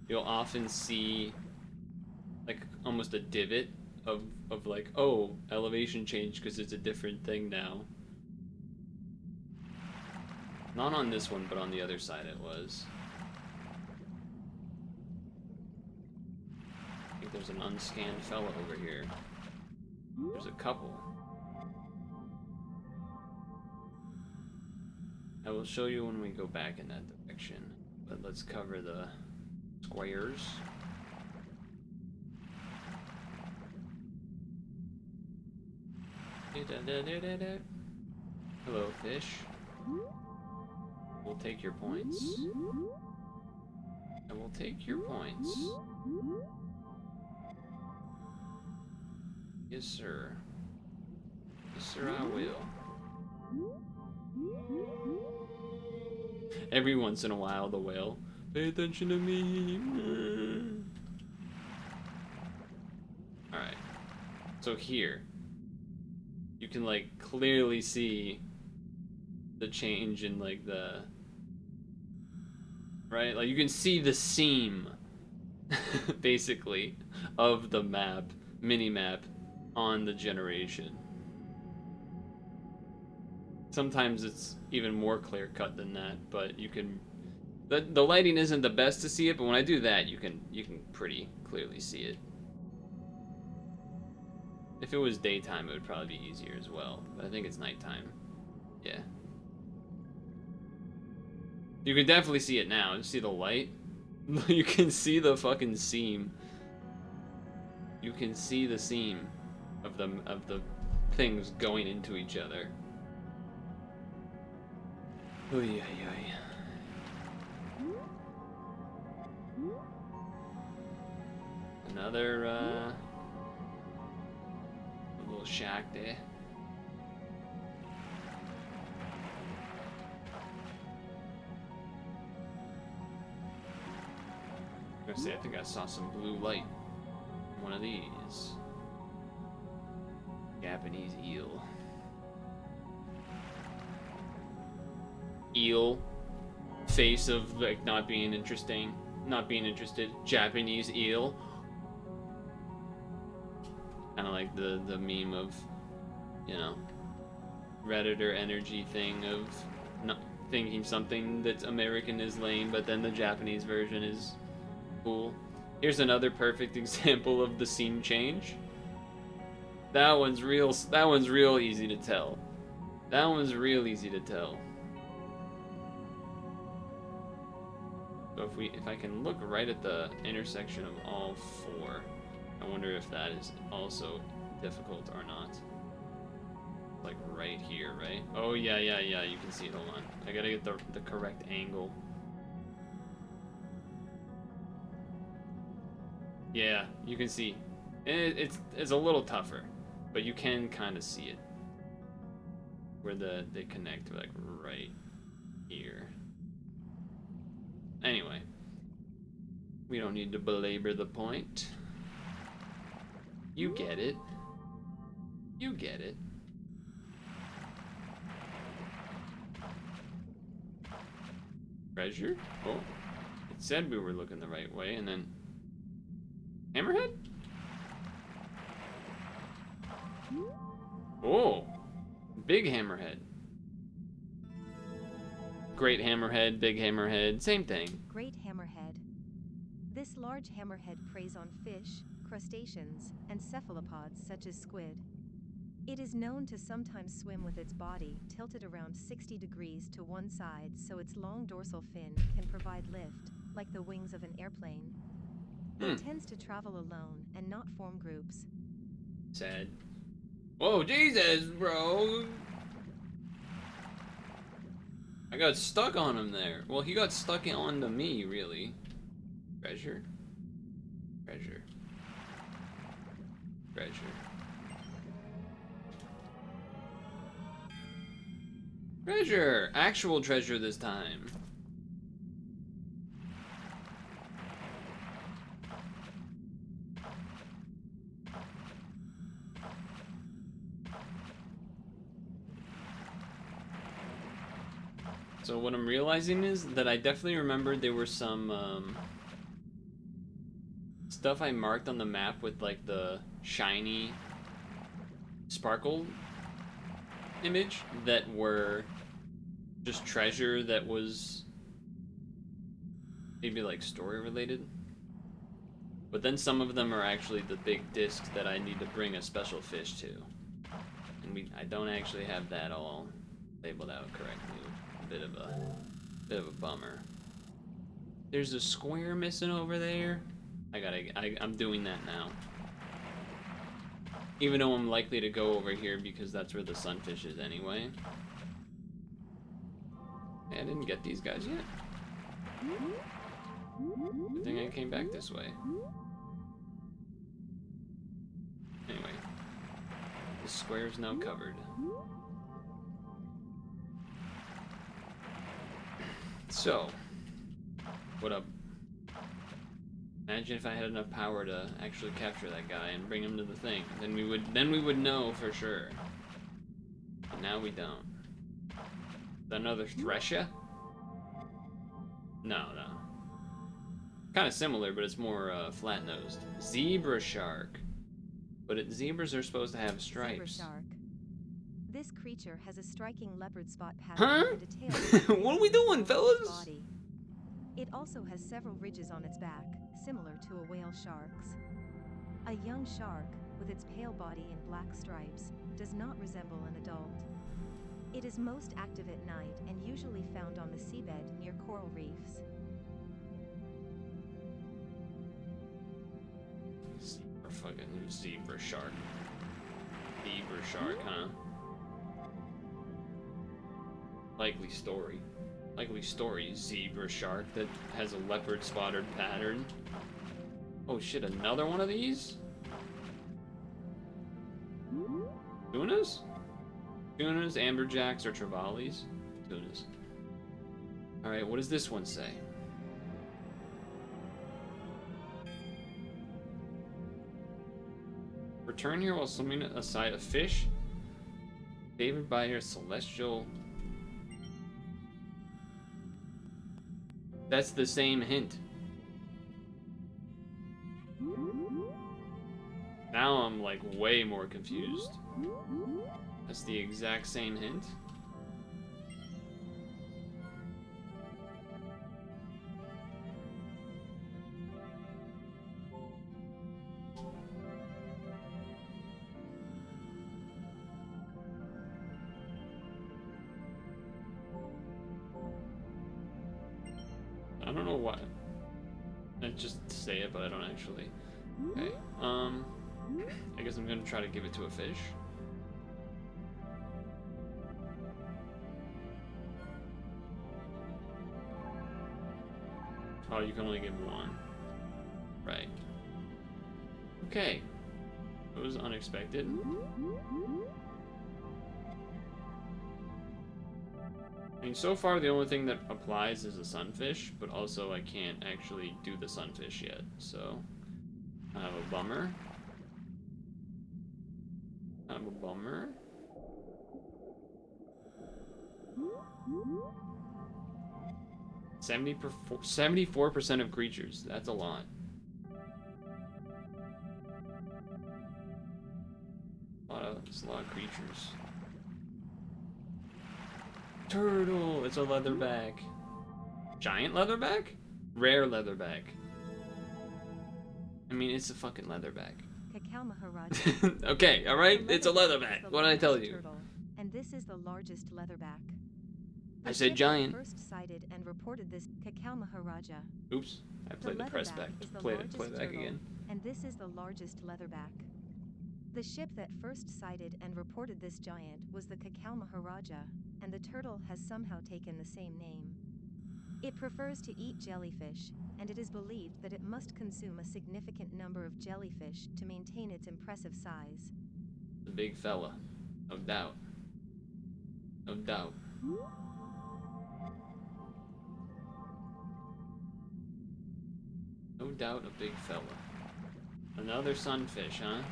B: you'll often see like almost a divot of like, oh, elevation change because it's a different thing now. Not on this one, but on the other side it was. I think there's an unscanned fella over here. There's a couple. I will show you when we go back in that direction. But let's cover the squares. Hello, fish. We'll take your points. I will take your points. Yes, sir. Yes, sir, I will. Every once in a while, the whale. Pay attention to me. Alright. So here, you can like clearly see the change in like the, right? Like you can see the seam basically of the map, mini map on the generation. Sometimes it's even more clear cut than that, but you can, the lighting isn't the best to see it, but when I do that, you can pretty clearly see it. If it was daytime, it would probably be easier as well, but I think it's nighttime. Yeah. You can definitely see it now. You see the light? You can see the fucking seam. You can see the seam of the things going into each other. Oy, oy, oy. Another little shack there. I'm gonna say, I think I saw some blue light. One of these. Japanese eel. Eel. Face of like not being interesting. Not being interested. Japanese eel. Kinda like the meme of, you know, Redditor energy thing of not thinking something that's American is lame, but then the Japanese version is cool. Here's another perfect example of the seam change. That one's real easy to tell. That one's real easy to tell. So if I can look right at the intersection of all four, I wonder if that is also difficult or not. Like right here, right? Oh yeah, you can see it, hold on. I gotta get the correct angle. Yeah, you can see. It's a little tougher, but you can kind of see it. Where they connect, like right here. Anyway, we don't need to belabor the point. You get it. You get it. Treasure? Oh, it said we were looking the right way, and then hammerhead? Oh, big hammerhead. Great hammerhead, big hammerhead, same thing.
E: Great hammerhead. This large hammerhead preys on fish, crustaceans, and cephalopods such as squid. It is known to sometimes swim with its body tilted around 60 degrees to one side so its long dorsal fin can provide lift, like the wings of an airplane. It tends to travel alone and not form groups.
B: Sad. Whoa, Jesus, bro! I got stuck on him there. Well, he got stuck onto me, really. Treasure? Treasure. Treasure. Treasure! Actual treasure this time. So what I'm realizing is that I definitely remembered there were some stuff I marked on the map with like the shiny sparkle image that were just treasure that was maybe like story related. But then some of them are actually the big discs that I need to bring a special fish to. And I don't actually have that all labeled out correctly. A bit of a bummer. There's a square missing over there. I'm doing that now. Even though I'm likely to go over here because that's where the sunfish is anyway. I didn't get these guys yet. Good thing I came back this way. Anyway, the square is now covered. So, what up? Imagine if I had enough power to actually capture that guy and bring him to the thing. Then we would know for sure. But now we don't. Another thresher? No. Kind of similar, but it's more flat-nosed. Zebra shark. But zebras are supposed to have stripes.
E: Zebra shark. This creature has a striking leopard spot
B: Huh?
E: pattern and a tail.
B: What are we doing, fellas?
E: Body. It also has several ridges on its back, similar to a whale shark's. A young shark, with its pale body and black stripes, does not resemble an adult. It is most active at night and usually found on the seabed near coral reefs.
B: Fucking zebra shark. Zebra shark, huh? Likely story, zebra shark that has a leopard spotted pattern. Oh shit, another one of these? Tunas? Tunas, amberjacks, or trevallies? Tunas. Alright, what does this one say? Return here while swimming aside a fish favored by your celestial. That's the same hint. Now I'm like way more confused. That's the exact same hint. I don't know why. I just say it, but I don't actually. Okay. I guess I'm gonna try to give it to a fish. Oh, you can only give one. Right. Okay. It was unexpected. I mean, so far the only thing that applies is a sunfish, but also I can't actually do the sunfish yet, so I have a bummer. 74% of creatures. That's a lot. It's a lot of creatures. Turtle. It's a leatherback. Giant leatherback? Rare leatherback. I mean, it's a fucking leatherback.
E: Cacao Maharaja.
B: Okay, alright? It's a leatherback. What did I tell you?
E: Turtle, and this is the largest leatherback.
B: I said giant.
E: First sighted and reported this Cacao Maharaja.
B: Oops. I played the press back. Play back again.
E: And this is the largest leatherback. The ship that first sighted and reported this giant was the Cacao Maharaja, and the turtle has somehow taken the same name. It prefers to eat jellyfish, and it is believed that it must consume a significant number of jellyfish to maintain its impressive size.
B: The big fella. No doubt. No doubt. No doubt a big fella. Another sunfish, huh?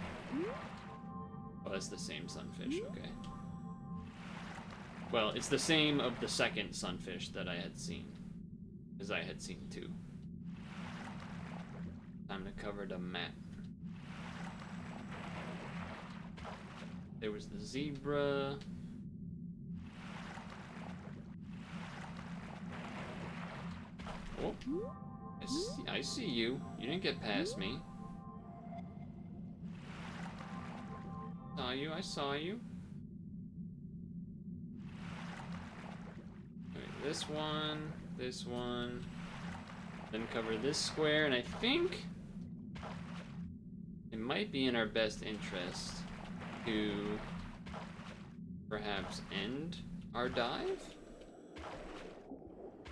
B: Oh, that's the same sunfish, okay. Well, it's the same of the second sunfish that I had seen. As I had seen too. Time to cover the map. There was the zebra. Oh, I see you. You didn't get past me. Saw you, I saw you. Okay, this one. Then cover this square, and I think it might be in our best interest to perhaps end our dive.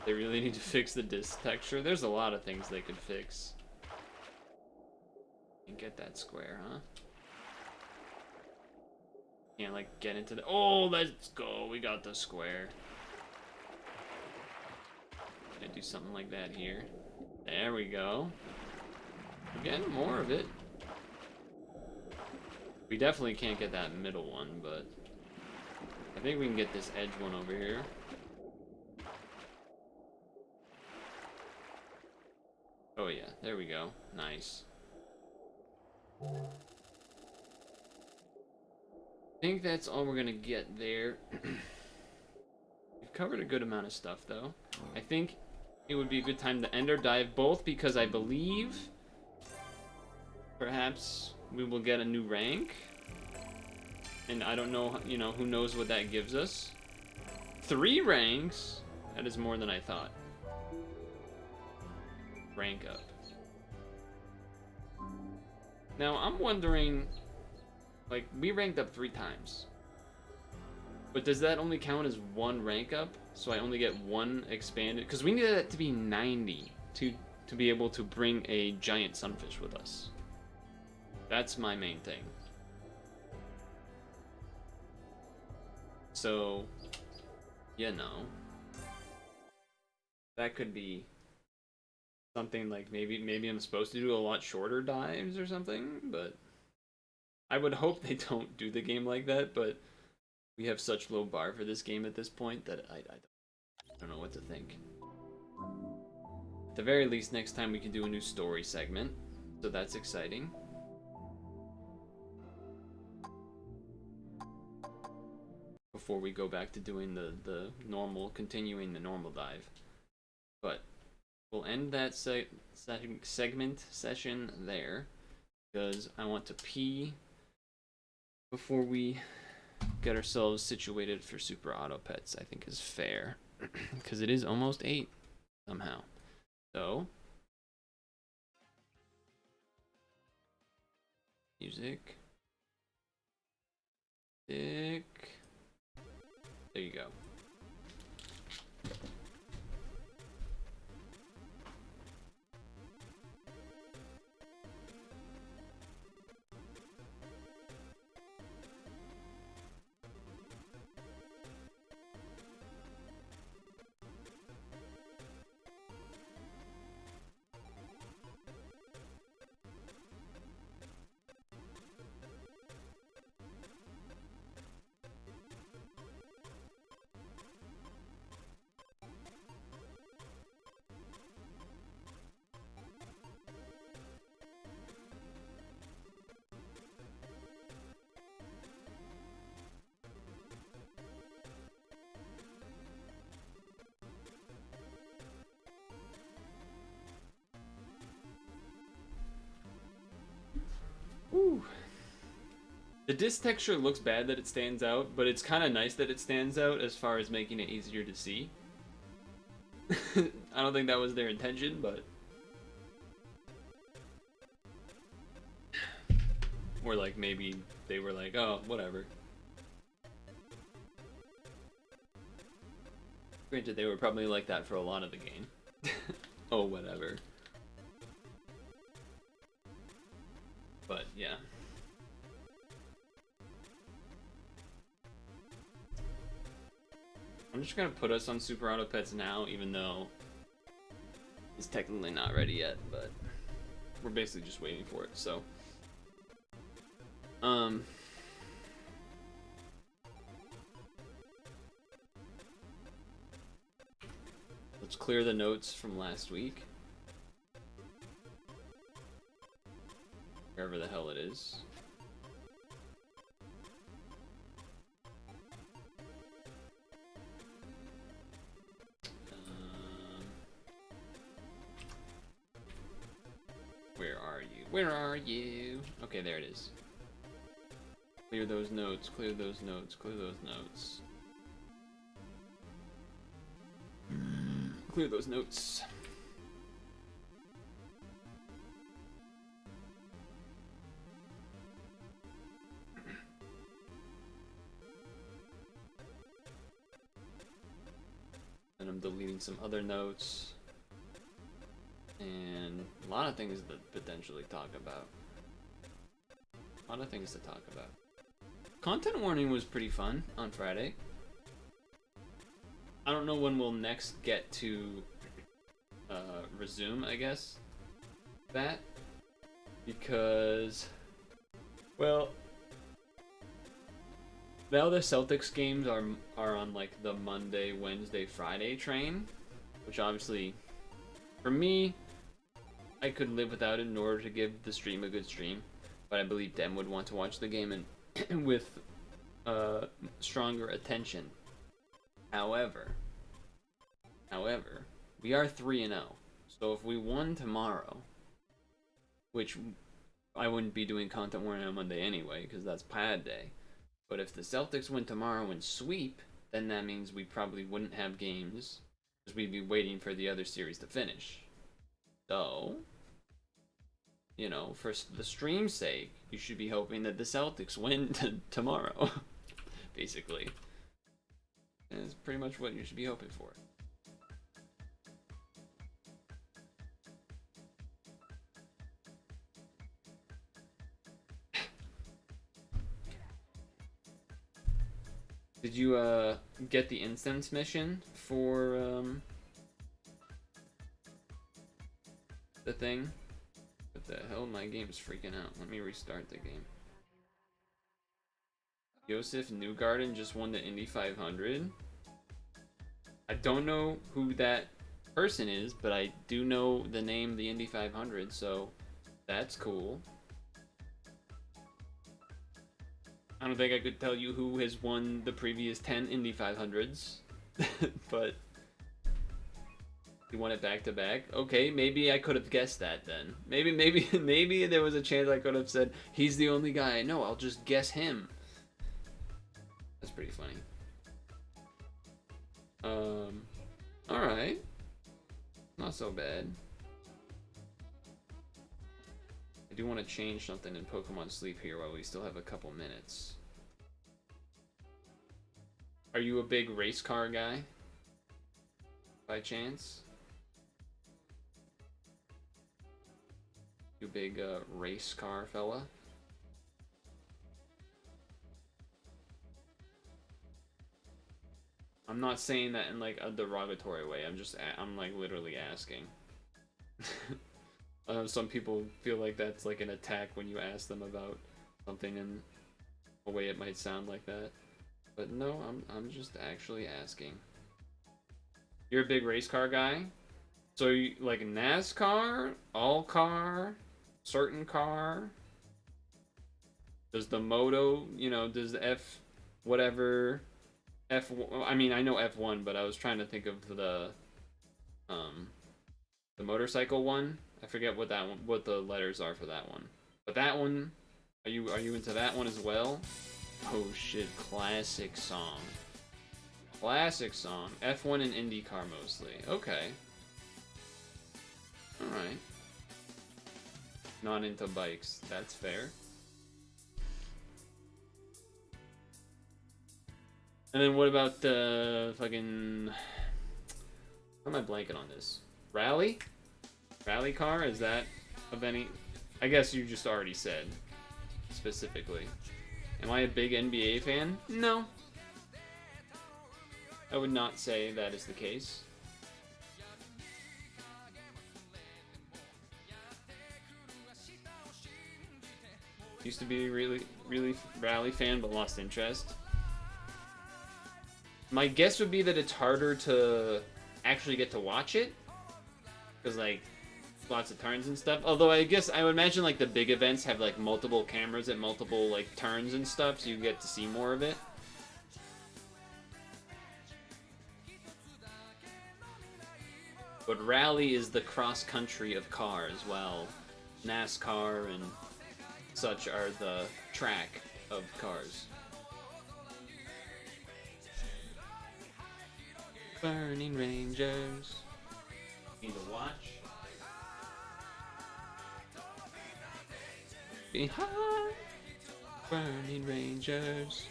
B: They really need to fix the disc texture. There's a lot of things they could fix. And get that square, huh? Can't like get into the. Oh, let's go. We got the square. Gonna do something like that here. There we go. Again, more of it. We definitely can't get that middle one, but I think we can get this edge one over here. Oh yeah, there we go. Nice. I think that's all we're gonna get there. We've covered a good amount of stuff though. I think it would be a good time to end our dive, both because I believe perhaps we will get a new rank. And I don't know, you know, who knows what that gives us. 3 ranks? That is more than I thought. Rank up. Now, I'm wondering, like, we ranked up 3 times. But does that only count as 1 rank up? So I only get 1 expanded? Because we needed that to be 90 to be able to bring a giant sunfish with us. That's my main thing. So, you know, that could be something like maybe I'm supposed to do a lot shorter dives or something, but I would hope they don't do the game like that, but we have such low bar for this game at this point that I don't know what to think. At the very least, next time we can do a new story segment, so that's exciting. Before we go back to doing the normal, continuing the normal dive. But we'll end that segment session there, because I want to pee before we get ourselves situated for Super Auto Pets. I think is fair, because it is almost 8 somehow. So, music, stick. There you go. Ooh. The disc texture looks bad that it stands out, but it's kind of nice that it stands out as far as making it easier to see. I don't think that was their intention, but... Or like maybe they were like, oh, whatever. Granted, they were probably like that for a lot of the game. Oh, whatever. But, yeah. I'm just gonna put us on Super Auto Pets now, even though it's technically not ready yet, but we're basically just waiting for it, so. clear the notes from last week. Wherever the hell it is. Where are you? Where are you? Okay, there it is. Clear those notes, clear those notes, clear those notes. Clear those notes. And I'm deleting some other notes. And a lot of things to potentially talk about. A lot of things to talk about. Content warning was pretty fun on Friday. I don't know when we'll next get to resume, I guess, that. Because, well, now the Celtics games are on like the Monday, Wednesday, Friday train. Which obviously, for me, I could live without it in order to give the stream a good stream, but I believe Dem would want to watch the game and with stronger attention. However, we are 3-0, so if we won tomorrow, which I wouldn't be doing content warning on Monday anyway, because that's pad day, but if the Celtics win tomorrow and sweep, then that means we probably wouldn't have games, because we'd be waiting for the other series to finish. So, you know, for the stream's sake, you should be hoping that the Celtics win tomorrow, basically. And it's pretty much what you should be hoping for. Did you get the instance mission for the thing? What the hell? My game's freaking out. Let me restart the game. Joseph Newgarden just won the Indy 500. I don't know who that person is, but I do know the name, the Indy 500, so that's cool. I don't think I could tell you who has won the previous 10 Indy 500s, but he won it back to back. Okay, maybe I could have guessed that then. Maybe there was a chance I could have said he's the only guy I know. I'll just guess him. That's pretty funny. All right, not so bad. I do want to change something in Pokemon Sleep here while we still have a couple minutes. Are you a big race car guy? By chance? You a big race car fella? I'm not saying that in like a derogatory way. I'm like literally asking. Some people feel like that's like an attack when you ask them about something in a way it might sound like that. But no, I'm just actually asking. You're a big race car guy? So you like NASCAR, all car, certain car? Does the moto, you know, does the F whatever I mean, I know F1, but I was trying to think of the motorcycle one. I forget what that one, what the letters are for that one. But that one, are you into that one as well? Oh shit, classic song. Classic song. F1 and IndyCar mostly. Okay. Alright. Not into bikes. That's fair. And then what about the fucking... How am I blanking on this? Rally? Rally car? Is that of any... I guess you just already said. Specifically. Am I a big NBA fan? No. I would not say that is the case. Used to be a really rally fan, but lost interest. My guess would be that it's harder to actually get to watch it, because like lots of turns and stuff. Although I guess I would imagine like the big events have like multiple cameras at multiple like turns and stuff, so you get to see more of it. But rally is the cross country of cars, while NASCAR and such are the track of cars. Burning Rangers. Need to watch. Behind. Burning Rangers.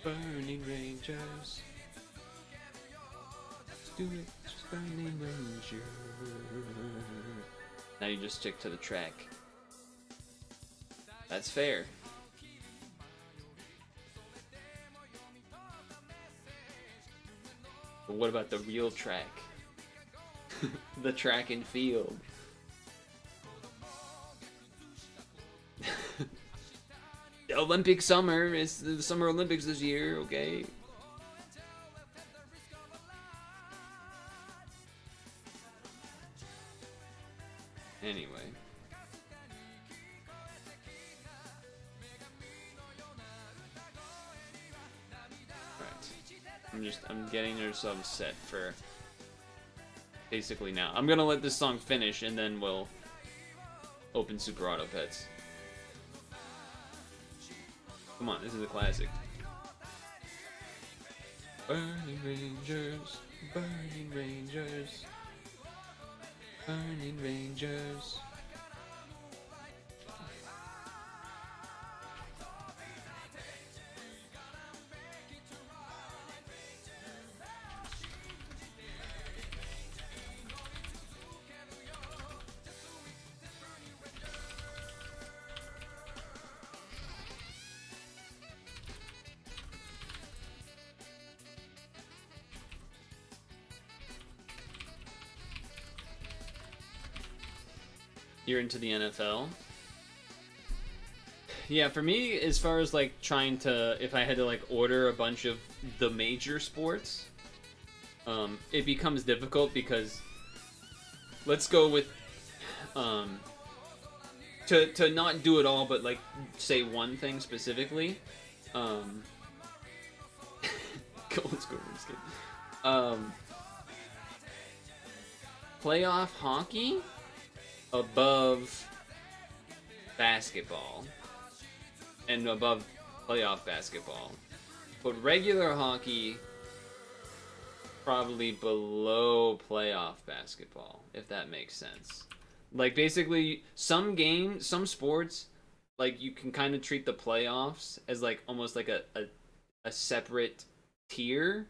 B: Burning Rangers. Let's do it. Just Burning Rangers. Now you just stick to the track. That's fair. But what about the real track? The track and field. The Olympic summer is the Summer Olympics this year, okay? Anyway. I'm getting ourselves set for basically now. I'm gonna let this song finish and then we'll open Super Auto Pets. Come on, this is a classic. Burning Rangers, Burning Rangers, Burning Rangers. You're into the NFL? Yeah, for me, as far as like trying to, if I had to like order a bunch of the major sports, it becomes difficult because let's go with to not do it all, but like say one thing specifically. Let's go. Playoff hockey above basketball and above playoff basketball, but regular hockey probably below playoff basketball, if that makes sense. Like basically some sports, like you can kind of treat the playoffs as like almost like a separate tier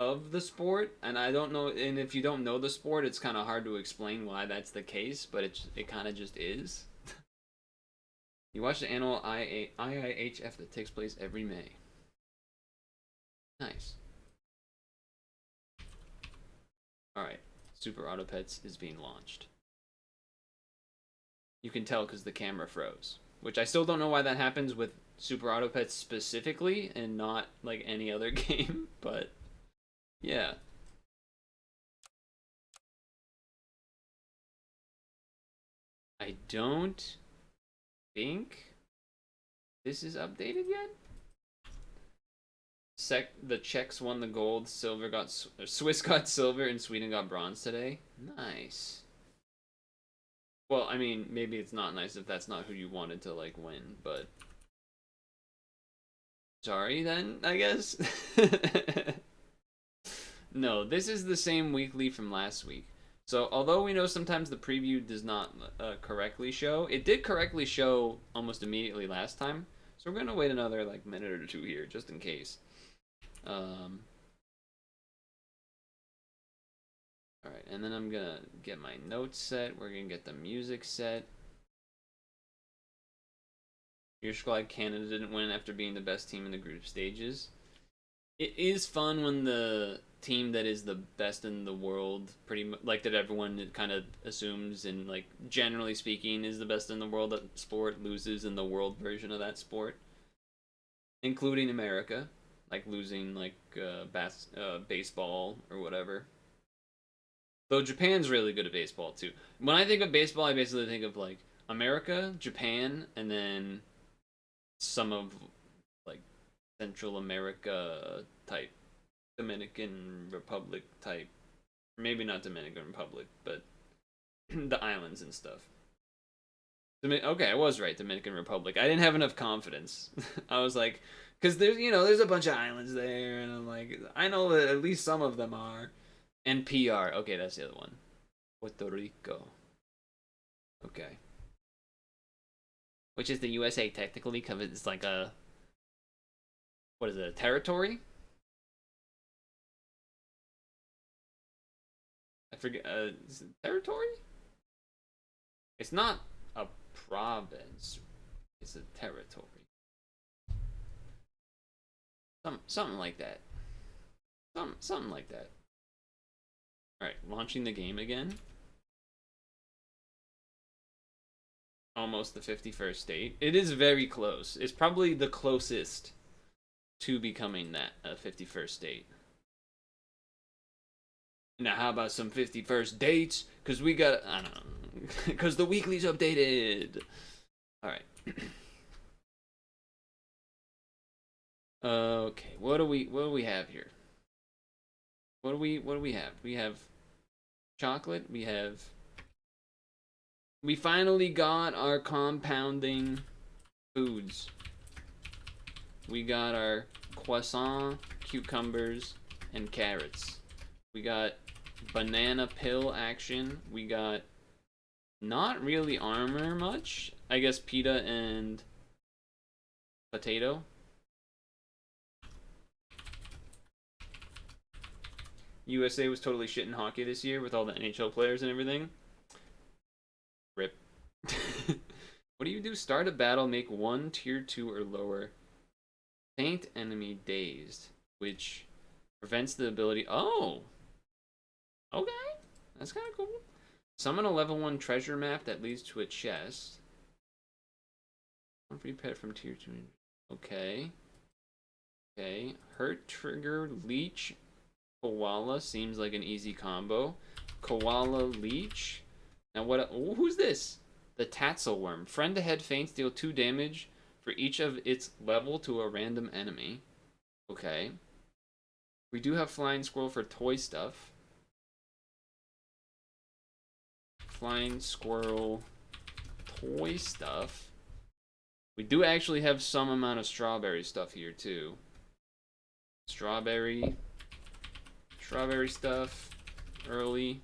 B: of the sport, and I don't know, and if you don't know the sport, it's kind of hard to explain why that's the case, but it kind of just is. You watch the annual IIHF that takes place every May. Nice. Alright, Super Auto Pets is being launched. You can tell because the camera froze, which I still don't know why that happens with Super Auto Pets specifically and not like any other game, but yeah. I don't think this is updated yet. The Czechs won the gold, Swiss got silver, and Sweden got bronze today. Nice. Well, I mean, maybe it's not nice if that's not who you wanted to like win, but sorry then, I guess. No, this is the same weekly from last week. So, although we know sometimes the preview does not correctly show, it did correctly show almost immediately last time. So we're going to wait another like minute or two here, just in case. Alright, and then I'm going to get my notes set. We're going to get the music set. You're glad Canada didn't win after being the best team in the group stages. It is fun when the team that is the best in the world, pretty much like that everyone kind of assumes and like generally speaking is the best in the world at sport, loses in the world version of that sport, including America. like losing like baseball or whatever. Though Japan's really good at baseball too. When I think of baseball, I basically think of like America, Japan, and then some of like Central America type, Dominican Republic type, maybe not Dominican Republic, but the islands and stuff. Okay, I was right, Dominican Republic. I didn't have enough confidence. I was like, because there's a bunch of islands there, and I'm like, I know that at least some of them are. And PR. Okay, that's the other one. Puerto Rico. Okay. Which is the USA technically, because it's like a, what is it, a territory? I forget. Is it territory? It's not a province. It's a territory. Something like that. Something like that. Alright, launching the game again. Almost the 51st state. It is very close. It's probably the closest to becoming that, a 51st state. Now, how about some 51st dates? Because we got, I don't know. Because the weekly's updated. Alright. Okay, what do we have here? What do we have? We have chocolate, we finally got our compounding foods. We got our croissant, cucumbers, and carrots. We got banana pill action. We got not really armor much. I guess pita and potato. USA was totally shit in hockey this year with all the NHL players and everything. Rip. What do you do? Start a battle, make one tier 2 or lower. Faint enemy dazed, which prevents the ability. Oh! Okay. That's kind of cool. Summon a level 1 treasure map that leads to a chest. One free pet from tier 2. Okay. Okay. Hurt trigger leech. Koala seems like an easy combo. Koala leech. Now what? Oh, who's this? The Tatzelworm. Friend ahead faints, deal 2 damage for each of its level to a random enemy. Okay. We do have Flying Squirrel for toy stuff. Flying Squirrel toy stuff. We do actually have some amount of strawberry stuff here too. Strawberry stuff early.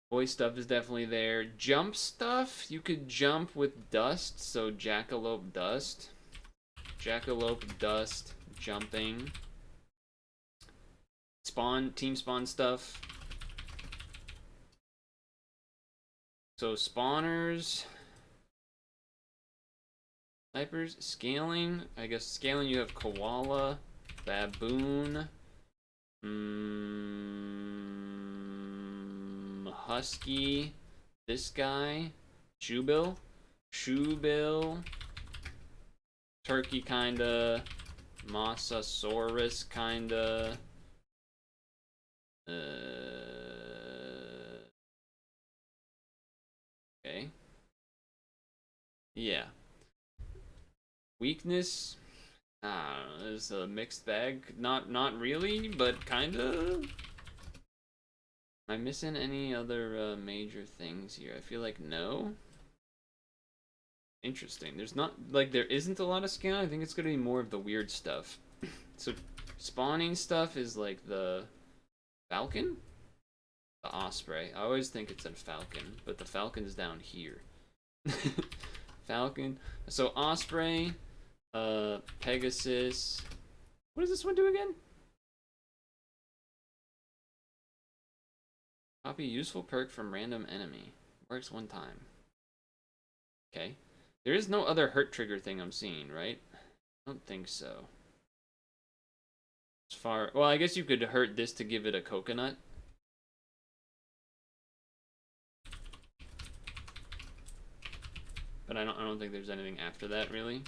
B: Boy stuff is definitely there. Jump stuff, you could jump with dust, so jackalope dust. Jackalope dust, jumping. Team spawn stuff. So spawners. Snipers, scaling. I guess scaling you have koala, baboon. Husky, this guy, Shoebill, Turkey kinda, Mosasaurus kinda, okay, yeah, weakness, I don't know, it's a mixed bag, not really, but kinda. Am I missing any other major things here? I feel like no. Interesting. There's not, like, there isn't a lot of skin. I think it's gonna be more of the weird stuff. So, spawning stuff is like the falcon? The osprey. I always think it's a falcon, but the falcon's down here. Falcon. So, osprey, Pegasus. What does this one do again? Copy useful perk from random enemy. Works 1 time. Okay. There is no other hurt trigger thing I'm seeing, right? I don't think so. As far... Well, I guess you could hurt this to give it a coconut. But I don't think there's anything after that, really.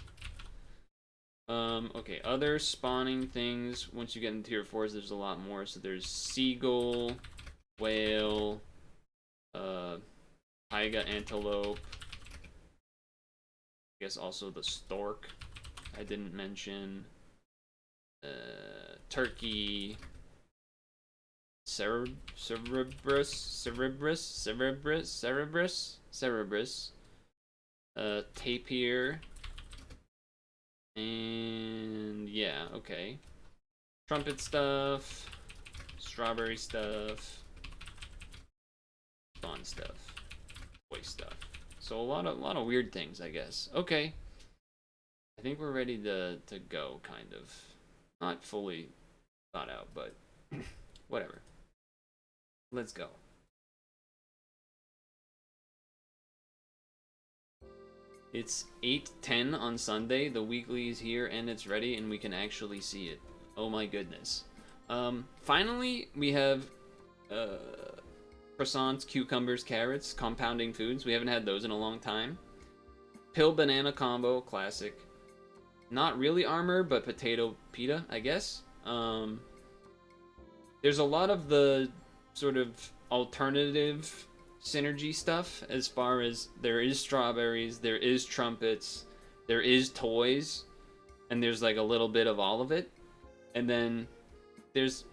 B: Okay, other spawning things. Once you get into tier 4s, there's a lot more. So there's seagull, whale, taiga antelope. I guess also the stork I didn't mention. Turkey, cerebrus, tapir, and yeah, okay. Trumpet stuff, strawberry stuff, fun stuff, boy stuff. So a lot of weird things, I guess. Okay. I think we're ready to go, kind of. Not fully thought out, but whatever. Let's go. It's 8:10 on Sunday. The weekly is here and it's ready, and we can actually see it. Oh my goodness. Finally, we have croissants, cucumbers, carrots, compounding foods. We haven't had those in a long time. Pill banana combo, classic. Not really armor, but potato pita, I guess. There's a lot of the sort of alternative synergy stuff, as far as there is strawberries, there is trumpets, there is toys, and there's like a little bit of all of it. And then there's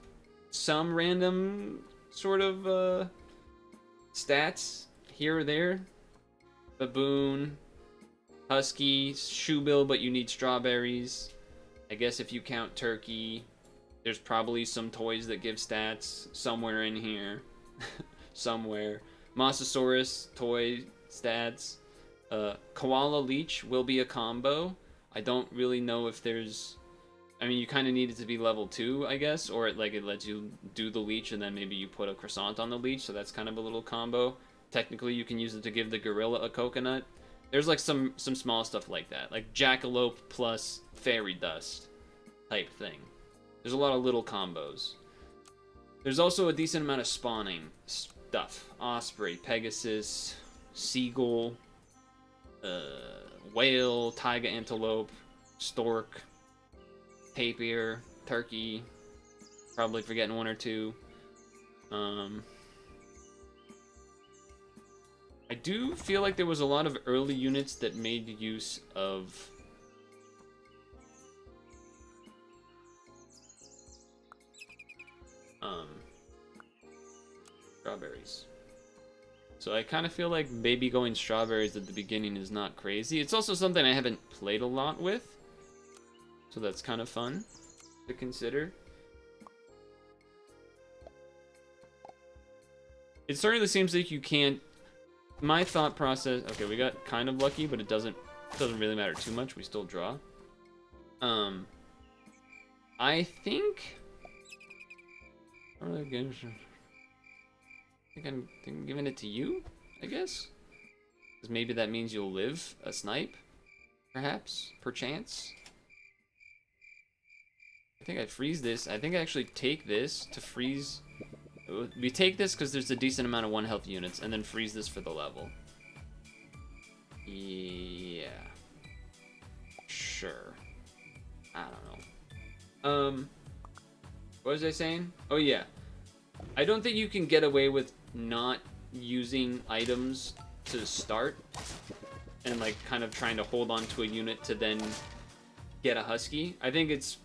B: some random sort of stats here or there. Baboon, husky, shoebill, but you need strawberries. I guess if you count turkey, there's probably some toys that give stats somewhere in here. Somewhere. Mosasaurus, toy stats. Koala leech will be a combo. I don't really know if there's... I mean, you kind of need it to be level 2, I guess, or it lets you do the leech and then maybe you put a croissant on the leech, so that's kind of a little combo. Technically, you can use it to give the gorilla a coconut. There's like some small stuff like that, like jackalope plus fairy dust type thing. There's a lot of little combos. There's also a decent amount of spawning stuff. Osprey, Pegasus, seagull, whale, taiga antelope, stork, tapir, turkey. Probably forgetting one or two. I do feel like there was a lot of early units that made use of strawberries. So I kind of feel like maybe going strawberries at the beginning is not crazy. It's also something I haven't played a lot with, so that's kind of fun to consider. It certainly seems like you can't... My thought process... Okay, we got kind of lucky, but it doesn't really matter too much. We still draw. I think... I think I'm giving it to you, I guess? Because maybe that means you'll live a snipe? Perhaps? Perchance? I think I freeze this. I think I actually take this to freeze... We take this because there's a decent amount of 1 health units, and then freeze this for the level. Yeah. Sure. I don't know. What was I saying? Oh yeah. I don't think you can get away with not using items to start and like kind of trying to hold on to a unit to then get a husky. I think it's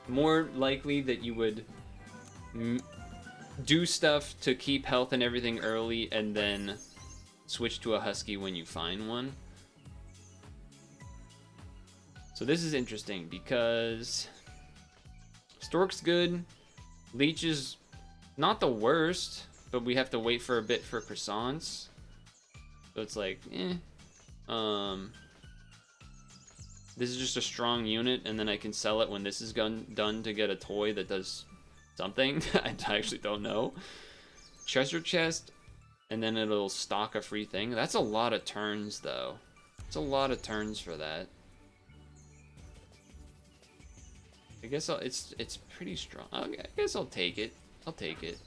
B: more likely that you would do stuff to keep health and everything early and then switch to a husky when you find one. So this is interesting because stork's good, leech is not the worst, but we have to wait for a bit for croissants. So it's like, this is just a strong unit, and then I can sell it when this is done to get a toy that does something. I actually don't know. Treasure chest, and then it'll stock a free thing. That's a lot of turns, though. It's a lot of turns for that. I guess it's pretty strong. I guess I'll take it. I'll take it.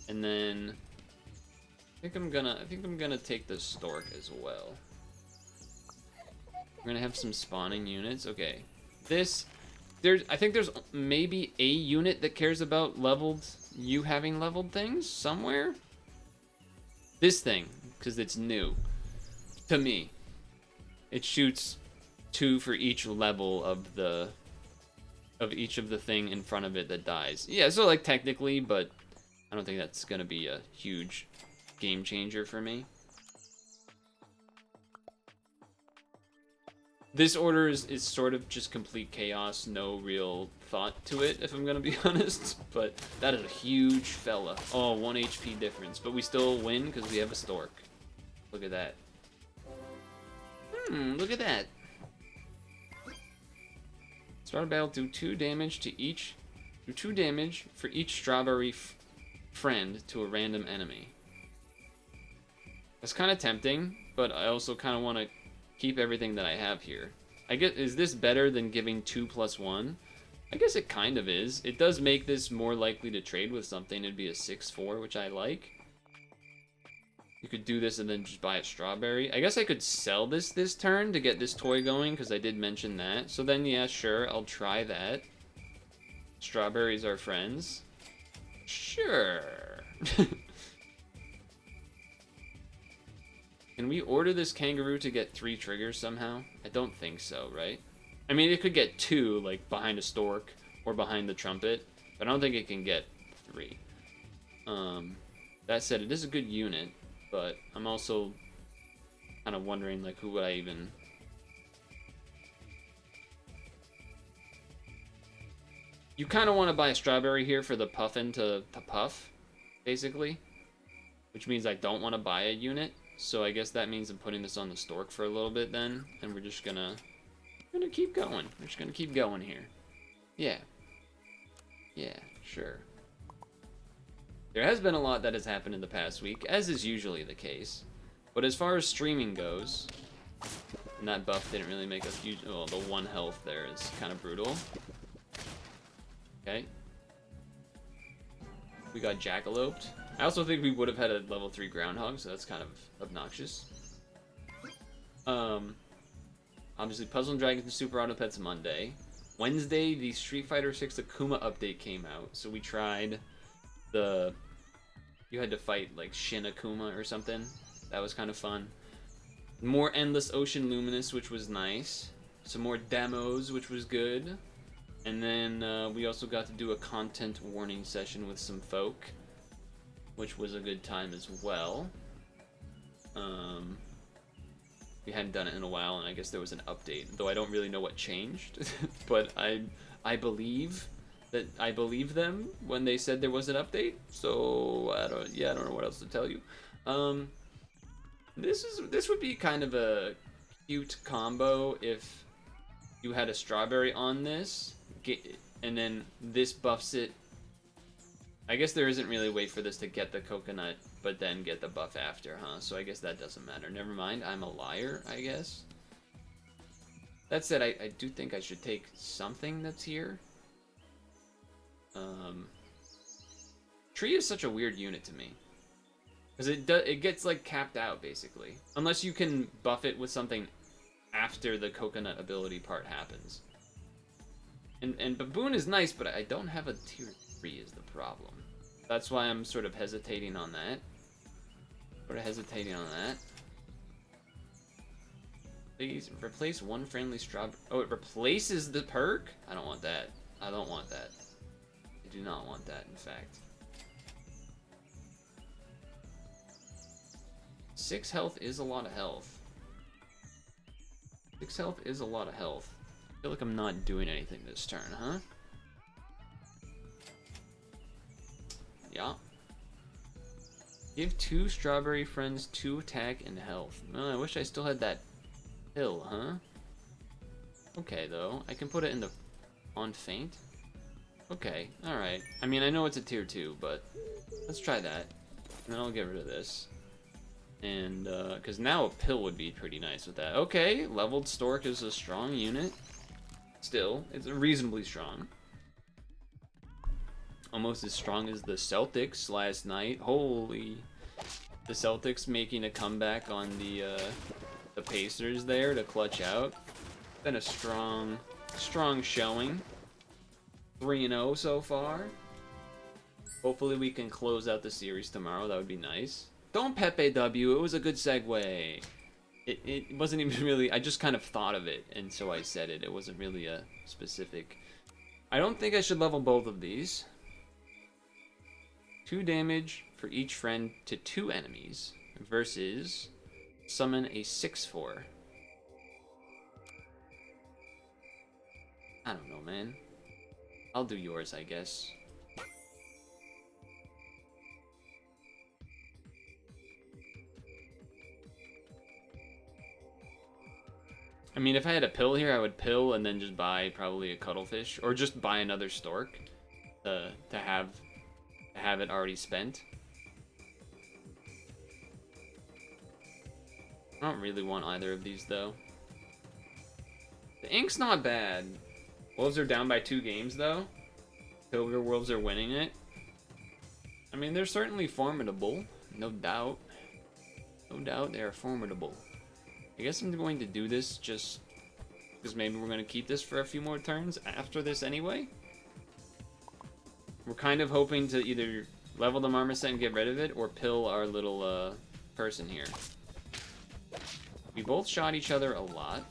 B: And then I think I'm gonna take the stork as well. We're gonna have some spawning units. Okay. I think there's maybe a unit that cares about you having leveled things somewhere. This thing, because it's new to me. It shoots 2 for each level of each of the thing in front of it that dies. Yeah, so like technically, but I don't think that's gonna be a huge game changer for me. This order is sort of just complete chaos, no real thought to it, if I'm gonna be honest. But that is a huge fella. Oh, 1 HP difference, but we still win because we have a stork. Look at that. Look at that. Start a battle, do 2 damage to each. Do 2 damage for each strawberry friend to a random enemy. That's kind of tempting, but I also kind of want to keep everything that I have here. I guess, is this better than giving 2+1? I guess it kind of is. It does make this more likely to trade with something. It'd be a 6/4, which I like. You could do this and then just buy a strawberry. I guess I could sell this turn to get this toy going, because I did mention that. So then, yeah, sure, I'll try that. Strawberries are friends. Sure. Can we order this kangaroo to get 3 triggers somehow? I don't think so, right? I mean, it could get 2, like, behind a stork or behind the trumpet, but I don't think it can get 3. That said, it is a good unit. But I'm also kind of wondering, like, who would I even... You kind of want to buy a strawberry here for the puffin to puff, basically. Which means I don't want to buy a unit. So I guess that means I'm putting this on the stork for a little bit then. And we're just gonna keep going. We're just gonna keep going here. Yeah. Yeah, sure. There has been a lot that has happened in the past week, as is usually the case. But as far as streaming goes, and that buff didn't really make a huge... Oh, the 1 health there is kind of brutal. Okay. We got jackaloped. I also think we would have had a level 3 groundhog, so that's kind of obnoxious. Obviously, Puzzle and Dragons and Super Auto Pets Monday. Wednesday, the Street Fighter 6 Akuma update came out, so we tried the... You had to fight, like, Shin Akuma or something. That was kind of fun. More Endless Ocean Luminous, which was nice. Some more demos, which was good. And then we also got to do a content warning session with some folk, which was a good time as well. We hadn't done it in a while, and I guess there was an update, though I don't really know what changed. But I believe them when they said there was an update. So I don't know what else to tell you. This would be kind of a cute combo if you had a strawberry on this, and then this buffs it. I guess there isn't really a way for this to get the coconut, but then get the buff after, huh? So I guess that doesn't matter. Never mind, I'm a liar, I guess. That said, I do think I should take something that's here. Tree is such a weird unit to me. Because it gets, like, capped out, basically. Unless you can buff it with something after the coconut ability part happens. And Baboon is nice, but I don't have a tier 3 is the problem. That's why I'm sort of hesitating on that. Please, replace 1 friendly strawberry. Oh, it replaces the perk? I don't want that. I don't want that. I do not want that, in fact. 6 health is a lot of health. 6 health is a lot of health. I feel like I'm not doing anything this turn, huh? Yeah. Give 2 strawberry friends 2 attack and health. Oh, I wish I still had that pill, huh? Okay, though. I can put it in the... on faint? Okay, alright. I mean, I know it's a tier 2, but let's try that. And then I'll get rid of this. And, because now a pill would be pretty nice with that. Okay, leveled stork is a strong unit. Still, it's reasonably strong. Almost as strong as the Celtics last night. Holy... The Celtics making a comeback on the Pacers there to clutch out. Been a strong strong showing. 3-0 so far. Hopefully we can close out the series tomorrow. That would be nice. Don't Pepe W. It was a good segue. It wasn't even really... I just kind of thought of it, and so I said it. It wasn't really a specific... I don't think I should level both of these. 2 damage for each friend to 2 enemies versus summon a 6/4. I don't know, man. I'll do yours, I guess. I mean, if I had a pill here, I would pill and then just buy probably a cuttlefish, or just buy another stork to have it already spent. I don't really want either of these though. The ink's not bad. Wolves are down by 2 games though. Pilger Wolves are winning it. I mean, they're certainly formidable, no doubt. No doubt they are formidable. I guess I'm going to do this just because maybe we're going to keep this for a few more turns after this anyway. We're kind of hoping to either level the Marmoset and get rid of it, or pill our little person here. We both shot each other a lot.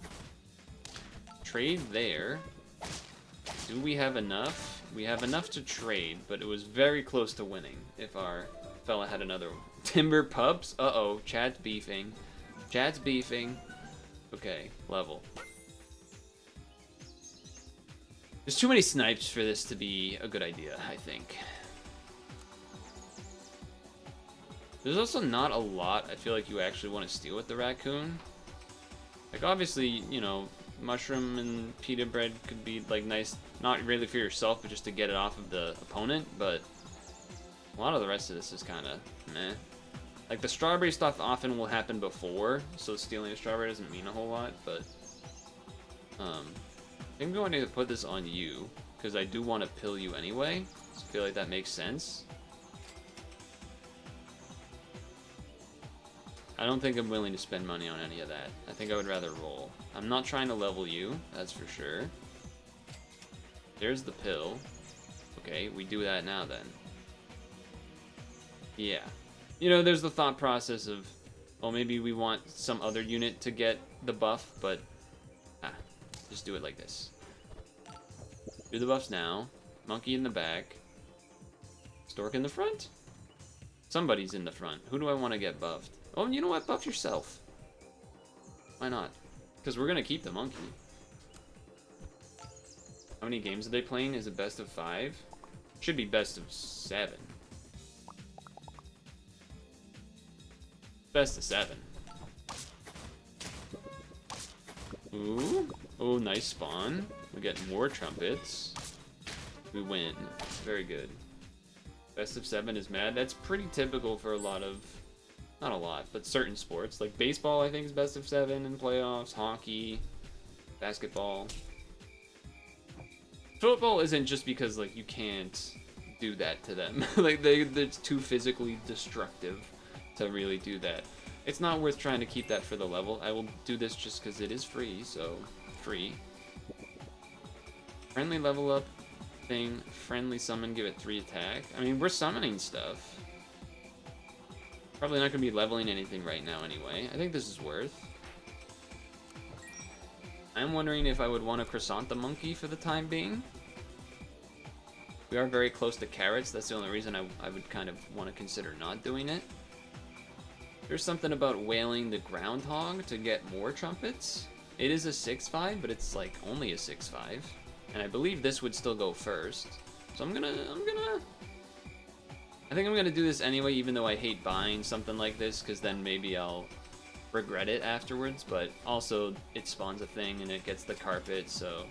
B: Trade there. Do we have enough? We have enough to trade, but it was very close to winning if our fella had another one. Timber Pups? Uh-oh, chat's beefing. Chat's beefing. Okay, level. There's too many snipes for this to be a good idea, I think. There's also not a lot I feel like you actually want to steal with the raccoon. Like, obviously, you know, mushroom and pita bread could be, like, nice, not really for yourself, but just to get it off of the opponent, but a lot of the rest of this is kind of meh. Like, the strawberry stuff often will happen before, so stealing a strawberry doesn't mean a whole lot, but I think I'm going to put this on you, because I do want to pill you anyway, so I feel like that makes sense. I don't think I'm willing to spend money on any of that. I think I would rather roll. I'm not trying to level you, that's for sure. There's the pill. Okay, we do that now then. Yeah. You know, there's the thought process of, well, maybe we want some other unit to get the buff, but just do it like this. Do the buffs now. Monkey in the back. Stork in the front? Somebody's in the front. Who do I want to get buffed? Oh, you know what? Buff yourself. Why not? Because we're going to keep the monkey. How many games are they playing? Is it best of 5? Should be best of 7. Best of 7. Ooh. Oh, nice spawn. We get more trumpets. We win. Very good. Best of 7 is mad. That's pretty typical for a lot of... Not a lot, but certain sports. Like baseball, I think, is best of 7 in playoffs. Hockey. Basketball. Football isn't just because, like, you can't do that to them. Like, it's too physically destructive to really do that. It's not worth trying to keep that for the level. I will do this just because it is free, so free. Friendly level up thing. Friendly summon, give it 3 attack. I mean, we're summoning stuff. Probably not going to be leveling anything right now anyway. I think this is worth. I'm wondering if I would want to croissant the monkey for the time being. We are very close to carrots. That's the only reason I would kind of want to consider not doing it. There's something about whaling the groundhog to get more trumpets. It is a 6/5, but it's like only a 6/5. And I believe this would still go first. So I think I'm gonna do this anyway, even though I hate buying something like this, because then maybe I'll regret it afterwards, but also it spawns a thing and it gets the carpet, so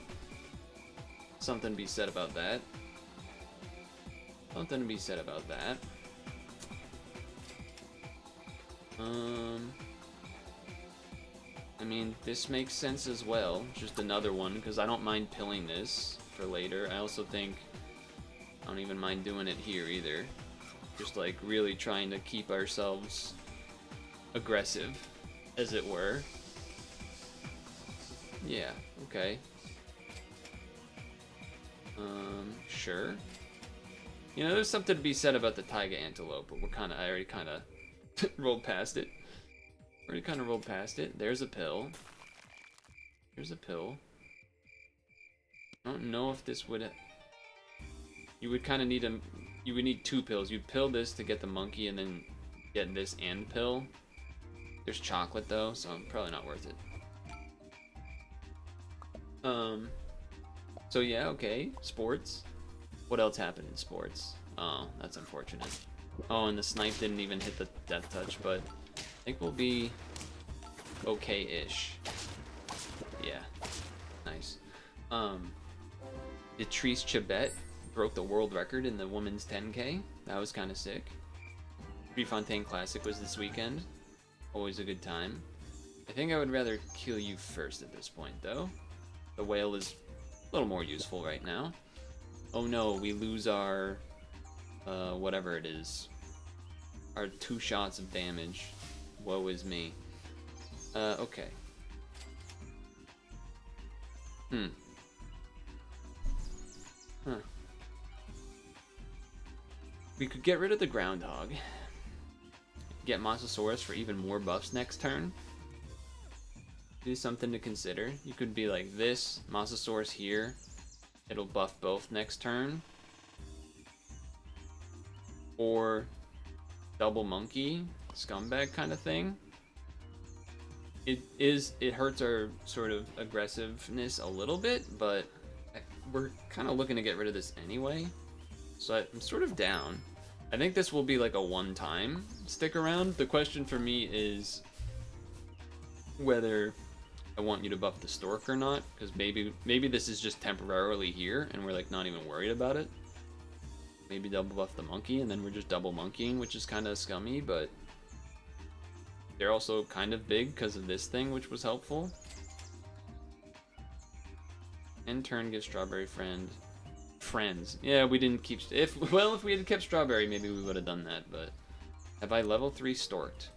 B: something to be said about that. Something to be said about that. I mean, this makes sense as well. Just another one, because I don't mind pilling this for later. I also think I don't even mind doing it here either. Just like really trying to keep ourselves aggressive, as it were. Yeah, okay. Sure. You know, there's something to be said about the taiga antelope, but I already kind of rolled past it. Already kind of rolled past it. There's a pill. There's a pill. I don't know if this would... You would kind of need you would need 2 pills. You'd pill this to get the monkey and then get this and pill. There's chocolate though, so probably not worth it. So yeah, okay. Sports. What else happened in sports? Oh, that's unfortunate. Oh, and the snipe didn't even hit the death touch, but I think we'll be okay-ish. Yeah. Nice. Patrice Chibet broke the world record in the women's 10K. That was kind of sick. Prefontaine Classic was this weekend. Always a good time. I think I would rather kill you first at this point, though. The whale is a little more useful right now. Oh no, we lose our... whatever it is. Our 2 shots of damage. Woe is me. Okay. Huh. We could get rid of the groundhog. Get Mosasaurus for even more buffs next turn. Do something to consider. You could be like this, Mosasaurus here. It'll buff both next turn. Or double monkey, scumbag kind of thing. It hurts our sort of aggressiveness a little bit, but we're kind of looking to get rid of this anyway. So I'm sort of down. I think this will be like a one-time stick around. The question for me is whether I want you to buff the stork or not, because maybe this is just temporarily here and we're like not even worried about it. Maybe double buff the monkey and then we're just double monkeying, which is kind of scummy, but they're also kind of big because of this thing, which was helpful. End turn, give strawberry friends. Yeah, we didn't keep... If we had kept strawberry, maybe we would have done that, but... Have I level 3 storked?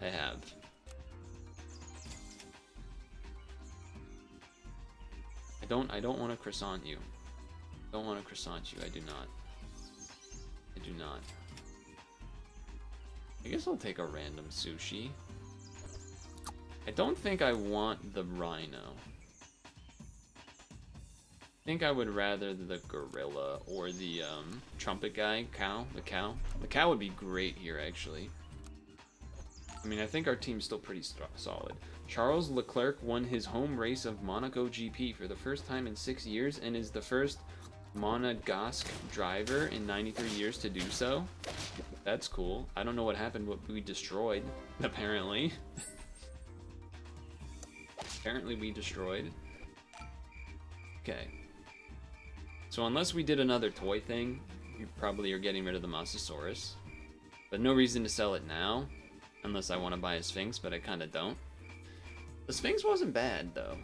B: I have. I don't want to croissant you. Don't want to croissant you, I do not. I do not. I guess I'll take a random sushi. I don't think I want the rhino. I think I would rather the gorilla or the trumpet guy, the cow. The cow would be great here, actually. I mean, I think our team's still pretty solid. Charles Leclerc won his home race of Monaco GP for the first time in 6 years and is the first Monegasque driver in 93 years to do so. That's cool. I don't know what happened, what we destroyed, apparently. Apparently we destroyed. Okay. So unless we did another toy thing, you probably are getting rid of the Mosasaurus. But no reason to sell it now, unless I want to buy a Sphinx, but I kind of don't. The Sphinx wasn't bad, though.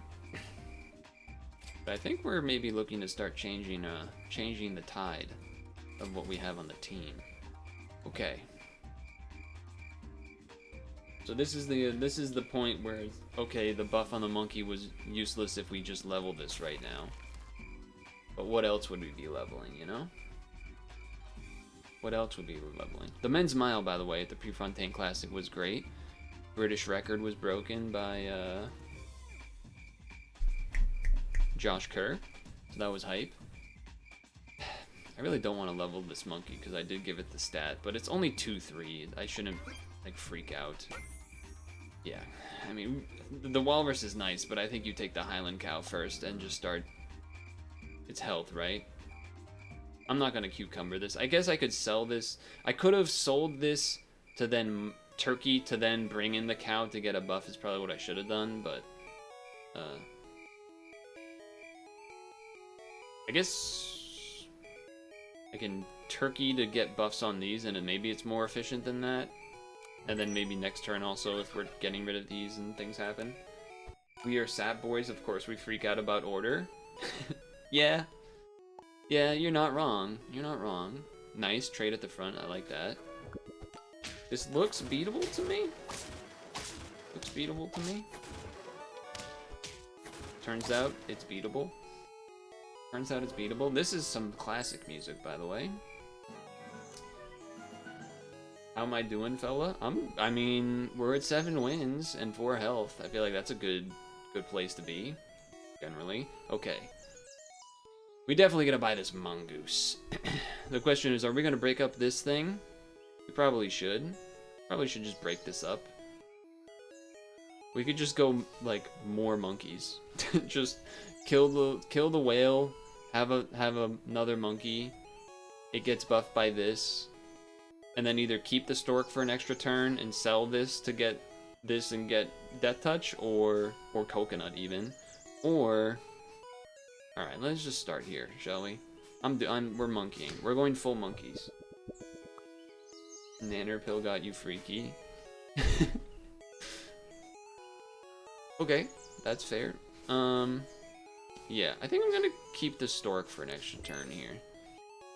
B: But I think we're maybe looking to start changing the tide of what we have on the team. Okay. So this is the point where, okay, the buff on the monkey was useless if we just leveled this right now. But what else would we be leveling, you know? What else would we be leveling? The men's mile, by the way, at the Prefontaine Classic was great. British record was broken by Josh Kerr, so that was hype. I really don't want to level this monkey because I did give it the stat, but it's only 2-3. I shouldn't like freak out. Yeah, I mean, the walrus is nice, but I think you take the Highland cow first and just start its health, right? I'm not gonna cucumber this. I guess I could sell this. I could have sold this to then turkey to then bring in the cow to get a buff is probably what I should have done, but I guess I can turkey to get buffs on these, and maybe it's more efficient than that. And then maybe next turn also, if we're getting rid of these and things happen. We are sap boys, of course we freak out about order. Yeah. Yeah, you're not wrong. You're not wrong. Nice, trade at the front, I like that. This looks beatable to me. Looks beatable to me. Turns out, it's beatable. Turns out it's beatable. This is some classic music, by the way. How am I doing, fella? I mean, we're at 7 wins and 4 health. I feel like that's a good place to be, generally. Okay. We definitely gotta buy this mongoose. The question is, are we gonna break up this thing? We probably should. Probably should just break this up. We could just go, like, more monkeys. Just kill the whale, have another monkey. It gets buffed by this. And then either keep the stork for an extra turn and sell this to get this and get Death Touch, or coconut even. Or, all right, let's just start here, shall we? We're monkeying. We're going full monkeys. Nanner pill got you freaky. Okay, that's fair. Yeah, I think I'm gonna keep the stork for an extra turn here.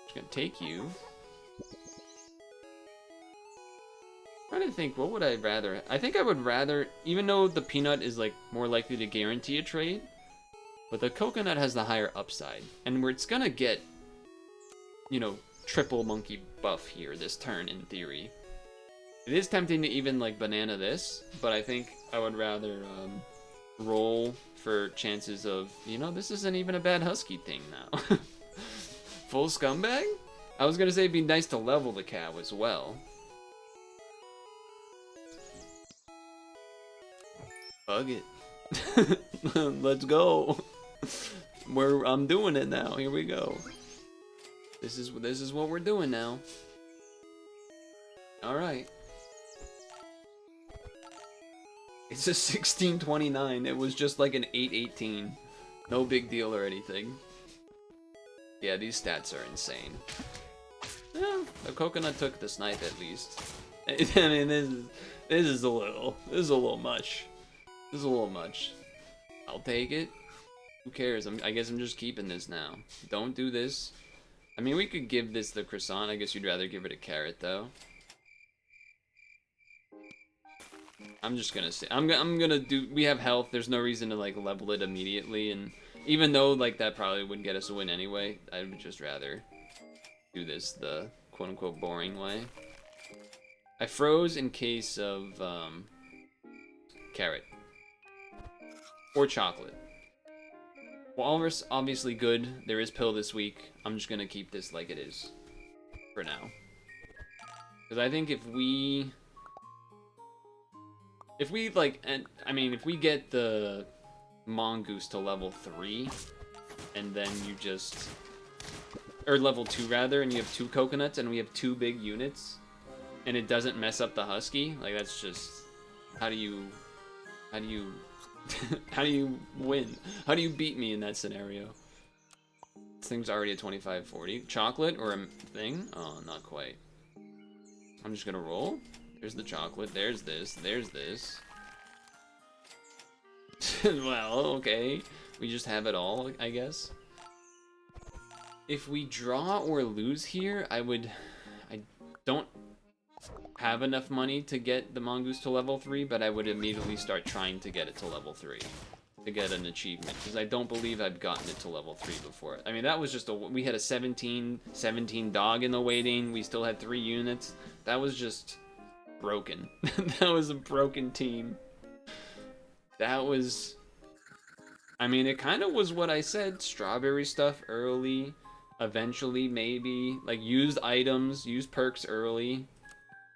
B: Just gonna take you. I'm trying to think, what would I rather? I think I would rather, even though the peanut is like more likely to guarantee a trade, but the coconut has the higher upside, and where it's gonna get, you know, triple monkey buff here this turn in theory. It is tempting to even like banana this, but I think I would rather roll for chances of, you know, this isn't even a bad husky thing now. Full scumbag? I was gonna say it'd be nice to level the cow as well. Bug it. Let's go. I'm doing it now. Here we go. This is what we're doing now. All right. It's a 1629. It was just like an 818. No big deal or anything. Yeah, these stats are insane. Yeah, the coconut took the snipe at least. I mean, this is a little much. This is a little much. I'll take it. Who cares? I guess I'm just keeping this now. Don't do this. I mean, we could give this the croissant. I guess you'd rather give it a carrot, though. I'm just gonna say, I'm gonna do. We have health. There's no reason to like level it immediately, and even though like that probably wouldn't get us a win anyway, I would just rather do this the quote-unquote boring way. I froze in case of carrot. Or chocolate. Walrus, obviously good. There is pill this week. I'm just gonna keep this like it is. For now. Because I think if we like, and I mean, if we get the mongoose to level 3, and then you just, or level 2 rather, and you have 2 coconuts, and we have 2 big units, and it doesn't mess up the husky, like that's just, how do you how do you win? How do you beat me in that scenario? This thing's already at 2540. Chocolate or a thing? Oh, not quite. I'm just gonna roll. There's the chocolate. There's this. There's this. Well, okay. We just have it all, I guess. If we draw or lose here, I don't have enough money to get the mongoose to level 3, but I would immediately start trying to get it to level 3 to get an achievement, because I don't believe I've gotten it to level 3 before. I mean, that was just we had a 17 dog in the waiting. We still had 3 units. That was just broken. That was a broken team. That was, I mean, it kind of was what I said. Strawberry stuff early, eventually maybe, like used items, use perks early.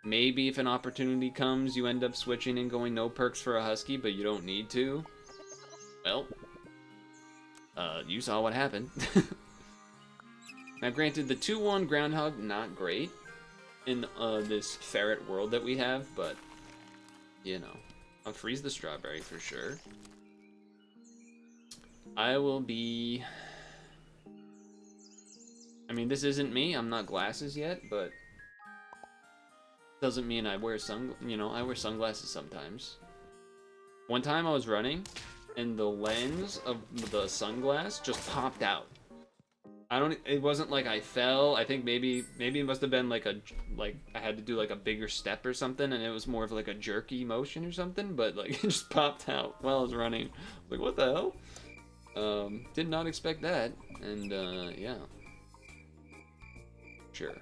B: Maybe if an opportunity comes, you end up switching and going no perks for a husky, but you don't need to. Well, you saw what happened. Now granted, the 2-1 groundhog, not great in this ferret world that we have, but, you know, I'll freeze the strawberry for sure. I will be, I mean, this isn't me, I'm not glasses yet, but doesn't mean I wear I wear sunglasses sometimes. One time I was running, and the lens of the sunglass just popped out. It wasn't like I fell. I think maybe it must have been like I had to do like a bigger step or something, and it was more of like a jerky motion or something, but like it just popped out while I was running. Like, what the hell? Did not expect that, and yeah. Sure.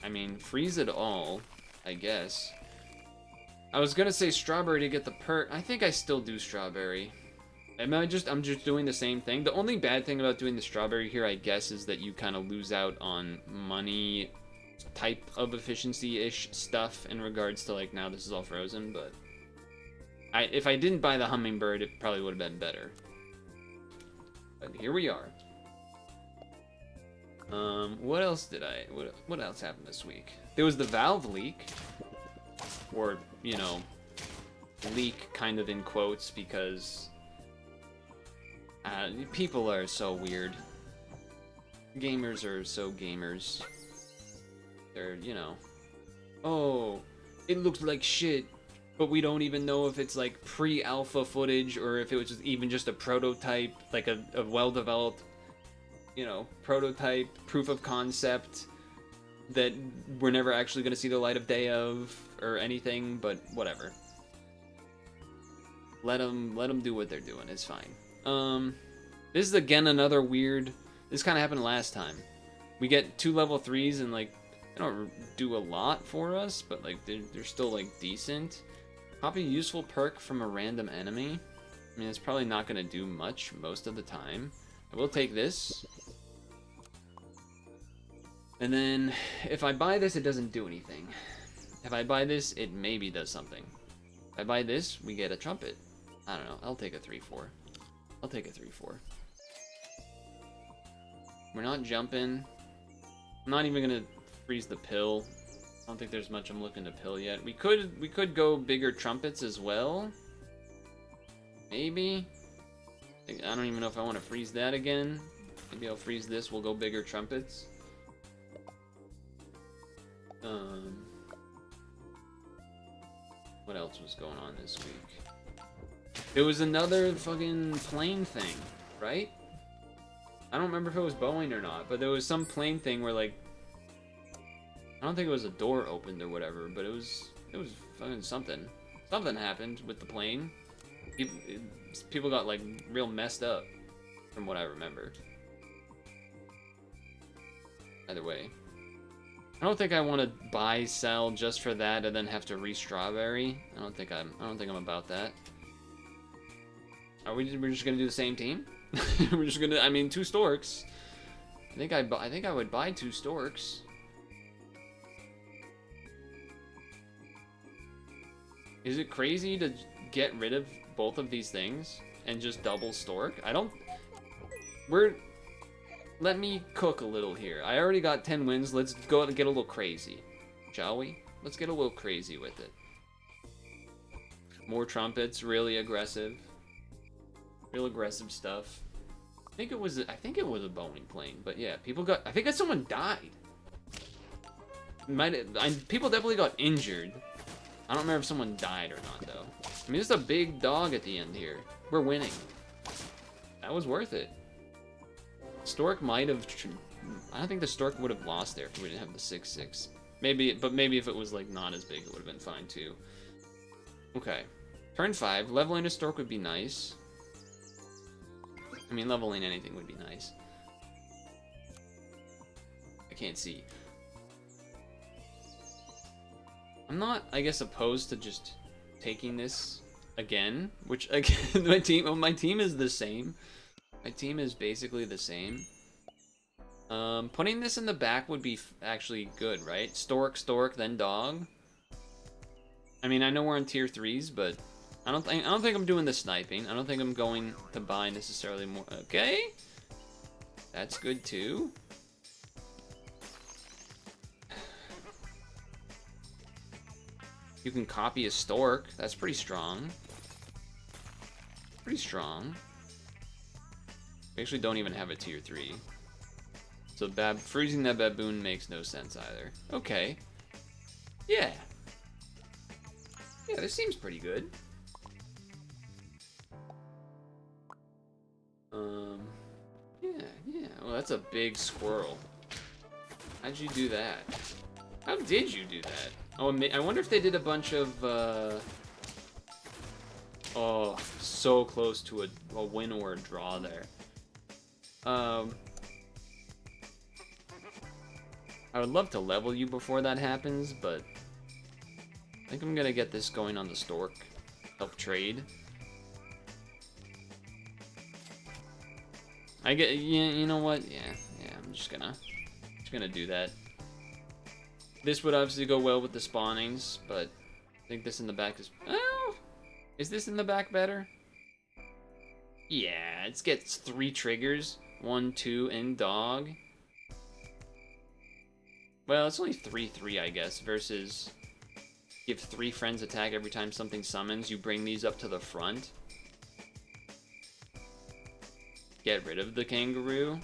B: I mean, freeze it all, I guess. I was gonna say strawberry to get the perk. I think I still do strawberry. I'm just doing the same thing. The only bad thing about doing the strawberry here, I guess, is that you kind of lose out on money type of efficiency-ish stuff in regards to, like, now this is all frozen, but if I didn't buy the hummingbird, it probably would have been better. But here we are. What else did what else happened this week? There was the valve leak, or, you know, leak kind of in quotes, because people are so weird. Gamers are so gamers. They're, you know, oh, it looks like shit, but we don't even know if it's like pre-alpha footage or if it was even just a prototype, like a well-developed, you know, prototype, proof of concept that we're never actually going to see the light of day of or anything, but whatever. Let them do what they're doing. It's fine. This is again another weird. This kind of happened last time. We get 2 level 3s and like they don't do a lot for us, but like they're still like decent. Copy useful perk from a random enemy. I mean, it's probably not going to do much most of the time. I will take this. And then if I buy this, it doesn't do anything. If I buy this, it maybe does something. If I buy this, we get a trumpet. I don't know. I'll take a 3/4. I'll take a 3/4. We're not jumping. I'm not even gonna freeze the pill. I don't think there's much I'm looking to pill yet. We could go bigger trumpets as well. Maybe. I don't even know if I want to freeze that again. Maybe I'll freeze this. We'll go bigger trumpets. What else was going on this week? There was another fucking plane thing, right? I don't remember if it was Boeing or not, but there was some plane thing where, like, I don't think it was a door opened or whatever, but it was fucking something. Something happened with the plane. People got, like, real messed up, from what I remember. Either way. I don't think I want to buy, sell just for that and then have to re-strawberry. I don't think I'm about that. We're just gonna do the same team? We're just gonna, I mean, 2 storks. I think I would buy 2 storks. Is it crazy to get rid of both of these things and just double stork? Let me cook a little here. I already got 10 wins. Let's go and get a little crazy, shall we? Let's get a little crazy with it. More trumpets, really aggressive. Real aggressive stuff. I think it was a Boeing plane, but yeah, I think that someone died. People definitely got injured. I don't remember if someone died or not, though. I mean, there's a big dog at the end here. We're winning. That was worth it. Stork might have... I don't think the Stork would have lost there if we didn't have the 6/6. Maybe, but maybe if it was, like, not as big, it would have been fine, too. Okay. Turn 5. Leveling a Stork would be nice. I mean, leveling anything would be nice. I can't see. I'm not, I guess, opposed to just taking this again, which, again, my team is the same. My team is basically the same. Putting this in the back would be actually good, right? Stork, stork, then dog. I mean, I know we're on tier 3s, but I don't think I'm doing the sniping. I don't think I'm going to buy necessarily more. Okay, that's good too. You can copy a stork. That's pretty strong. Pretty strong. We actually don't even have a tier 3. So freezing that baboon makes no sense either. Okay. Yeah. Yeah, this seems pretty good. Yeah. Well, that's a big squirrel. How'd you do that? How did you do that? Oh, I wonder if they did a bunch of, Oh, so close to a win or a draw there. I would love to level you before that happens, but I think I'm gonna get this going on the stork. Help trade. I get, yeah, you know what? Yeah, I'm just gonna do that. This would obviously go well with the spawnings, but I think this in the back is, oh, is this in the back better? Yeah, it gets 3 triggers, 1, 2, and dog. Well, it's only 3/3, I guess, versus give 3 friends attack every time something summons. You bring these up to the front. Get rid of the kangaroo.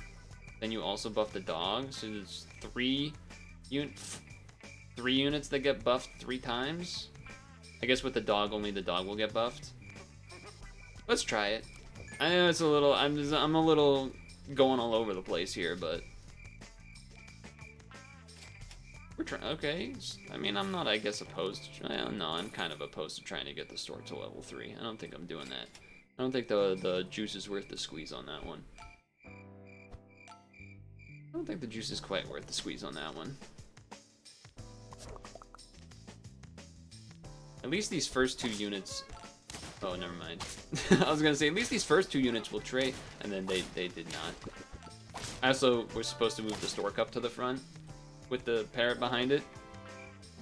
B: Then you also buff the dog. So there's 3 units that get buffed 3 times. I guess with the dog, only the dog will get buffed. Let's try it. I know it's a little, I'm a little going all over the place here, but we're trying. Okay, I mean, I'm not, I guess, opposed to. Well, no, I'm kind of opposed to trying to get the stork to level 3. I don't think I'm doing that. I don't think the juice is worth the squeeze on that one. I don't think the juice is quite worth the squeeze on that one. At least these first 2 units. Oh, never mind. I was gonna say at least these first 2 units will trade, and then they did not. Also, we're supposed to move the stork up to the front with the parrot behind it.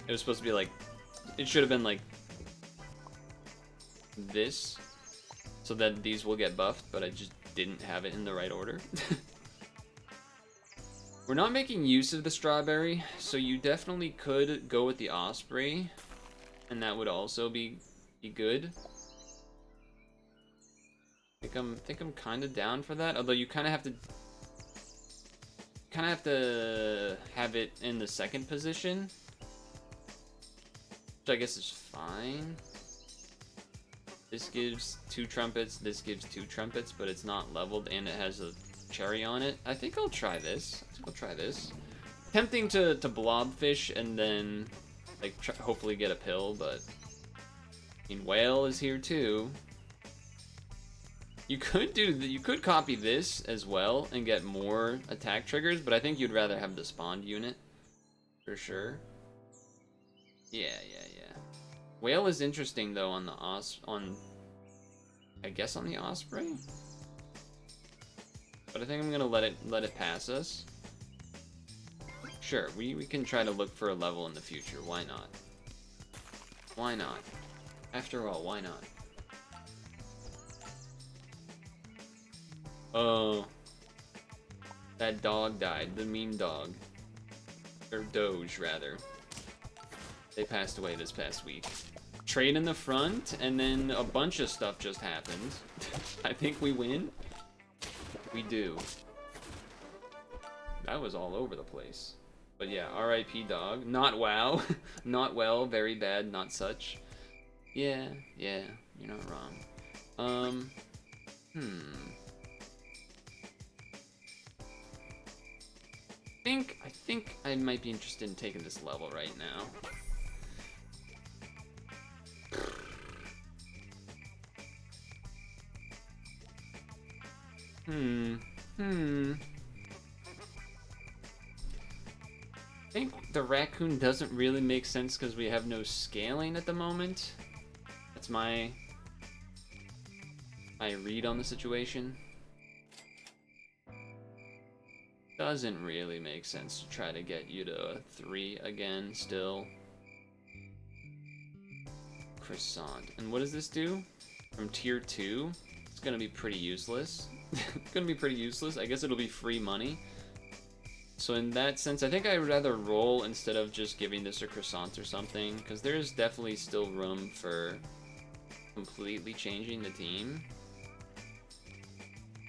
B: It was supposed to be like, it should have been like this, so that these will get buffed, but I just didn't have it in the right order. We're not making use of the strawberry, so you definitely could go with the osprey, and that would also be good. I think I'm kind of down for that, although you kind of have to have it in the second position, which I guess is fine. This gives 2 trumpets, this gives 2 trumpets, but it's not leveled and it has a cherry on it. I think I'll try this. Tempting to blobfish and then like hopefully get a pill, but I mean, whale is here too. You could copy this as well and get more attack triggers, but I think you'd rather have the spawned unit for sure. Yeah. Whale is interesting though on the I guess on the osprey. But I think I'm gonna let it pass us. Sure, we can try to look for a level in the future. Why not? Why not? After all, why not? Oh, that dog died. The mean dog, or Doge rather. They passed away this past week. Trade in the front, and then a bunch of stuff just happened. I think we win. We do. That was all over the place. But yeah, R.I.P. dog. Not wow. Not well. Very bad. Not such. Yeah. You're not wrong. I think I might be interested in taking this level right now. I think the raccoon doesn't really make sense because we have no scaling at the moment. That's my read on the situation. Doesn't really make sense to try to get you to a 3 again still. Croissant. And what does this do? From tier 2? It's gonna be pretty useless. It's gonna be pretty useless. I guess it'll be free money. So in that sense, I think I'd rather roll instead of just giving this a croissant or something, because there's definitely still room for completely changing the team.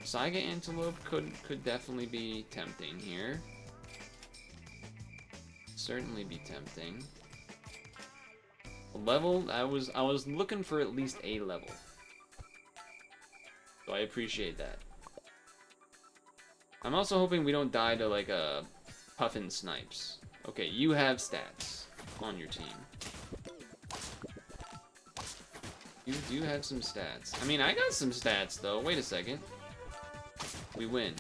B: Saiga Antelope could definitely be tempting here. Certainly be tempting. A level, I was looking for at least a level. So I appreciate that. I'm also hoping we don't die to like a Puffin Snipes. Okay, you have stats on your team. You do have some stats. I mean, I got some stats, though. Wait a second. We win.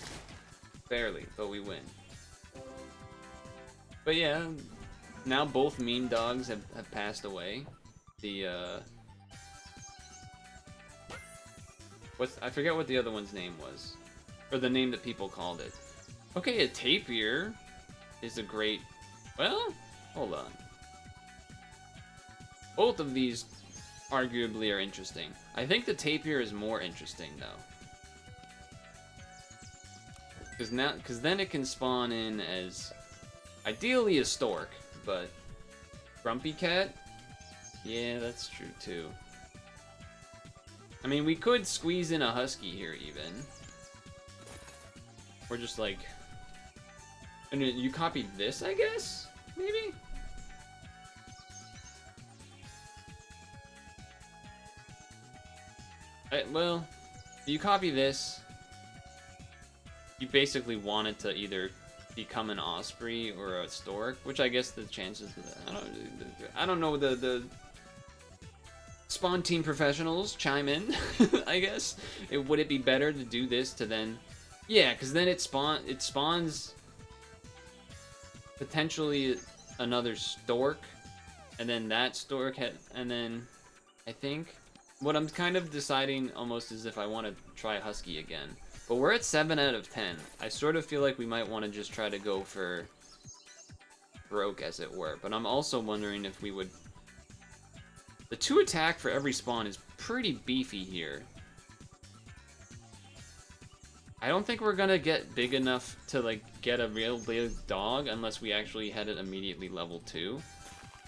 B: Barely, but we win. But yeah, now both meme dogs have passed away. The, I forget what the other one's name was. Or the name that people called it. Okay, a tapir is a great... Well, hold on. Both of these arguably are interesting. I think the tapir is more interesting, though. Because then it can spawn in as... Ideally a stork, but... Grumpy cat? Yeah, that's true, too. I mean, we could squeeze in a husky here, even. Or just, like... And you copied this, I guess? Maybe? Well, you copy this... You basically want it to either become an osprey or a stork, which I guess the chances of that, I don't know, the spawn team professionals chime in. I guess would it be better to do this to then, yeah, because then it spawns potentially another stork, and then that stork and then I think what I'm kind of deciding almost is if I want to try husky again. But we're at 7 out of 10. I sort of feel like we might want to just try to go for broke, as it were. But I'm also wondering if we would... The 2 attack for every spawn is pretty beefy here. I don't think we're gonna get big enough to, like, get a real big dog unless we actually had it immediately level 2.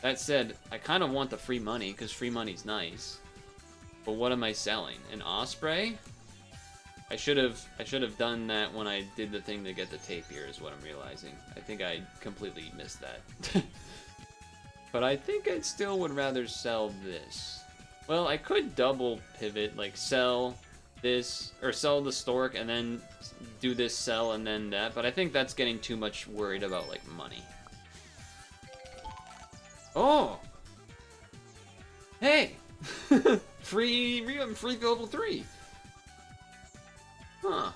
B: That said, I kind of want the free money, because free money's nice. But what am I selling? An osprey? I should have done that when I did the thing to get the tapir, is what I'm realizing. I think I completely missed that. But I think I still would rather sell this. Well, I could double pivot, like sell this, or sell the stork, and then do this sell and then that, but I think that's getting too much worried about, like, money. Oh! Hey! free level 3! Huh.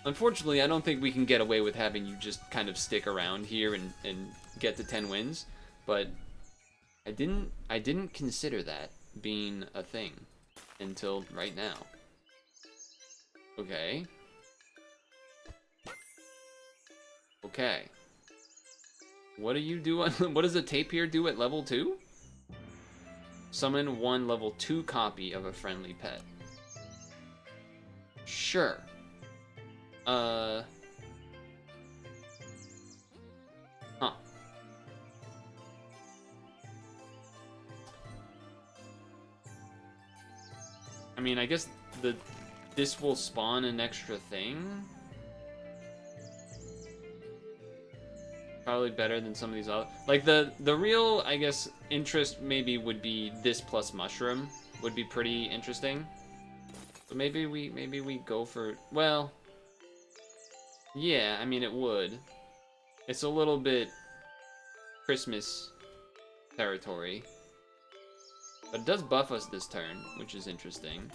B: Unfortunately, I don't think we can get away with having you just kind of stick around here and get to 10 wins, but I didn't consider that being a thing until right now. Okay. Okay. What do you do on, what does a tapir do at level 2? Summon 1 level 2 copy of a friendly pet. Sure. Huh. I mean, I guess this will spawn an extra thing. Probably better than some of these other, like the real, I guess, interest maybe would be this plus mushroom would be pretty interesting. But maybe we go for, well, yeah, I mean, it would. It's a little bit Christmas territory. But it does buff us this turn, which is interesting.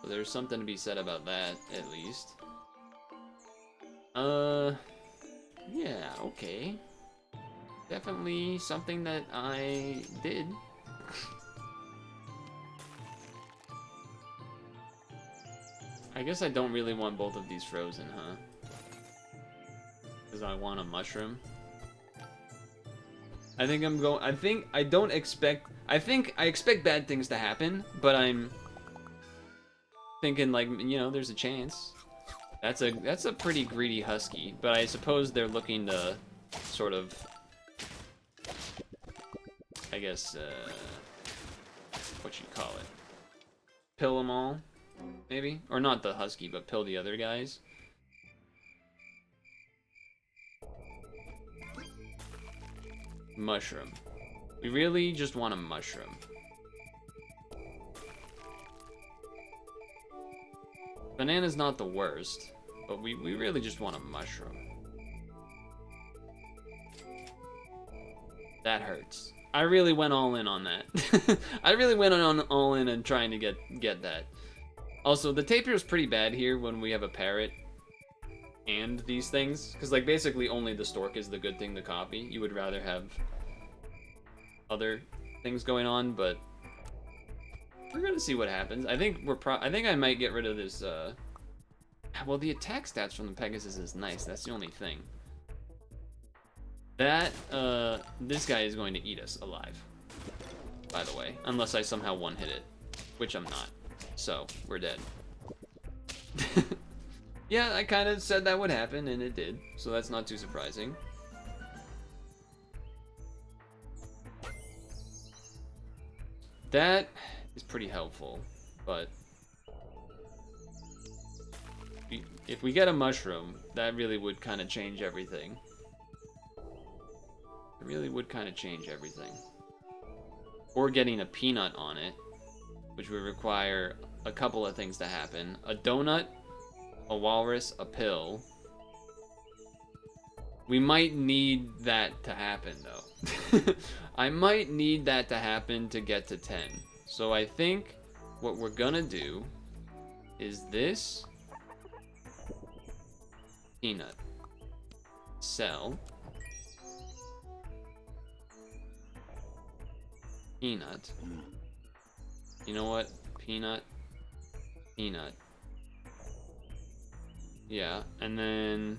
B: So there's something to be said about that, at least. Yeah, okay. Definitely something that I did. I guess I don't really want both of these frozen, huh? Because I want a mushroom. I think I expect bad things to happen, but I'm thinking, like, you know, there's a chance. That's a pretty greedy husky, but I suppose they're looking to sort of, I guess, what you call it, pill them all, maybe? Or not the husky, but pill the other guys. Mushroom. We really just want a mushroom. Banana's not the worst, but we really just want a mushroom. That hurts. I really went all in on that. I really went on all in and trying to get that. Also, the tapir is pretty bad here when we have a parrot and these things, because like basically only the stork is the good thing to copy. You would rather have other things going on, but we're gonna see what happens. I think I think I might get rid of this. Well, the attack stats from the Pegasus is nice. That's the only thing. That this guy is going to eat us alive. By the way, unless I somehow one-hit it, which I'm not. So we're dead. Yeah, I kind of said that would happen, and it did. So that's not too surprising. That is pretty helpful, but if we get a mushroom, that really would kind of change everything. It really would kind of change everything. Or getting a peanut on it, which would require a couple of things to happen. A donut, a walrus, a pill. We might need that to happen, though. I might need that to happen to get to 10. So I think what we're gonna do is this. Peanut. Sell. Peanut. You know what? Peanut. Peanut. Yeah, and then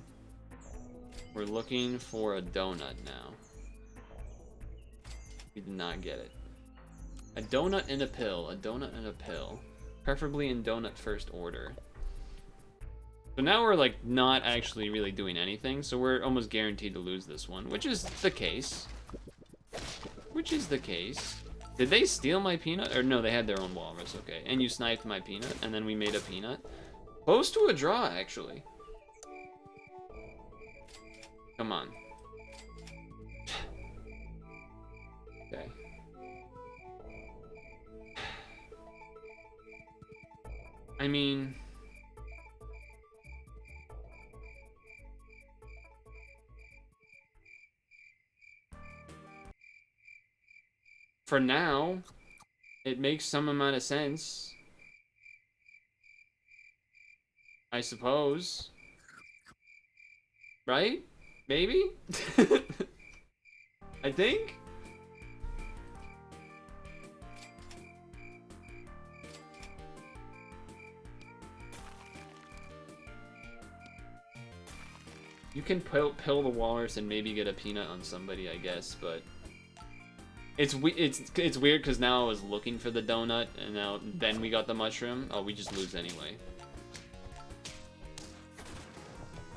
B: we're looking for a donut now. We did not get it. A donut and a pill. A donut and a pill. Preferably in donut first order. So now we're like not actually really doing anything, so we're almost guaranteed to lose this one, which is the case. Which is the case. Did they steal my peanut? Or no, they had their own walrus, okay. And you sniped my peanut, and then we made a peanut. Close to a draw, actually. Come on. Okay. I mean... for now, it makes some amount of sense. I suppose. Right? Maybe? I think? You can pill the walrus and maybe get a peanut on somebody, I guess, but... It's weird because now I was looking for the donut, and then we got the mushroom. Oh, we just lose anyway.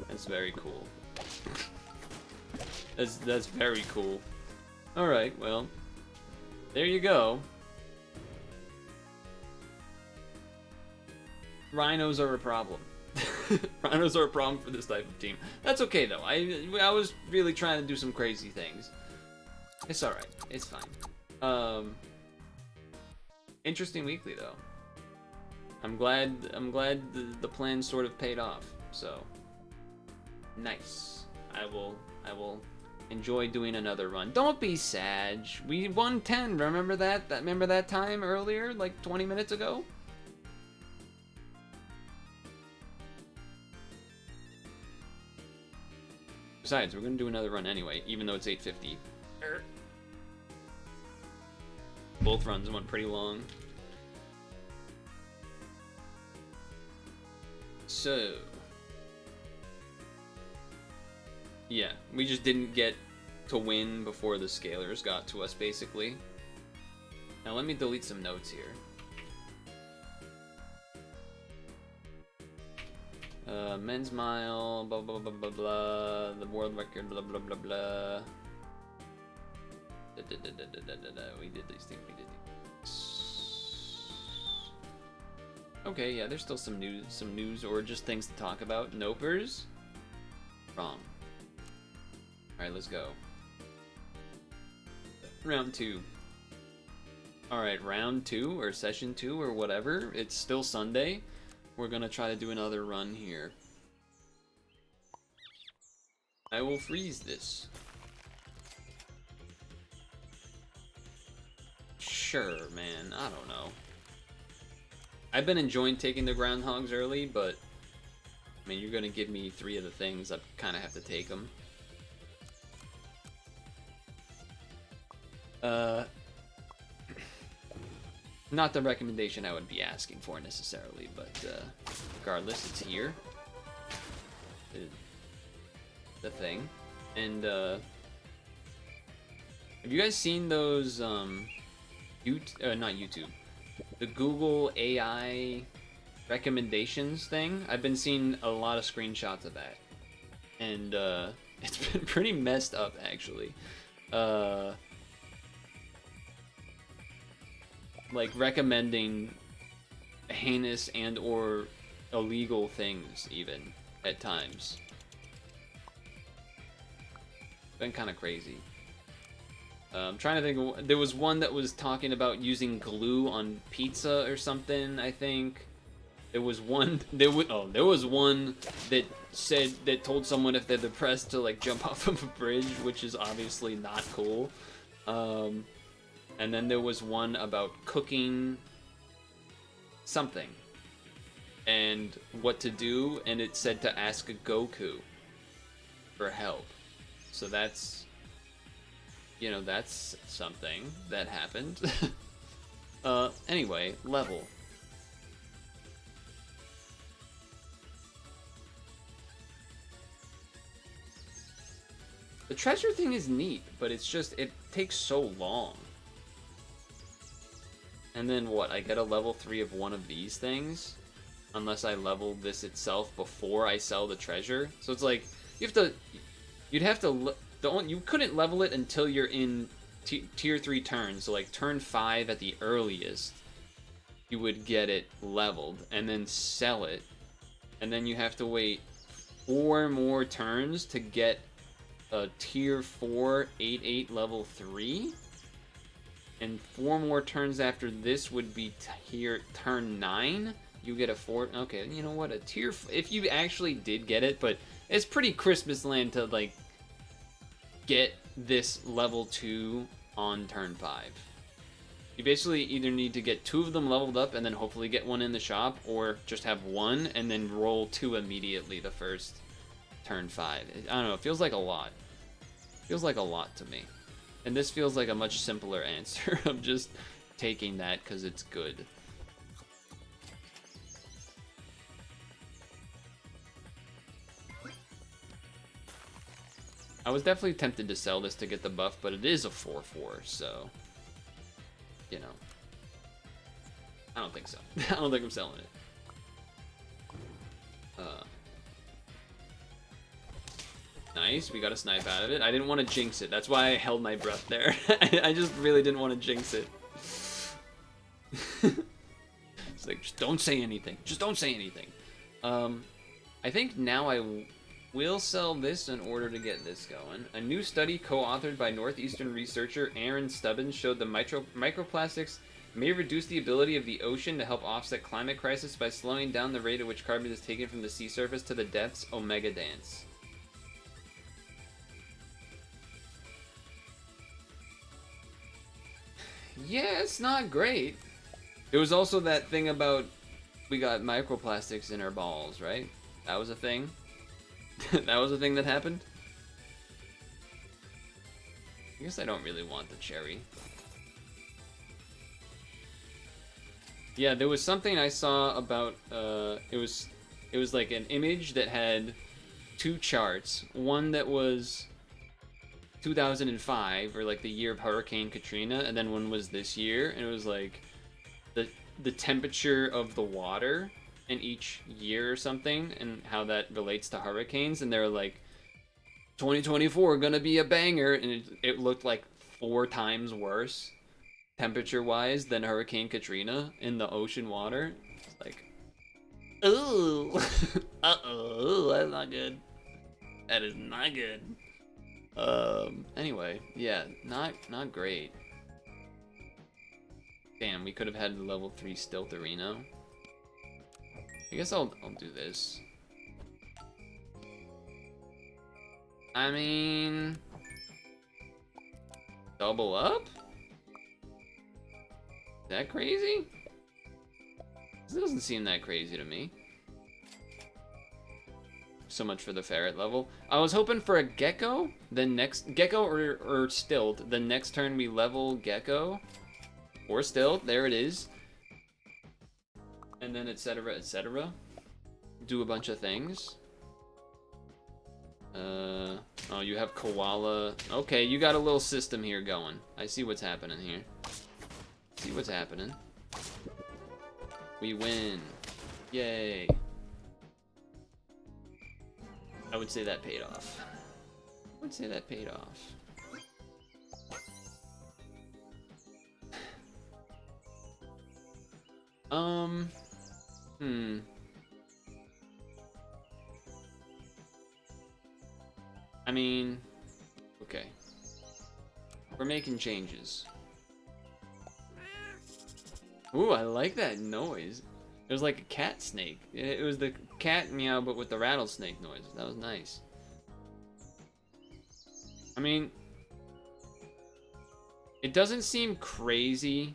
B: That's very cool. That's very cool. All right, well, there you go. Rhinos are a problem. Rhinos are a problem for this type of team. That's okay though. I was really trying to do some crazy things. It's alright. It's fine. Interesting weekly though. I'm glad the plan sort of paid off. So nice. I will enjoy doing another run. Don't be sad. We won 10. Remember that? Remember that time earlier, like 20 minutes ago? Besides, we're gonna do another run anyway, even though it's 8:50. Both runs went pretty long. So, yeah, we just didn't get to win before the scalers got to us, basically. Now let me delete some notes here. Men's mile, blah blah blah blah blah, the world record, blah blah blah blah. We did these things, we did these. Okay, yeah, there's still some news or just things to talk about. Nopers? Wrong. Alright, let's go. Round 2. Alright, round 2, or session 2, or whatever. It's still Sunday. We're gonna try to do another run here. I will freeze this.
A: sure, man. I don't know. I've been enjoying taking the groundhogs early, but I mean, you're gonna give me 3 of the things. I kind of have to take them. Not the recommendation I would be asking for necessarily, but regardless, it's here. The thing. And have you guys seen those not YouTube, the Google AI recommendations thing? I've been seeing a lot of screenshots of that, and it's been pretty messed up actually. Like recommending heinous and or illegal things even at times. Been kind of crazy. I'm trying to think. There was one that was talking about using glue on pizza or something. I think there was one. There was one that said that told someone if they're depressed to like jump off of a bridge, which is obviously not cool. And then there was one about cooking something and what to do, and it said to ask Goku for help. So that's, you know, that's something that happened. Anyway, level. The treasure thing is neat, but it's just, it takes so long. And then what? I get a level 3 of one of these things, unless I level this itself before I sell the treasure. So it's like you couldn't level it until you're in tier 3 turns. So like turn 5 at the earliest, you would get it leveled and then sell it, and then you have to wait 4 more turns to get a tier 4 8/8 level 3. And 4 more turns after this would be turn 9. You get a 4. Okay, you know what? A tier. If you actually did get it, but it's pretty Christmas land to like get this level 2 on turn 5. You basically either need to get 2 of them leveled up and then hopefully get one in the shop, or just have 1 and then roll 2 immediately the first turn 5. I don't know. It feels like a lot. Feels like a lot to me. And this feels like a much simpler answer of just taking that because it's good. I was definitely tempted to sell this to get the buff, but it is a 4/4, so, you know. I don't think so. I don't think I'm selling it. Nice, we got a snipe out of it. I didn't want to jinx it. That's why I held my breath there. I just really didn't want to jinx it. It's like, just don't say anything. Just don't say anything. I think now I will sell this in order to get this going. A new study co-authored by Northeastern researcher Aaron Stubbins showed the microplastics may reduce the ability of the ocean to help offset climate crisis by slowing down the rate at which carbon is taken from the sea surface to the depths. Omega dance. Yeah, it's not great. It was also that thing about we got microplastics in our balls, right? That was a thing. That was a thing that happened. I guess I don't really want the cherry. Yeah, there was something I saw about it was like an image that had 2 charts. One that was 2005, or like the year of Hurricane Katrina, and then one was this year, and it was like the temperature of the water in each year or something, and how that relates to hurricanes, and they're like 2024 gonna be a banger, and it looked like 4 times worse temperature wise than Hurricane Katrina in the ocean water. It's like, ooh, uh-oh, that's not good. That is not good. Anyway, yeah, not great. Damn, we could have had the level 3 Stilterino. I guess I'll do this. I mean, double up?
B: That crazy? This doesn't seem that crazy to me. So much for the ferret level. I was hoping for a gecko, then next gecko or stilt. The next turn we level gecko or stilt. There it is. And then etc. etc. Do a bunch of things. Oh, you have koala. Okay, you got a little system here going. I see what's happening here. See what's happening. We win. Yay. I would say that paid off. I would say that paid off. I mean, okay. We're making changes. Ooh, I like that noise. It was like a cat snake. It was the cat meow, but with the rattlesnake noise. That was nice. I mean, it doesn't seem crazy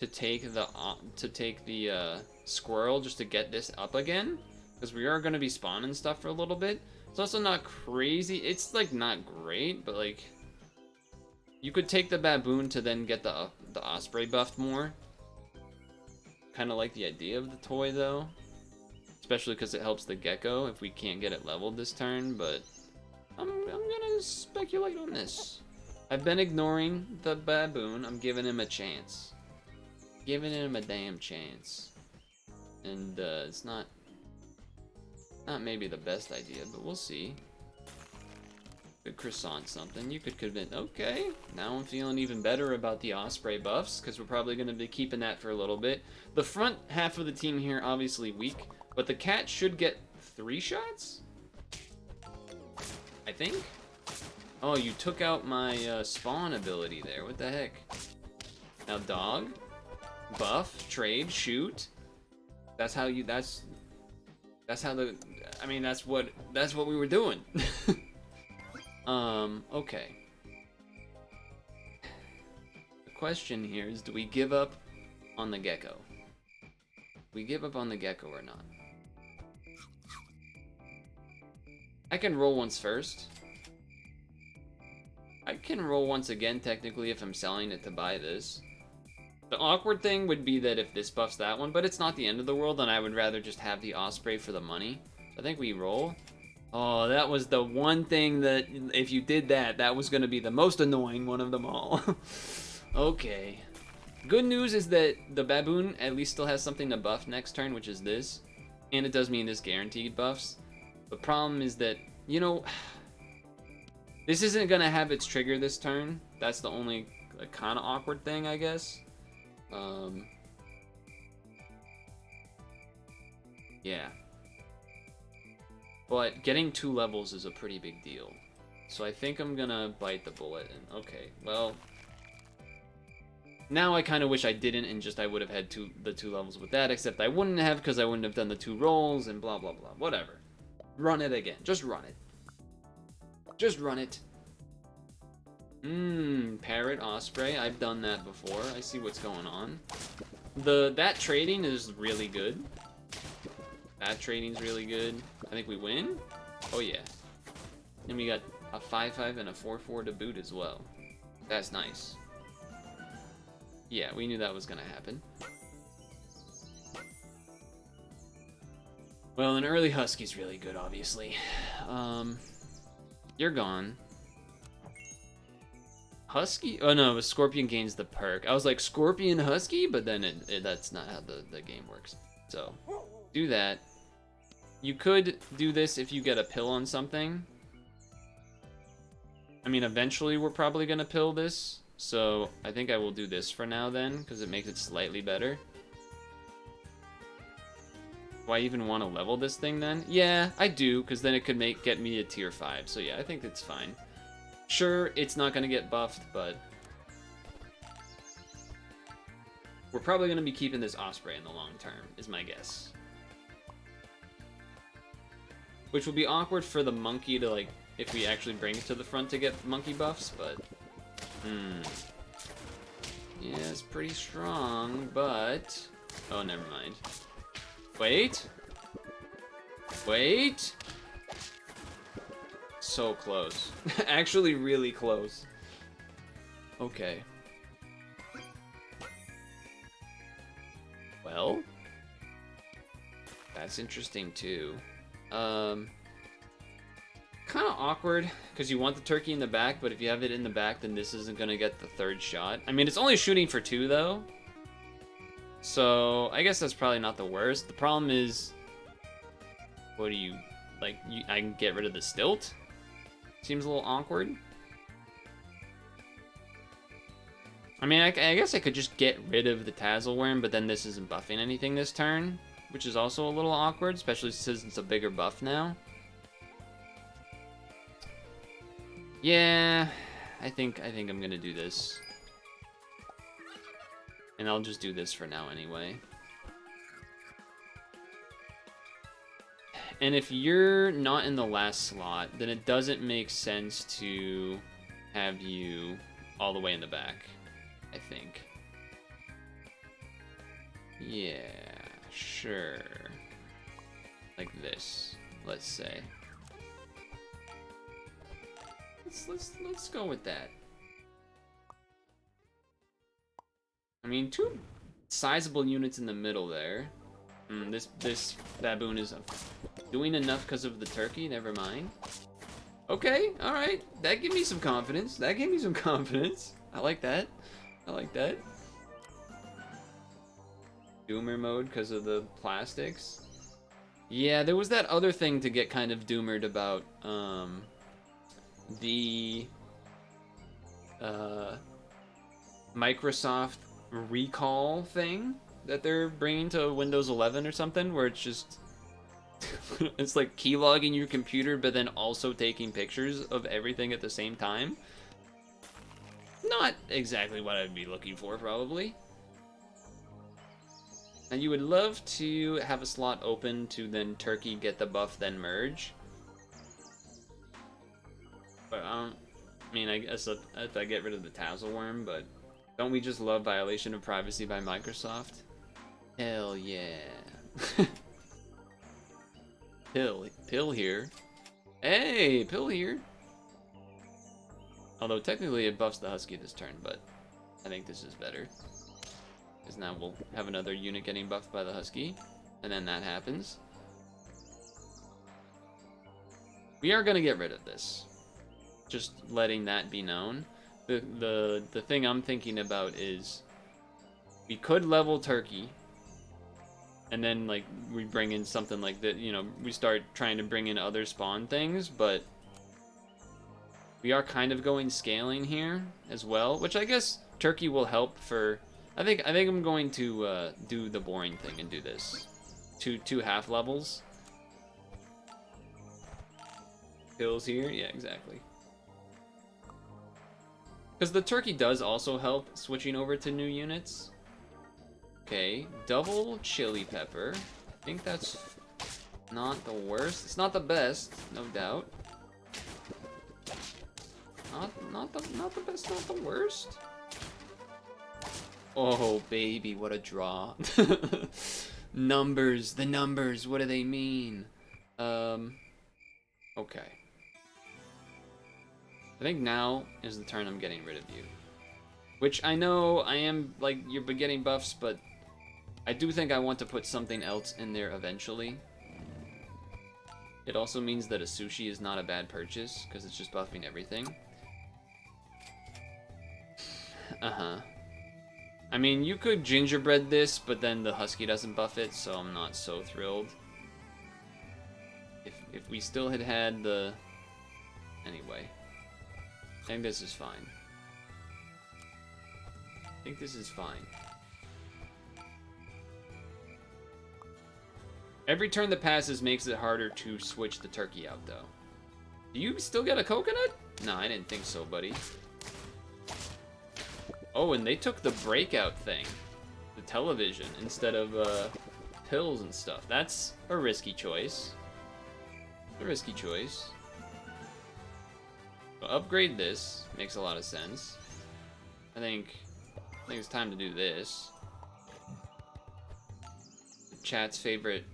B: to take the squirrel just to get this up again, because we are gonna be spawning stuff for a little bit. It's also not crazy. It's like not great, but like you could take the baboon to then get the osprey buffed more. Kind of like the idea of the toy though, especially because it helps the gecko if we can't get it leveled this turn. But I'm gonna speculate on this. I've been ignoring the baboon. I'm giving him a chance. Giving him a damn chance. And it's not maybe the best idea, but we'll see. Could croissant something. You could convince. Okay, now I'm feeling even better about the osprey buffs, because we're probably going to be keeping that for a little bit. The front half of the team here obviously weak, but the cat should get 3 shots? I think? Oh, you took out my spawn ability there. What the heck? Now dog, buff, trade, shoot. That's how you. That's how the. I mean, that's what we were doing. Okay. The question here is, do we give up on the gecko? We give up on the gecko or not? I can roll once first. I can roll once again, technically, if I'm selling it to buy this. The awkward thing would be that if this buffs that one, but it's not the end of the world, and I would rather just have the osprey for the money. I think we roll. Oh, that was the one thing that, if you did that, that was going to be the most annoying one of them all. Okay. Good news is that the baboon at least still has something to buff next turn, which is this. And it does mean this guaranteed buffs. The problem is that, you know, this isn't going to have its trigger this turn. That's the only kind of awkward thing, I guess. Yeah. But getting 2 levels is a pretty big deal. So I think I'm gonna bite the bullet and okay, well. Now I kind of wish I didn't and just I would have had the 2 levels with that, except I wouldn't have because I wouldn't have done the 2 rolls and blah blah blah. Whatever. Run it again. Just run it. Just run it. Parrot, osprey. I've done that before. I see what's going on. That trading is really good. That trading's really good. I think we win. Oh yeah. And we got a 5-5 and a 4-4 to boot as well. That's nice. Yeah, we knew that was gonna happen. Well, an early husky's really good, obviously. You're gone. Husky? Oh no, Scorpion gains the perk. I was like, Scorpion Husky? But then that's not how the game works. So, do that. You could do this if you get a pill on something. I mean, eventually we're probably gonna pill this. So, I think I will do this for now then, because it makes it slightly better. Do I even want to level this thing then? Yeah, I do, because then it could get me a tier 5. So yeah, I think that's fine. Sure, it's not going to get buffed, but we're probably going to be keeping this Osprey in the long term, is my guess. Which will be awkward for the monkey to, like, if we actually bring it to the front to get monkey buffs, but Yeah, it's pretty strong, but... Oh, never mind. Wait. Wait. So close. Actually really close. Okay. Well, that's interesting too. Kind of awkward because you want the turkey in the back, but if you have it in the back, then this isn't gonna get the third shot. I mean, it's only shooting for 2 though, so I guess that's probably not the worst. The problem is, what do you like? I can get rid of the stilt. Seems a little awkward. I mean, I guess I could just get rid of the Tassel Worm, but then this isn't buffing anything this turn, which is also a little awkward, especially since it's a bigger buff now. Yeah, I think I'm gonna do this. And I'll just do this for now anyway. And if you're not in the last slot, then it doesn't make sense to have you all the way in the back, I think. Yeah, sure. Like this, let's say. Let's go with that. I mean, 2 sizable units in the middle there. This baboon is doing enough because of the turkey. Never mind. Okay, all right. That gave me some confidence. That gave me some confidence. I like that. I like that. Doomer mode because of the plastics. Yeah, there was that other thing to get kind of doomered about. The Microsoft recall thing that they're bringing to Windows 11 or something, where it's just it's like keylogging your computer but then also taking pictures of everything at the same time. Not exactly what I'd be looking for, probably. And you would love to have a slot open to then turkey get the buff then merge. But I mean, I guess if I get rid of the Tassel Worm, but don't we just love violation of privacy by Microsoft? Hell yeah. Pill here. Hey, Pill here. Although technically it buffs the Husky this turn, but I think this is better. Because now we'll have another unit getting buffed by the Husky, and then that happens. We are gonna get rid of this. Just letting that be known. The thing I'm thinking about is we could level turkey, and then like we bring in something like that, you know, we start trying to bring in other spawn things, but we are kind of going scaling here as well, which I guess turkey will help for. I think I'm going to do the boring thing and do this. Two half levels. Pills here, yeah, exactly. Because the turkey does also help switching over to new units. Okay, double chili pepper. I think that's not the worst. It's not the best, no doubt. Not the best, not the worst. Oh baby, what a draw. Numbers, the numbers, what do they mean? Okay. I think now is the turn I'm getting rid of you. Which I know I am, like, you're getting buffs, but I do think I want to put something else in there eventually. It also means that a sushi is not a bad purchase, because it's just buffing everything. Uh-huh. I mean, you could gingerbread this, but then the Husky doesn't buff it, so I'm not so thrilled. If we still had the... Anyway. I think this is fine. I think this is fine. Every turn that passes makes it harder to switch the turkey out, though. Do you still get a coconut? No, I didn't think so, buddy. Oh, and they took the breakout thing. The television, instead of pills and stuff. That's a risky choice. A risky choice. So upgrade this. Makes a lot of sense. I think I think it's time to do this. Chat's favorite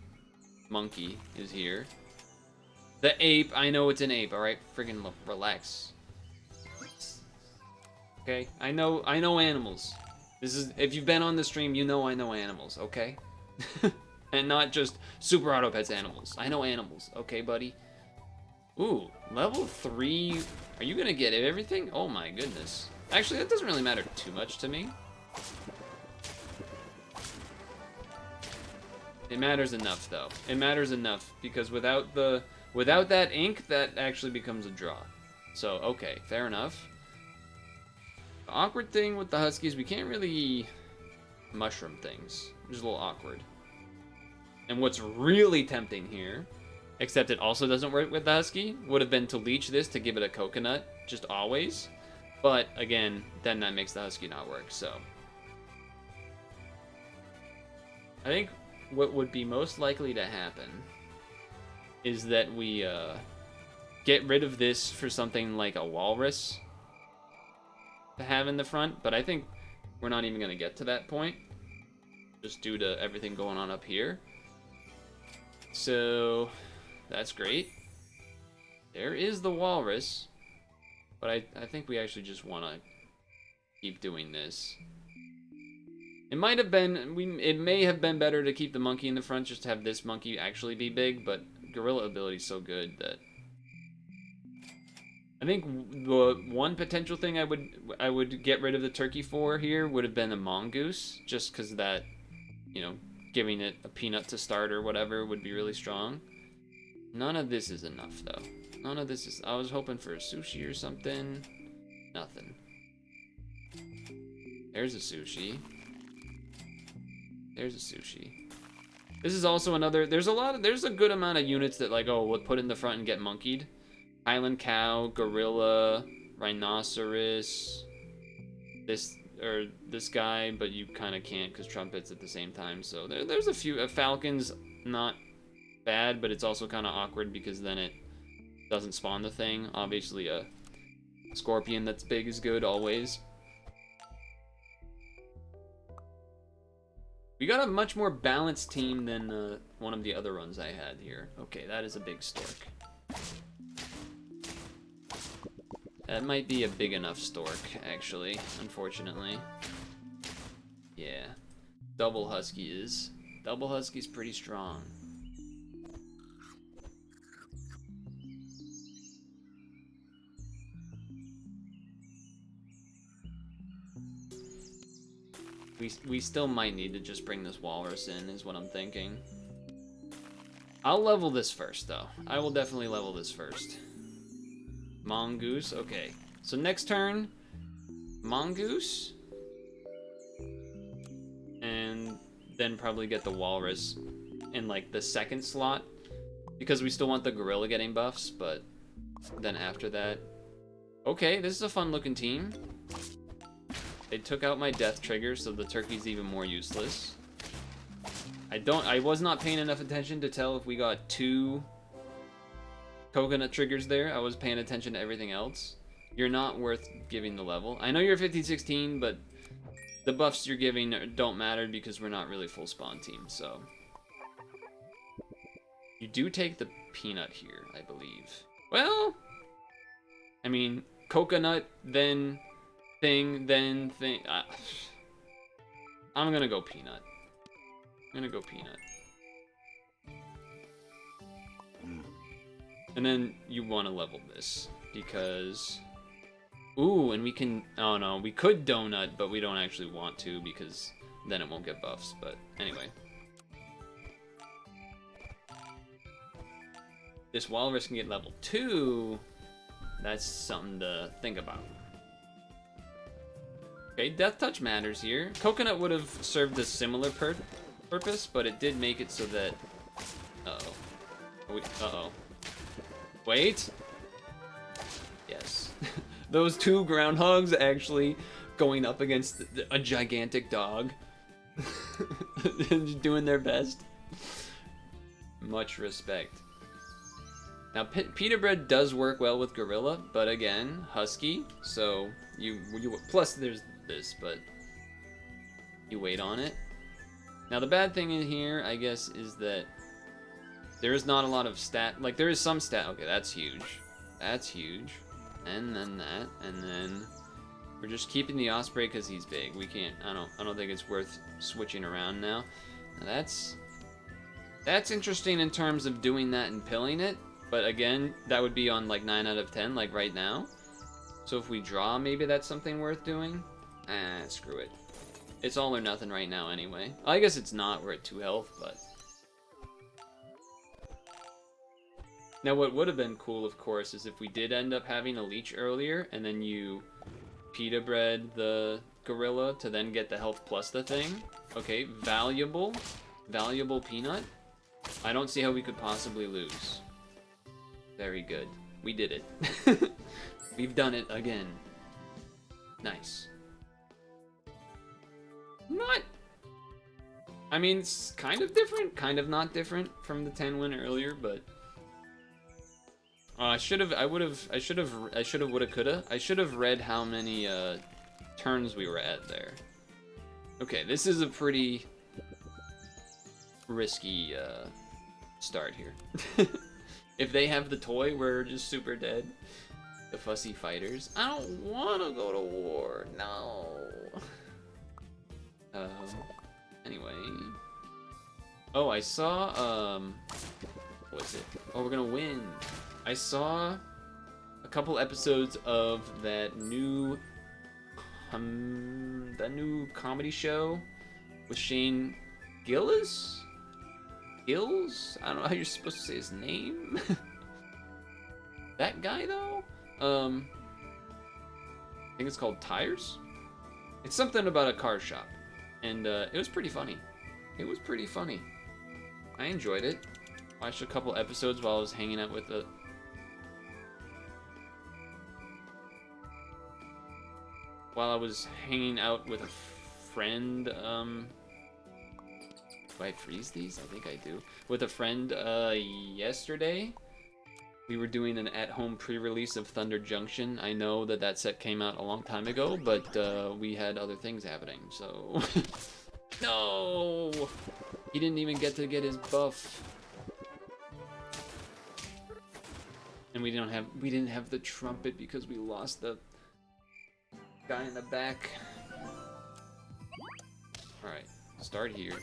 B: monkey is here. The ape. I know it's an ape. All right, friggin' relax. Okay, I know animals. This is, if you've been on the stream, you know I know animals. Okay, and not just Super Auto Pets animals. I know animals. Okay, buddy. Ooh, level 3. Are you gonna get everything? Oh my goodness. Actually, that doesn't really matter too much to me. It matters enough, though. It matters enough because without that ink, that actually becomes a draw. So, okay, fair enough. The awkward thing with the Huskies, we can't really mushroom things. It's a little awkward. And what's really tempting here, except it also doesn't work with the Husky, would have been to leech this to give it a coconut, just always. But, again, then that makes the Husky not work, so. I think what would be most likely to happen is that we get rid of this for something like a walrus to have in the front, but I think we're not even going to get to that point, just due to everything going on up here. So, that's great. There is the walrus, but I think we actually just want to keep doing this. It might have been, it may have been better to keep the monkey in the front, just to have this monkey actually be big, but gorilla ability is so good that I think the one potential thing I would get rid of the turkey for here would have been a mongoose, just because that, you know, giving it a peanut to start or whatever would be really strong. None of this is enough though. None of this is. I was hoping for a sushi or something. Nothing. There's a sushi. There's a sushi. This is also another. There's a good amount of units that like, oh, we'll put in the front and get monkeyed. Highland cow, gorilla, rhinoceros. This guy, but you kind of can't because trumpets at the same time. So there's a few. Falcon's not bad, but it's also kind of awkward because then it doesn't spawn the thing. Obviously, a scorpion that's big is good always. We got a much more balanced team than one of the other runs I had here. Okay, that is a big stork. That might be a big enough stork, actually, unfortunately. Yeah. Double husky is. Double husky's pretty strong. We still might need to just bring this walrus in, is what I'm thinking. I'll level this first, though. I will definitely level this first. Mongoose, okay. So next turn, mongoose. And then probably get the walrus in, like, the second slot. Because we still want the gorilla getting buffs, but then after that... Okay, this is a fun-looking team. They took out my death trigger, so the turkey's even more useless. I was not paying enough attention to tell if we got 2 coconut triggers there. I was paying attention to everything else. You're not worth giving the level. I know you're 15-16, but the buffs you're giving don't matter because we're not really full spawn team, so. You do take the peanut here, I believe. Well, I mean, coconut, then thing, then thing. I'm gonna go peanut. I'm gonna go peanut. And then you want to level this because, ooh, and we can, oh no, we could donut, but we don't actually want to because then it won't get buffs, but anyway. This walrus can get level 2, that's something to think about. Okay, Death Touch matters here. Coconut would have served a similar purpose, but it did make it so that, uh-oh. Uh-oh. Wait. Yes. Those 2 groundhogs actually going up against a gigantic dog. Doing their best. Much respect. Now, pita bread does work well with gorilla, but again, husky. So you plus there's this, but You wait on it. Now the bad thing in here, I guess, is that there is not a lot of stat. Like there is some stat. Okay, that's huge. That's huge. And then that, and then we're just keeping the Osprey because he's big. We can't. I don't think it's worth switching around now. Now that's interesting in terms of doing that and pilling it. But again, that would be on like 9 out of 10, like right now. So if we draw, maybe that's something worth doing. Screw it. It's all or nothing right now anyway. I guess it's not. We're at 2 health, but... Now what would have been cool, of course, is if we did end up having a leech earlier, and then you pita bread the gorilla to then get the health plus the thing. Okay, valuable peanut. I don't see how we could possibly lose. Very good. We did it. We've done it again. Nice. Not... I mean, it's kind of different, kind of not different from the 10 win earlier, but... I should have, woulda, coulda. I should have read how many, turns we were at there. Okay, this is a pretty risky, start here. If they have the toy, we're just super dead. The fussy fighters. I don't want to go to war. No. Anyway. Oh, I saw, what was it? Oh, we're gonna win. I saw a couple episodes of that new comedy show with Shane Gillis? Gills? I don't know how you're supposed to say his name. That guy though? I think it's called Tires. It's something about a car shop, and it was pretty funny. It was pretty funny. I enjoyed it. Watched a couple episodes while I was hanging out with a friend. Do I freeze these? I think I do. With a friend yesterday. We were doing an at-home pre-release of Thunder Junction. I know that set came out a long time ago, but we had other things happening, so... No! He didn't even get to get his buff. And we didn't have the trumpet because we lost the guy in the back. Alright, start here.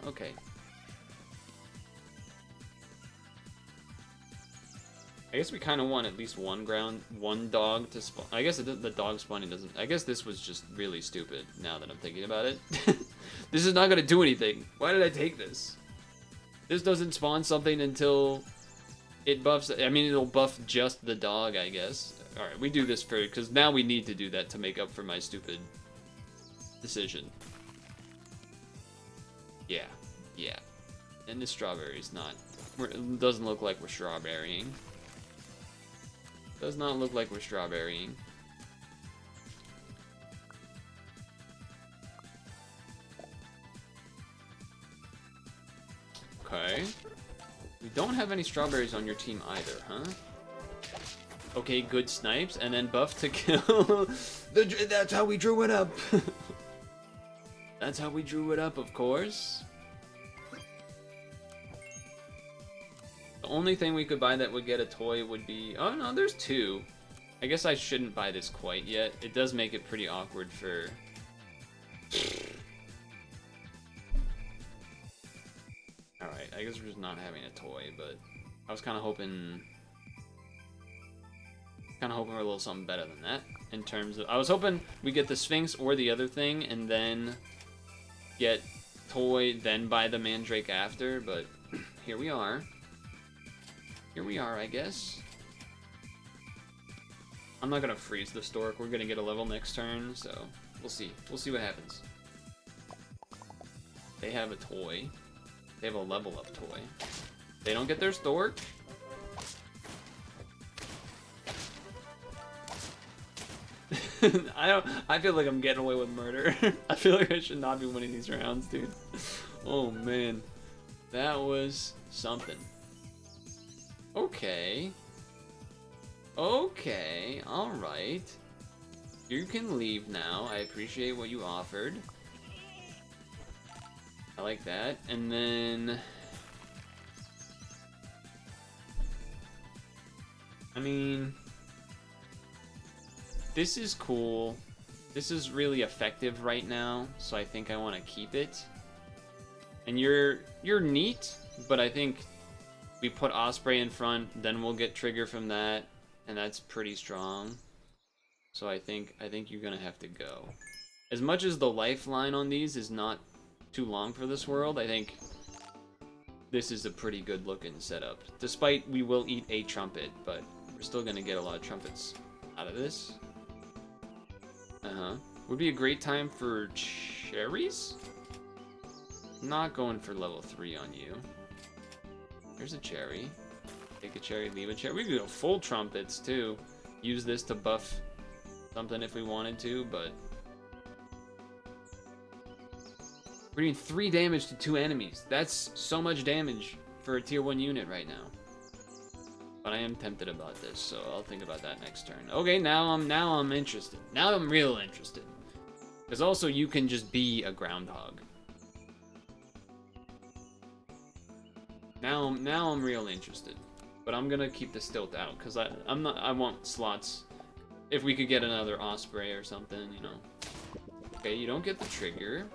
B: Okay. I guess we kind of want at least one dog to spawn. I guess the dog spawning doesn't... I guess this was just really stupid, now that I'm thinking about it. This is not going to do anything. Why did I take this? This doesn't spawn something until it buffs... I mean, it'll buff just the dog, I guess. Alright, we do this for... Because now we need to do that to make up for my stupid decision. Yeah. Yeah. And this strawberry's not... It doesn't look like we're strawberrying. Does not look like we're strawberrying. Okay. We don't have any strawberries on your team either, huh? Okay, good snipes, and then buff to kill. That's how we drew it up. That's how we drew it up, of course. The only thing we could buy that would get a toy would be... Oh, no, there's 2. I guess I shouldn't buy this quite yet. It does make it pretty awkward for... Alright, I guess we're just not having a toy, but... I was kind of hoping... for a little something better than that. In terms of... I was hoping we get the Sphinx or the other thing, and then... get toy, then buy the Mandrake after, but... here we are. Here we are, I guess. I'm not gonna freeze the Stork. We're gonna get a level next turn, so we'll see. We'll see what happens. They have a toy. They have a level up toy. They don't get their Stork.
A: I feel like I'm getting away with murder. I feel like I should not be winning these rounds, dude. Oh man, that was something. Okay. Okay. All right. You can leave now. I appreciate what you offered. I like that. And then, I mean, this is cool. This is really effective right now, so I think I want to keep it. And you're neat, but I think we put Osprey in front, then we'll get trigger from that, and that's pretty strong. So I think you're gonna have to go. As much as the lifeline on these is not too long for this world, I think this is a pretty good looking setup. Despite we will eat a trumpet, but we're still gonna get a lot of trumpets out of this. Would be a great time for cherries? Not going for level 3 on you. Here's a cherry. Take a cherry, leave a cherry. We could go full trumpets too. Use this to buff something if we wanted to, but we're doing 3 damage to 2 enemies. That's so much damage for a tier 1 unit right now. But I am tempted about this, so I'll think about that next turn. Okay, now I'm interested. Now I'm real interested. Because also you can just be a groundhog. Now I'm real interested. But I'm gonna keep the stilt out, because I want slots. If we could get another Osprey or something, you know. Okay, you don't get the trigger.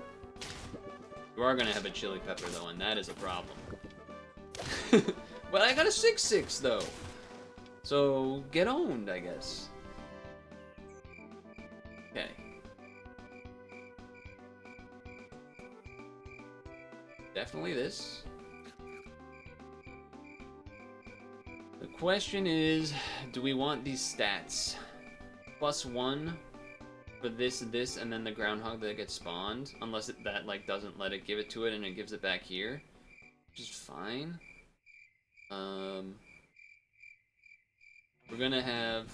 A: You are gonna have a chili pepper though, and that is a problem. But I got a 6/6 though. So get owned, I guess. Okay. Definitely this. The question is, do we want these stats? +1 for this, and then the groundhog that gets spawned, unless that like doesn't let it give it to it and it gives it back here, which is fine. We're gonna have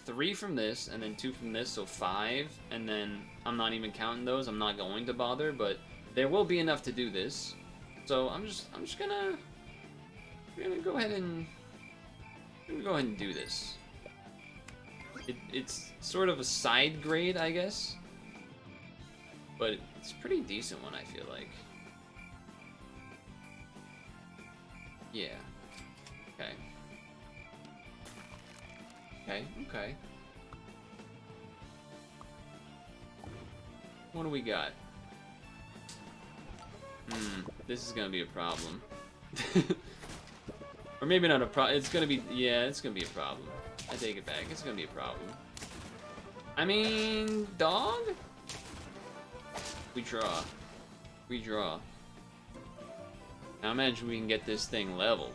A: 3 from this, and then 2 from this, so 5. And then I'm not even counting those. I'm not going to bother, but there will be enough to do this. So I'm just gonna go ahead and do this. It's sort of a side grade, I guess, but it's a pretty decent one, I feel like. Yeah. Okay. Okay. What do we got? This is gonna be a problem. Or maybe not a problem. It's gonna be, yeah, it's gonna be a problem. I take it back. It's gonna be a problem. I mean, dog? We draw. Now imagine we can get this thing leveled.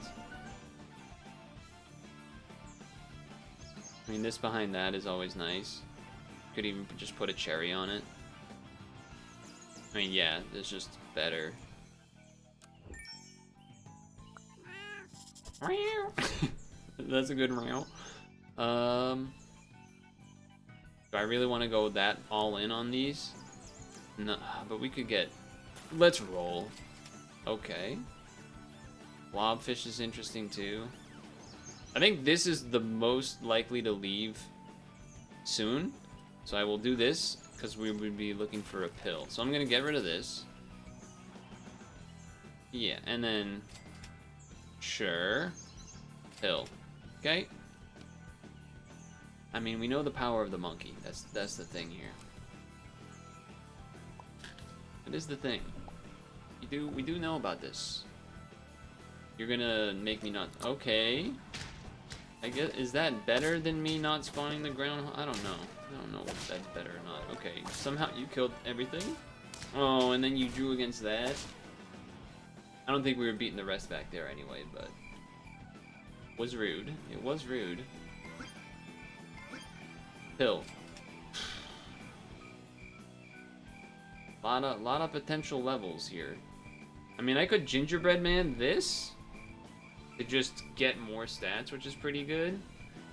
A: I mean, this behind that is always nice. Could even just put a cherry on it. I mean, yeah, it's just better. That's a good meow. Do I really want to go that all in on these? No, but we could get... Let's roll. Okay. Blobfish is interesting too. I think this is the most likely to leave soon. So I will do this, because we would be looking for a pill. So I'm going to get rid of this. Yeah, and then... Sure. Pill. Okay. I mean, we know the power of the monkey. That's the thing here. It is the thing. We do know about this. You're gonna make me not... Okay. I guess, is that better than me not spawning the ground? I don't know. I don't know if that's better or not. Okay, somehow you killed everything? Oh, and then you drew against that? I don't think we were beating the rest back there anyway, but... Was rude. It was rude. Pill. Lot of potential levels here. I mean, I could gingerbread man this to just get more stats, which is pretty good.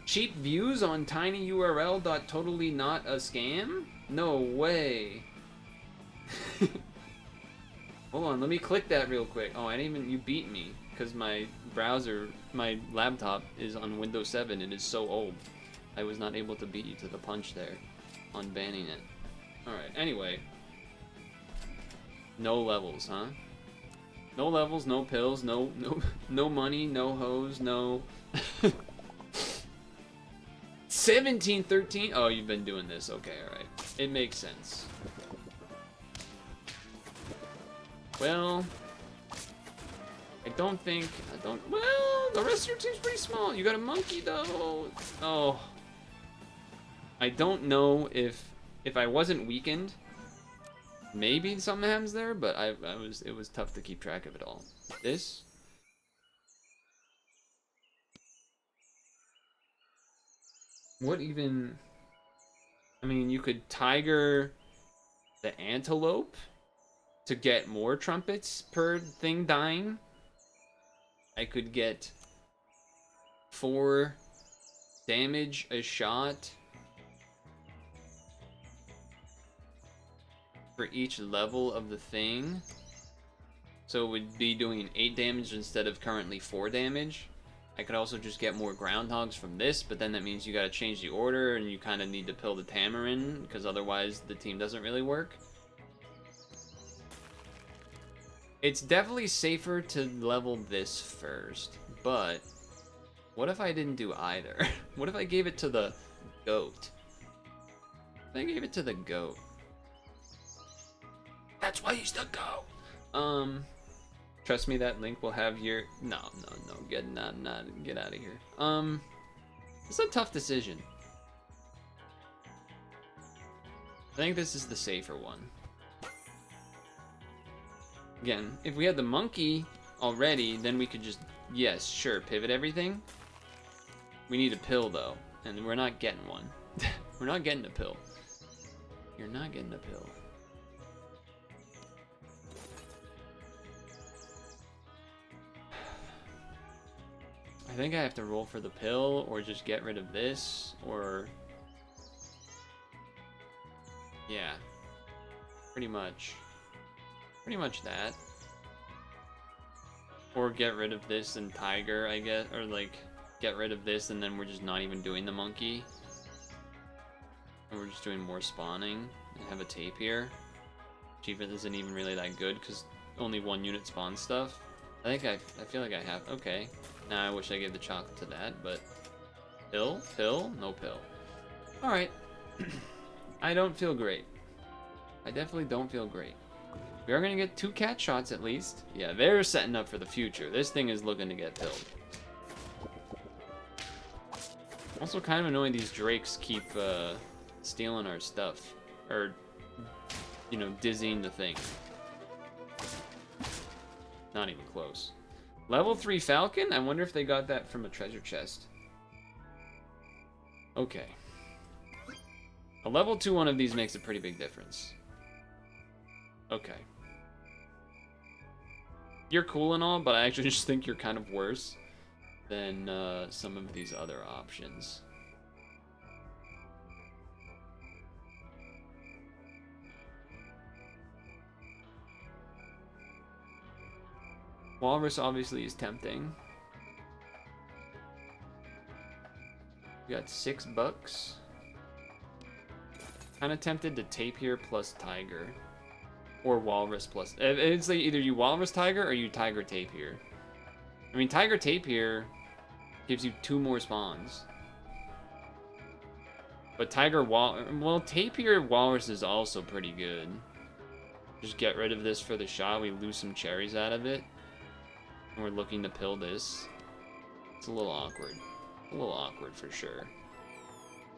B: Cheap views on tinyurl.totally not a scam? No way. Hold on, let me click that real quick. Oh, I didn't even, you beat me. Because my browser, my laptop is on Windows 7. It is so old. I was not able to beat you to the punch there on banning it. Alright, anyway. No levels, huh? No levels, no pills, no money, no hose, no... 1713? Oh, you've been doing this. Okay, alright. It makes sense. Well... well, the rest of your team's pretty small. You got a monkey, though. Oh. I don't know if I wasn't weakened, maybe something happens there, but it was tough to keep track of it all. This? What even... I mean, you could tiger the antelope to get more trumpets per thing dying. I could get 4 damage a shot for each level of the thing. So it would be doing 8 damage instead of currently 4 damage. I could also just get more groundhogs from this, but then that means you gotta change the order and you kind of need to pill the tamarin, because otherwise the team doesn't really work. It's definitely safer to level this first, but what if I didn't do either? What if I gave it to the goat? If I gave it to the goat. That's why he's the goat! Trust me, that link will have your... No, get out of here. It's a tough decision. I think this is the safer one. Again, if we had the monkey already, then we could just, yes, sure, pivot everything. We need a pill, though, and we're not getting one. We're not getting a pill. You're not getting a pill. I think I have to roll for the pill, or just get rid of this, or... yeah. Pretty much. Pretty much that. Or get rid of this and tiger, I guess. Or, like, get rid of this and then we're just not even doing the monkey. And we're just doing more spawning. And have a tape here. Achievement isn't even really that good because only 1 unit spawns stuff. I feel like I have. Okay. Now I wish I gave the chocolate to that, but... pill? Pill? No pill. Alright. I don't feel great. I definitely don't feel great. We are going to get 2 cat shots at least. Yeah, they're setting up for the future. This thing is looking to get pilled. Also kind of annoying these drakes keep stealing our stuff. Or, you know, dizzying the thing. Not even close. Level 3 Falcon? I wonder if they got that from a treasure chest. Okay. A level 2 one of these makes a pretty big difference. Okay. You're cool and all, but I actually just think you're kind of worse than some of these other options. Walrus obviously is tempting. We got $6. Kind of tempted to tape here plus tiger. Or walrus plus... it's like either you walrus tiger or you tiger tape here. I mean, tiger tape here gives you 2 more spawns. But tiger well, tape here walrus is also pretty good. Just get rid of this for the shot. We lose some cherries out of it. And we're looking to pill this. It's a little awkward. A little awkward for sure.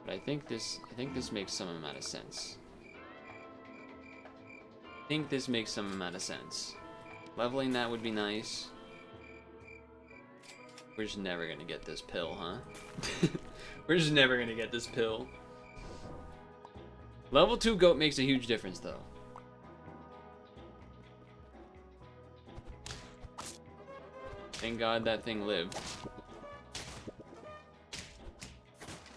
B: But I think this makes some amount of sense. I think this makes some amount of sense. Leveling that would be nice. We're just never gonna get this pill, huh? We're just never gonna get this pill. Level 2 goat makes a huge difference, though. Thank God that thing lived.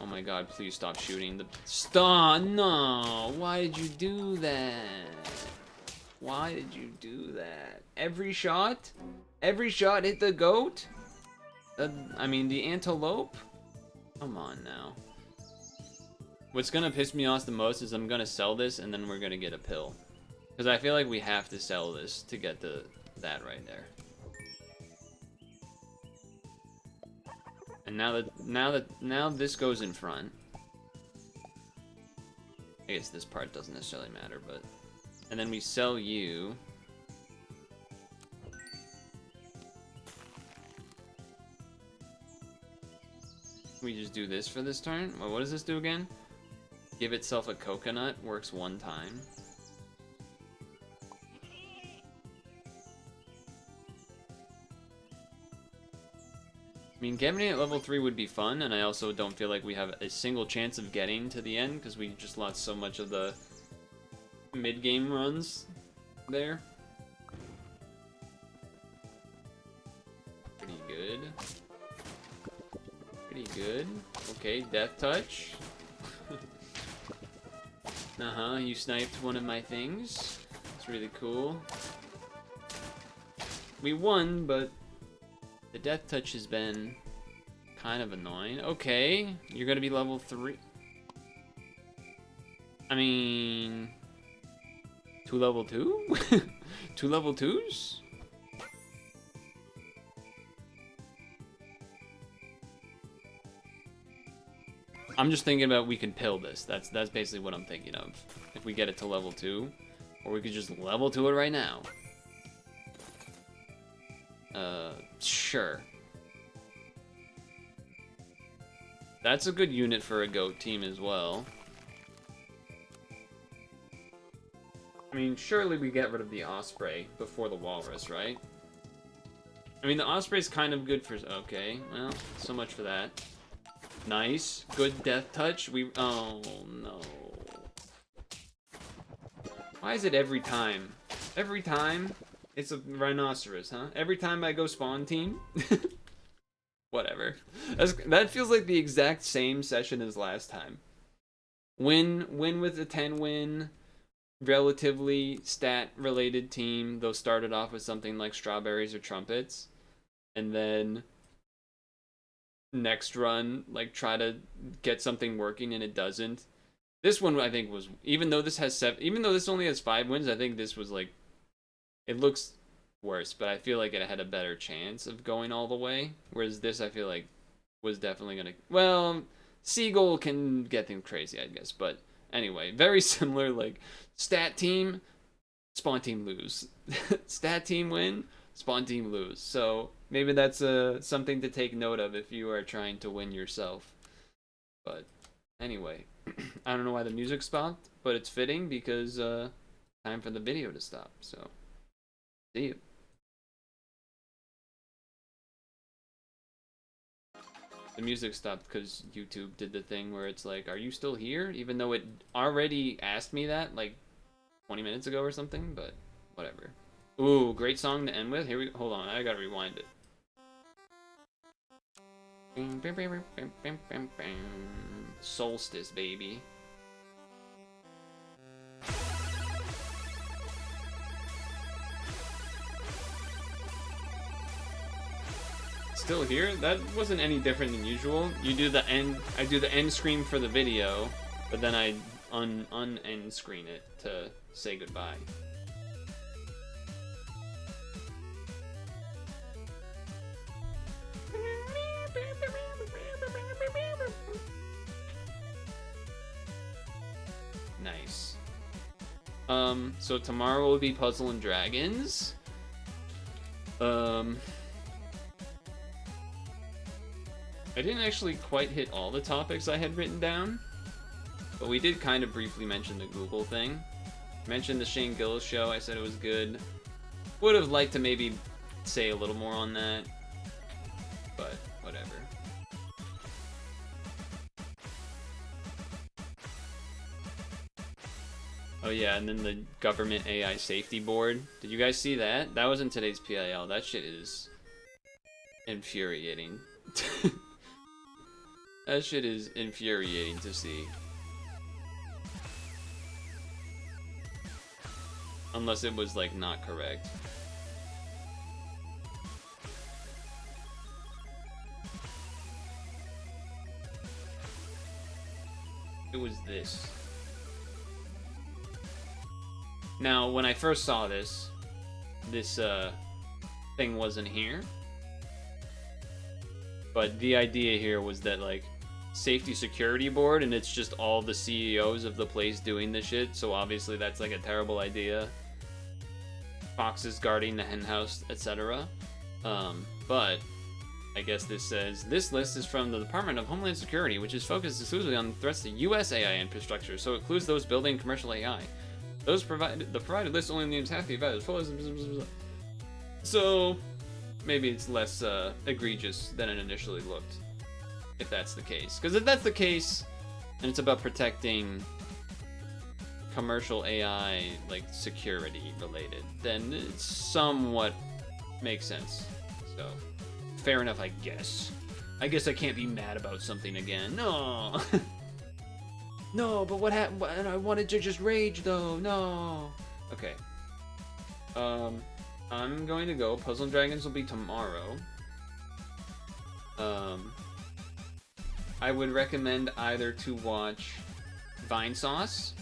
B: Oh my god, please stop shooting the... Stop! No! Why did you do that? Why did you do that? Every shot? Every shot hit the goat? I mean, the antelope? Come on now. What's gonna piss me off the most is I'm gonna sell this and then we're gonna get a pill. Because I feel like we have to sell this to get that right there. And now this goes in front. I guess this part doesn't necessarily matter, but... And then we sell you... We just do this for this turn? Well, what does this do again? Give itself a coconut, works one time. I mean, getting it at level 3 would be fun, and I also don't feel like we have a single chance of getting to the end, because we just lost so much of the mid-game runs there. Pretty good. Pretty good. Okay, Death Touch. Uh-huh, you sniped one of my things. It's really cool. We won, but the Death Touch has been kind of annoying. Okay, you're gonna be level 3. I mean... 2 level 2? 2 level 2s? I'm just thinking about we can pill this. That's basically what I'm thinking of. If we get it to level 2. Or we could just level 2 it right now. Sure. That's a good unit for a goat team as well. I mean, surely we get rid of the Osprey before the Walrus, right? I mean, the Osprey's kind of good for... Okay, well, so much for that. Nice. Good Death Touch. Oh, no. Why is it every time? Every time? It's a rhinoceros, huh? Every time I go spawn team? Whatever. That feels like the exact same session as last time. Win with a 10-win, relatively stat-related team. Those started off with something like strawberries or trumpets. And then... next run, like, try to get something working and it doesn't. This one, I think, was... Even though this only has 5 wins, I think this was, like... It looks worse, but I feel like it had a better chance of going all the way. Whereas this, I feel like, was definitely gonna... Well, Seagull can get things crazy, I guess. But anyway, very similar, like, stat team, spawn team lose. Stat team win, spawn team lose. So maybe that's something to take note of if you are trying to win yourself. But anyway, I don't know why the music stopped, but it's fitting because time for the video to stop. So see you. The music stopped because YouTube did the thing where it's like, are you still here? Even though it already asked me that like 20 minutes ago or something, but whatever. Ooh, great song to end with. Here we go. Hold on, I gotta rewind it. Solstice, baby. Still here? That wasn't any different than usual. You do the end. I do the end screen for the video, but then I un-end screen it to say goodbye. Nice. So tomorrow will be Puzzle and Dragons. I didn't actually quite hit all the topics I had written down, but we did kind of briefly mention the Google thing. Mentioned the Shane Gillis show, I said it was good. Would have liked to maybe say a little more on that, but whatever. Oh yeah, and then the Government AI Safety Board. Did you guys see that? That was in today's PIL. That shit is infuriating.
A: That shit is infuriating to see. Unless it was, like, not correct. It was this. Now, when I first saw this thing wasn't here. But the idea here was that, like, safety security board, and it's just all the CEOs of the place doing the shit, so obviously that's, like, a terrible idea. Foxes guarding the henhouse, etc. But I guess this says, this list is from the Department of Homeland Security, which is focused exclusively on threats to U.S. AI infrastructure, so it includes those building commercial AI. The provided list only names half the events. So maybe it's less egregious than it initially looked, if that's the case. Because if that's the case, and it's about protecting commercial AI, like, security related, then it somewhat makes sense. So, fair enough, I guess. I guess I can't be mad about something again. No! No, but what happened? I wanted to just rage, though. No! Okay. I'm going to go. Puzzle and Dragons will be tomorrow. I would recommend either to watch Vine Sauce.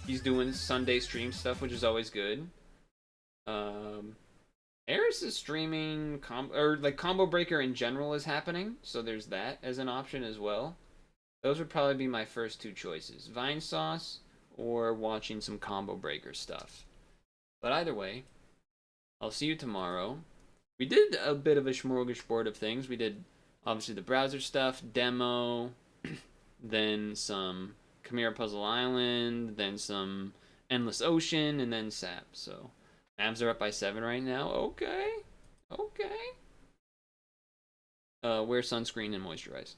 A: He's doing Sunday stream stuff, which is always good. Eris is streaming, Combo Breaker in general is happening, so there's that as an option as well. Those would probably be my first two choices. Vine Sauce or watching some Combo Breaker stuff. But either way, I'll see you tomorrow. We did a bit of a smorgasbord of things. We did, obviously, the browser stuff, demo, then some Khimera Puzzle Island, then some Endless Ocean, and then SAP. So, abs are up by 7 right now. Okay. Okay. Wear sunscreen and moisturize.